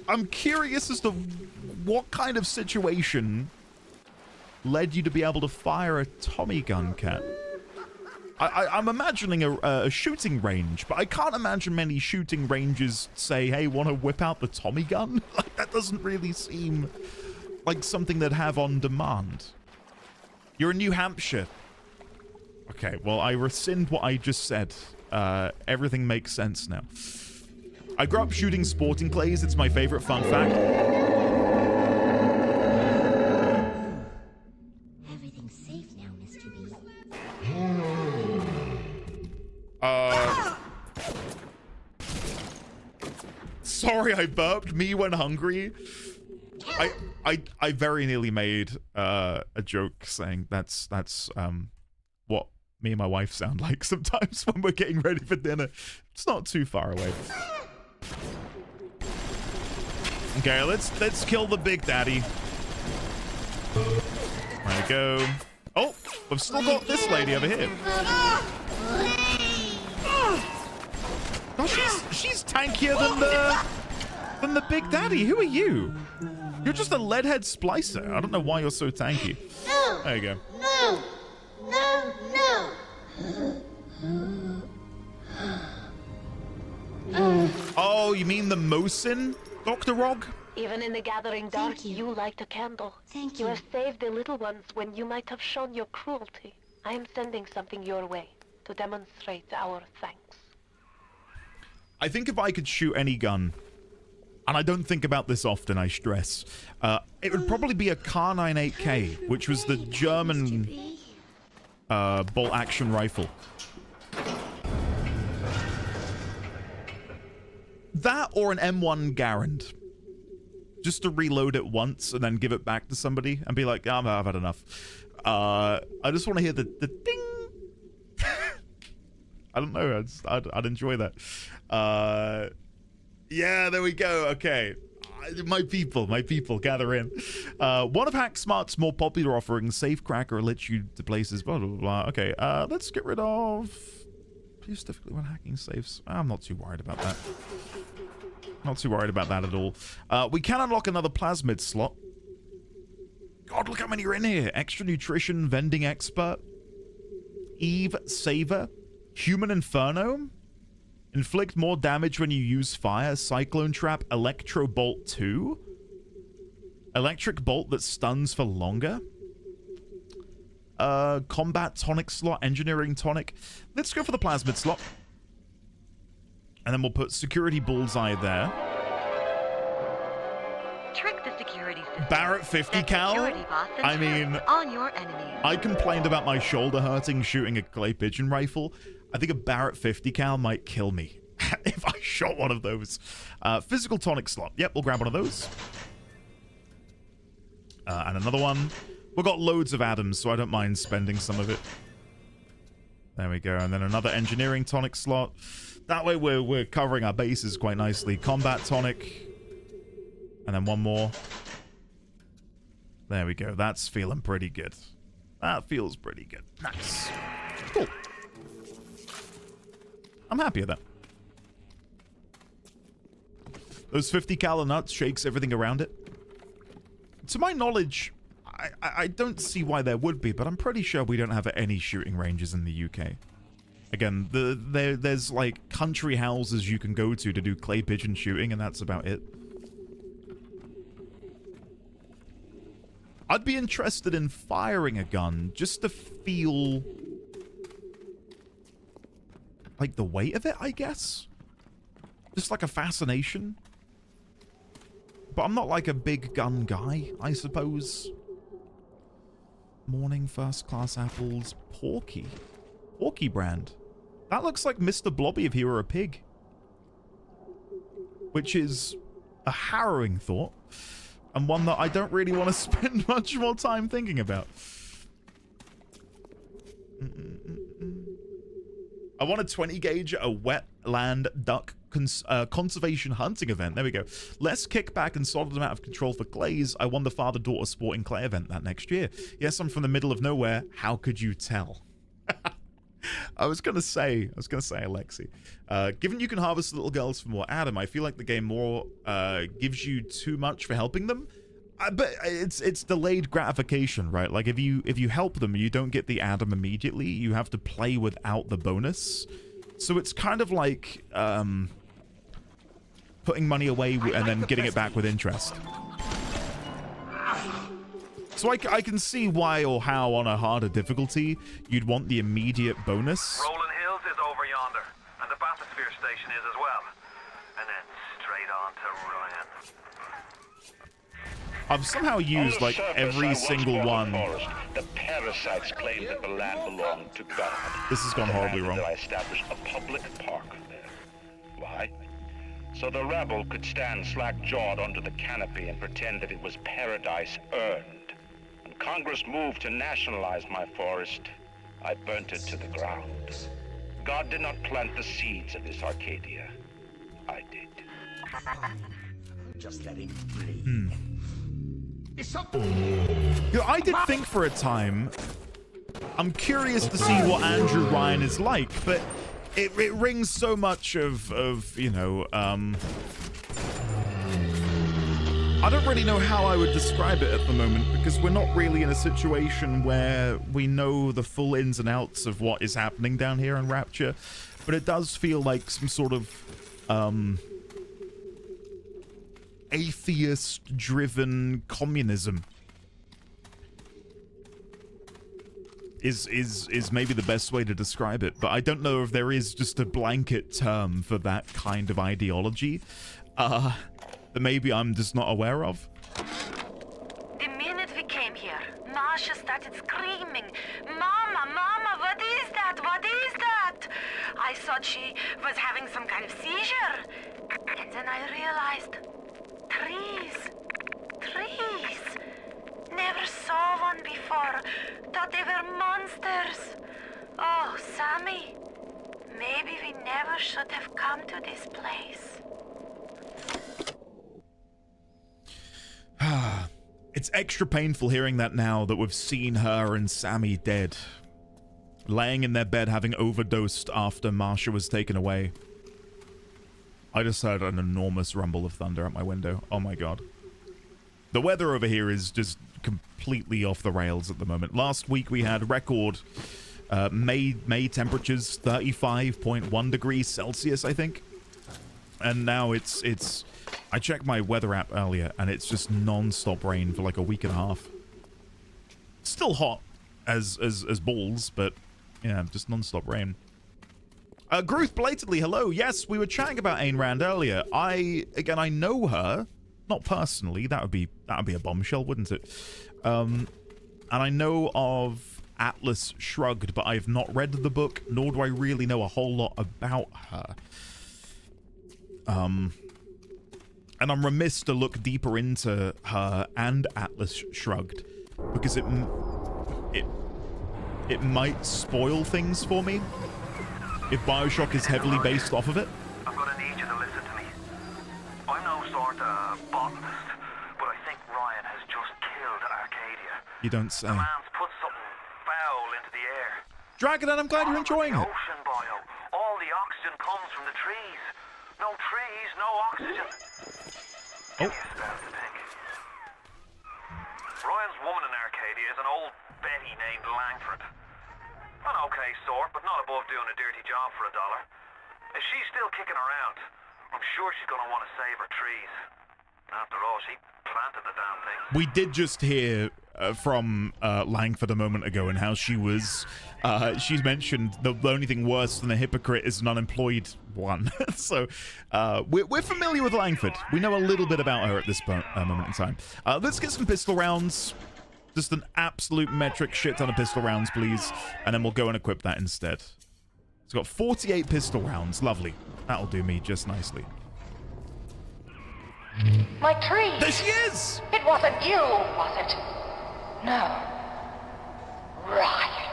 I'm curious as to what kind of situation led you to be able to fire a Tommy gun, Cat. I'm imagining a shooting range, but I can't imagine many shooting ranges say, hey, want to whip out the Tommy gun? Like, that doesn't really seem like something they'd have on demand. You're in New Hampshire. Okay, well, I rescind what I just said. Everything makes sense now. I grew up shooting sporting clays. It's my favorite fun fact. Everything's safe now, Mr. B. Sorry, I burped. Me when hungry. I very nearly made a joke saying that's what me and my wife sound like sometimes when we're getting ready for dinner. It's not too far away. Okay, let's kill the Big Daddy. There we go. Oh, we've still got this lady over here. Oh, she's tankier than the Big Daddy. Who are you? You're just a leadhead splicer. I don't know why you're so tanky. There you go. No! No, no! Oh, you mean the Mosin, Dr. Rog? Even in the gathering dark, you light a candle. Thank You you. have saved the little ones when you might have shown your cruelty. I am sending something your way to demonstrate our thanks. I think if I could shoot any gun, and I don't think about this often, I stress, it would probably be a Kar98K, which was the German bolt-action rifle. That or an M1 Garand. Just to reload it once and then give it back to somebody and be like, I've had enough. I just want to hear the ding. I don't know. I'd enjoy that. Yeah, there we go. Okay. My people, gather in. One of HackSmart's more popular offerings, Safecracker, lets you to places, blah, blah, blah. Okay, let's get rid of... Use difficulty when hacking safes. I'm not too worried about that. Not too worried about that at all. We can unlock another plasmid slot. God, look how many are in here. Extra nutrition, vending expert, Eve Saver, Human Inferno, inflict more damage when you use fire, Cyclone Trap, Electro Bolt 2, Electric Bolt that stuns for longer, Combat Tonic slot, Engineering Tonic. Let's go for the Plasmid slot. And then we'll put Security Bullseye there. Trick the security system. Barrett 50 cal? I mean, on your enemies. I complained about my shoulder hurting shooting a clay pigeon rifle. I think a Barrett 50 cal might kill me if I shot one of those. Physical Tonic slot. Yep, we'll grab one of those. And another one. We've got loads of atoms, so I don't mind spending some of it. There we go. And then another Engineering Tonic slot. That way we're covering our bases quite nicely. Combat Tonic. And then one more. There we go. That's feeling pretty good. That feels pretty good. Nice. Cool. I'm happy with that. Those 50 cal nuts shakes everything around it. To my knowledge, I don't see why there would be, but I'm pretty sure we don't have any shooting ranges in the UK. Again, there's like country houses you can go to do clay pigeon shooting, and that's about it. I'd be interested in firing a gun just to feel like the weight of it, I guess. Just like a fascination. But I'm not like a big gun guy, I suppose. Morning first class apples. Porky. Porky brand. That looks like Mr. Blobby if he were a pig. Which is a harrowing thought. And one that I don't really want to spend much more time thinking about. I want a 20 gauge at a wetland duck conservation hunting event. There we go. Less kickback and solid amount of control for clays. I won the father-daughter sporting clay event that next year. Yes, I'm from the middle of nowhere. How could you tell? I was gonna say, Alexi. Given you can harvest little girls for more Adam, I feel like the game more gives you too much for helping them. But it's delayed gratification, right? Like if you help them, you don't get the Adam immediately. You have to play without the bonus. So it's kind of like putting money away and then getting it back with interest. So I can see why or how on a harder difficulty you'd want the immediate bonus. Rolling Hills is over yonder, and the bathysphere station is as well. And then straight on to Ryan. I've somehow used like every single one. The parasites claimed that the land belonged to God. This has gone horribly wrong. I established a public park there. Why? So the rabble could stand slack-jawed under the canopy and pretend that it was paradise earned. When Congress moved to nationalize my forest, I burnt it to the ground. God did not plant the seeds of this Arcadia. I did. Just let him breathe. You know, I did think for a time, I'm curious to see what Andrew Ryan is like, but it rings so much of you know, I don't really know how I would describe it at the moment, because we're not really in a situation where we know the full ins and outs of what is happening down here in Rapture, but it does feel like some sort of atheist-driven communism is maybe the best way to describe it, but I don't know if there is just a blanket term for that kind of ideology that maybe I'm just not aware of. The minute we came here, Masha started screaming, "Mama, Mama, what is that? What is that?" I thought she was having some kind of seizure. And then I realized, trees. Never saw one before. Thought they were monsters. Oh, Sammy, maybe we never should have come to this place. It's extra painful hearing that now that we've seen her and Sammy dead. Laying in their bed having overdosed after Marsha was taken away. I just heard an enormous rumble of thunder at my window. Oh my god. The weather over here is just completely off the rails at the moment. Last week we had record May temperatures, 35.1 degrees Celsius, I think. And now it's I checked my weather app earlier, and it's just non-stop rain for like a week and a half. Still hot as balls, but yeah, just non-stop rain. Gruth blatantly, hello. Yes, we were chatting about Ayn Rand earlier. I know her, not personally. That would be a bombshell, wouldn't it? And I know of Atlas Shrugged, but I've not read the book, nor do I really know a whole lot about her. And I'm remiss to look deeper into her and Atlas Shrugged, because it might spoil things for me if Bioshock is heavily based off of it. I'm gonna need you to listen to me. I'm no sort of botanist, but I think Ryan has just killed Arcadia. You don't say. The man's put something foul into the air. Dragon, and I'm glad you're enjoying it. Ocean bio. All the oxygen comes from the trees. No trees, no oxygen. Give me a spell to think. Ryan's woman in Arcadia is an old Betty named Langford. An okay sort, but not above doing a dirty job for $1. If she's still kicking around, I'm sure she's gonna want to save her trees. After all, she planted the damn thing. We did just hear from Langford a moment ago and how she's mentioned the only thing worse than a hypocrite is an unemployed one. So we're familiar with Langford. We know a little bit about her at this moment in time. Let's get some pistol rounds. Just an absolute metric shit ton of pistol rounds, please. And then we'll go and equip that instead. It's got 48 pistol rounds. Lovely. That'll do me just nicely. My tree! There she is! It wasn't you, was it? No. Ryan.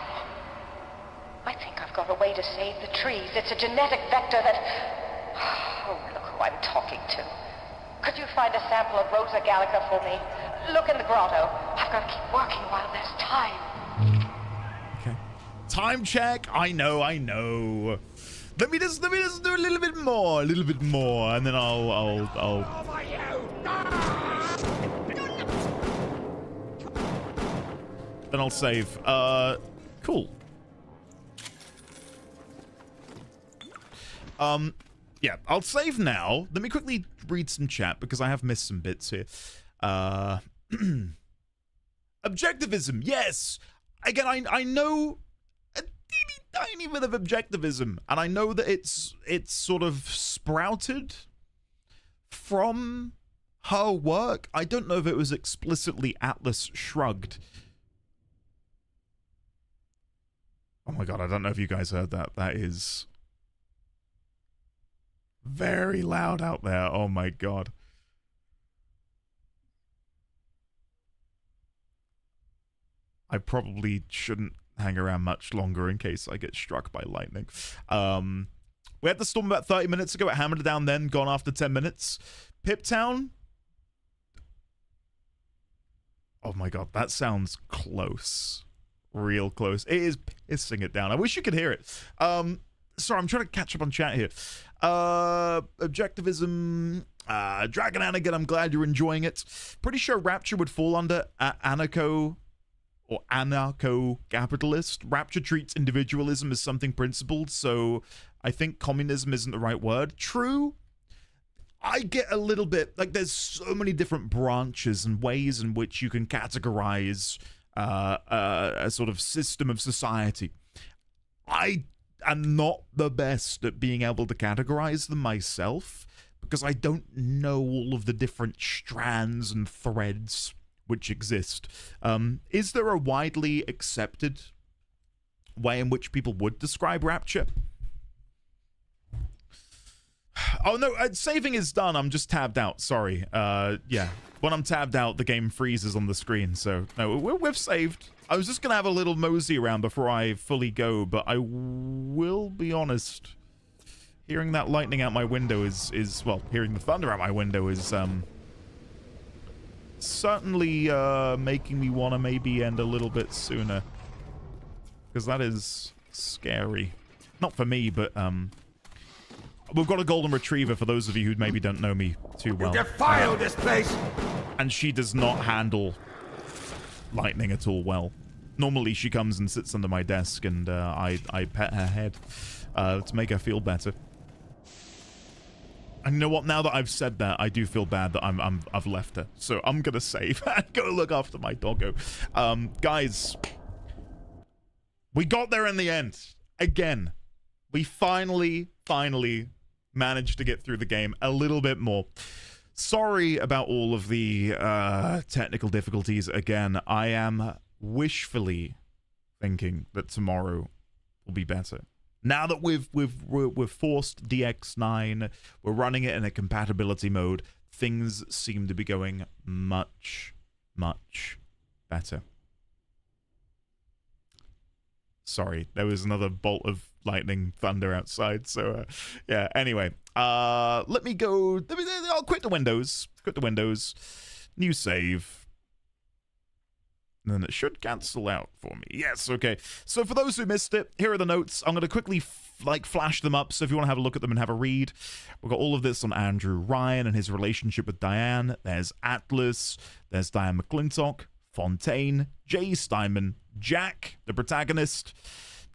I think I've got a way to save the trees. It's a genetic vector that... Oh, look who I'm talking to. Could you find a sample of Rosa Gallica for me? Look in the grotto. I've got to keep working while there's time. Okay. Time check. I know. Let me just do a little bit more, and then I'll. Then I'll save. Cool. Yeah, I'll save now. Let me quickly read some chat because I have missed some bits here. Objectivism, yes. Again, I know a teeny tiny bit of objectivism, and I know that it's sort of sprouted from her work. I don't know if it was explicitly Atlas Shrugged. Oh my god, I don't know if you guys heard that. That is very loud out there. Oh my god. I probably shouldn't hang around much longer in case I get struck by lightning. We had the storm about 30 minutes ago. It hammered it down then, gone after 10 minutes. Piptown. Oh my god, that sounds close. Real close. It is pissing it down. I wish you could hear it. Sorry, I'm trying to catch up on chat here. Objectivism. Dragon Anakin, I'm glad you're enjoying it. Pretty sure Rapture would fall under anarcho or anarcho-capitalist. Rapture treats individualism as something principled, so I think communism isn't the right word. True. I get a little bit, like, there's so many different branches and ways in which you can categorize a sort of system of society. I am not the best at being able to categorize them myself because I don't know all of the different strands and threads which exist. Is there a widely accepted way in which people would describe Rapture? Oh no, saving is done. I'm just tabbed out. Sorry. Yeah. When I'm tabbed out, the game freezes on the screen. So no, we've saved. I was just gonna have a little mosey around before I fully go, but I will be honest. Hearing that lightning out my window is well, hearing the thunder out my window is certainly making me want to maybe end a little bit sooner, because that is scary. Not for me, but we've got a golden retriever for those of you who maybe don't know me too well. You defile this place! And she does not handle lightning at all well. Normally she comes and sits under my desk and I pet her head to make her feel better. And you know what? Now that I've said that, I do feel bad that I've left her. So I'm gonna save and go look after my doggo. Guys, we got there in the end. Again, we finally managed to get through the game a little bit more. Sorry about all of the technical difficulties again. I am wishfully thinking that tomorrow will be better. Now that we've forced DX9, we're running it in a compatibility mode, things seem to be going much better. Sorry, there was another bolt of lightning thunder outside, so yeah, anyway. Let me go. I'll quit the windows. New save. And then it should cancel out for me. Yes, okay. So for those who missed it, here are the notes. I'm going to quickly flash them up, so if you want to have a look at them and have a read. We've got all of this on Andrew Ryan and his relationship with Diane. There's Atlas. There's Diane McClintock, Fontaine, Jay Steinman, Jack, the protagonist,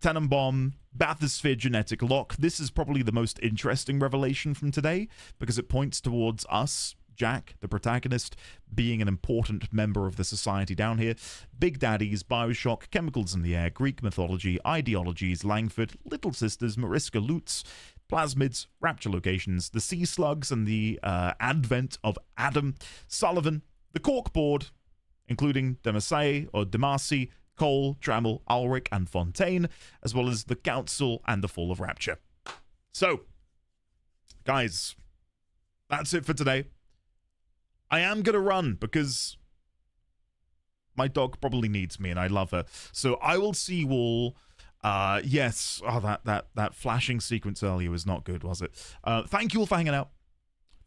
Tenenbaum, bathysphere genetic lock. This is probably the most interesting revelation from today because it points towards us, Jack, the protagonist, being an important member of the society down here. Big Daddies, Bioshock, Chemicals in the Air, Greek mythology, ideologies, Langford, Little Sisters, Mariska Lutz, Plasmids, Rapture locations, the Sea Slugs and the advent of Adam, Sullivan, the Corkboard, including Demasi, Cole, Trammell, Ulrich, and Fontaine, as well as the Council and the Fall of Rapture. So, guys, that's it for today. I am going to run because my dog probably needs me and I love her. So I will see you all. Yes. Oh, that flashing sequence earlier was not good, was it? Thank you all for hanging out.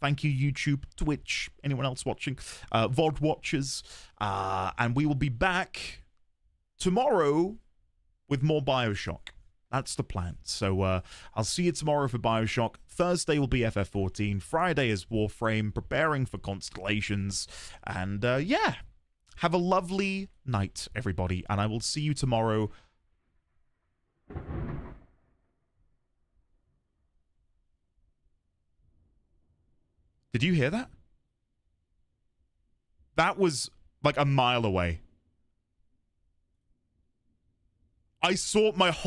Thank you, YouTube, Twitch, anyone else watching, VOD watchers. And we will be back tomorrow with more Bioshock. That's the plan. So I'll see you tomorrow for Bioshock. Thursday will be FF14. Friday is Warframe, preparing for Constellations. And yeah, have a lovely night, everybody. And I will see you tomorrow. Did you hear that? That was like a mile away. I saw my whole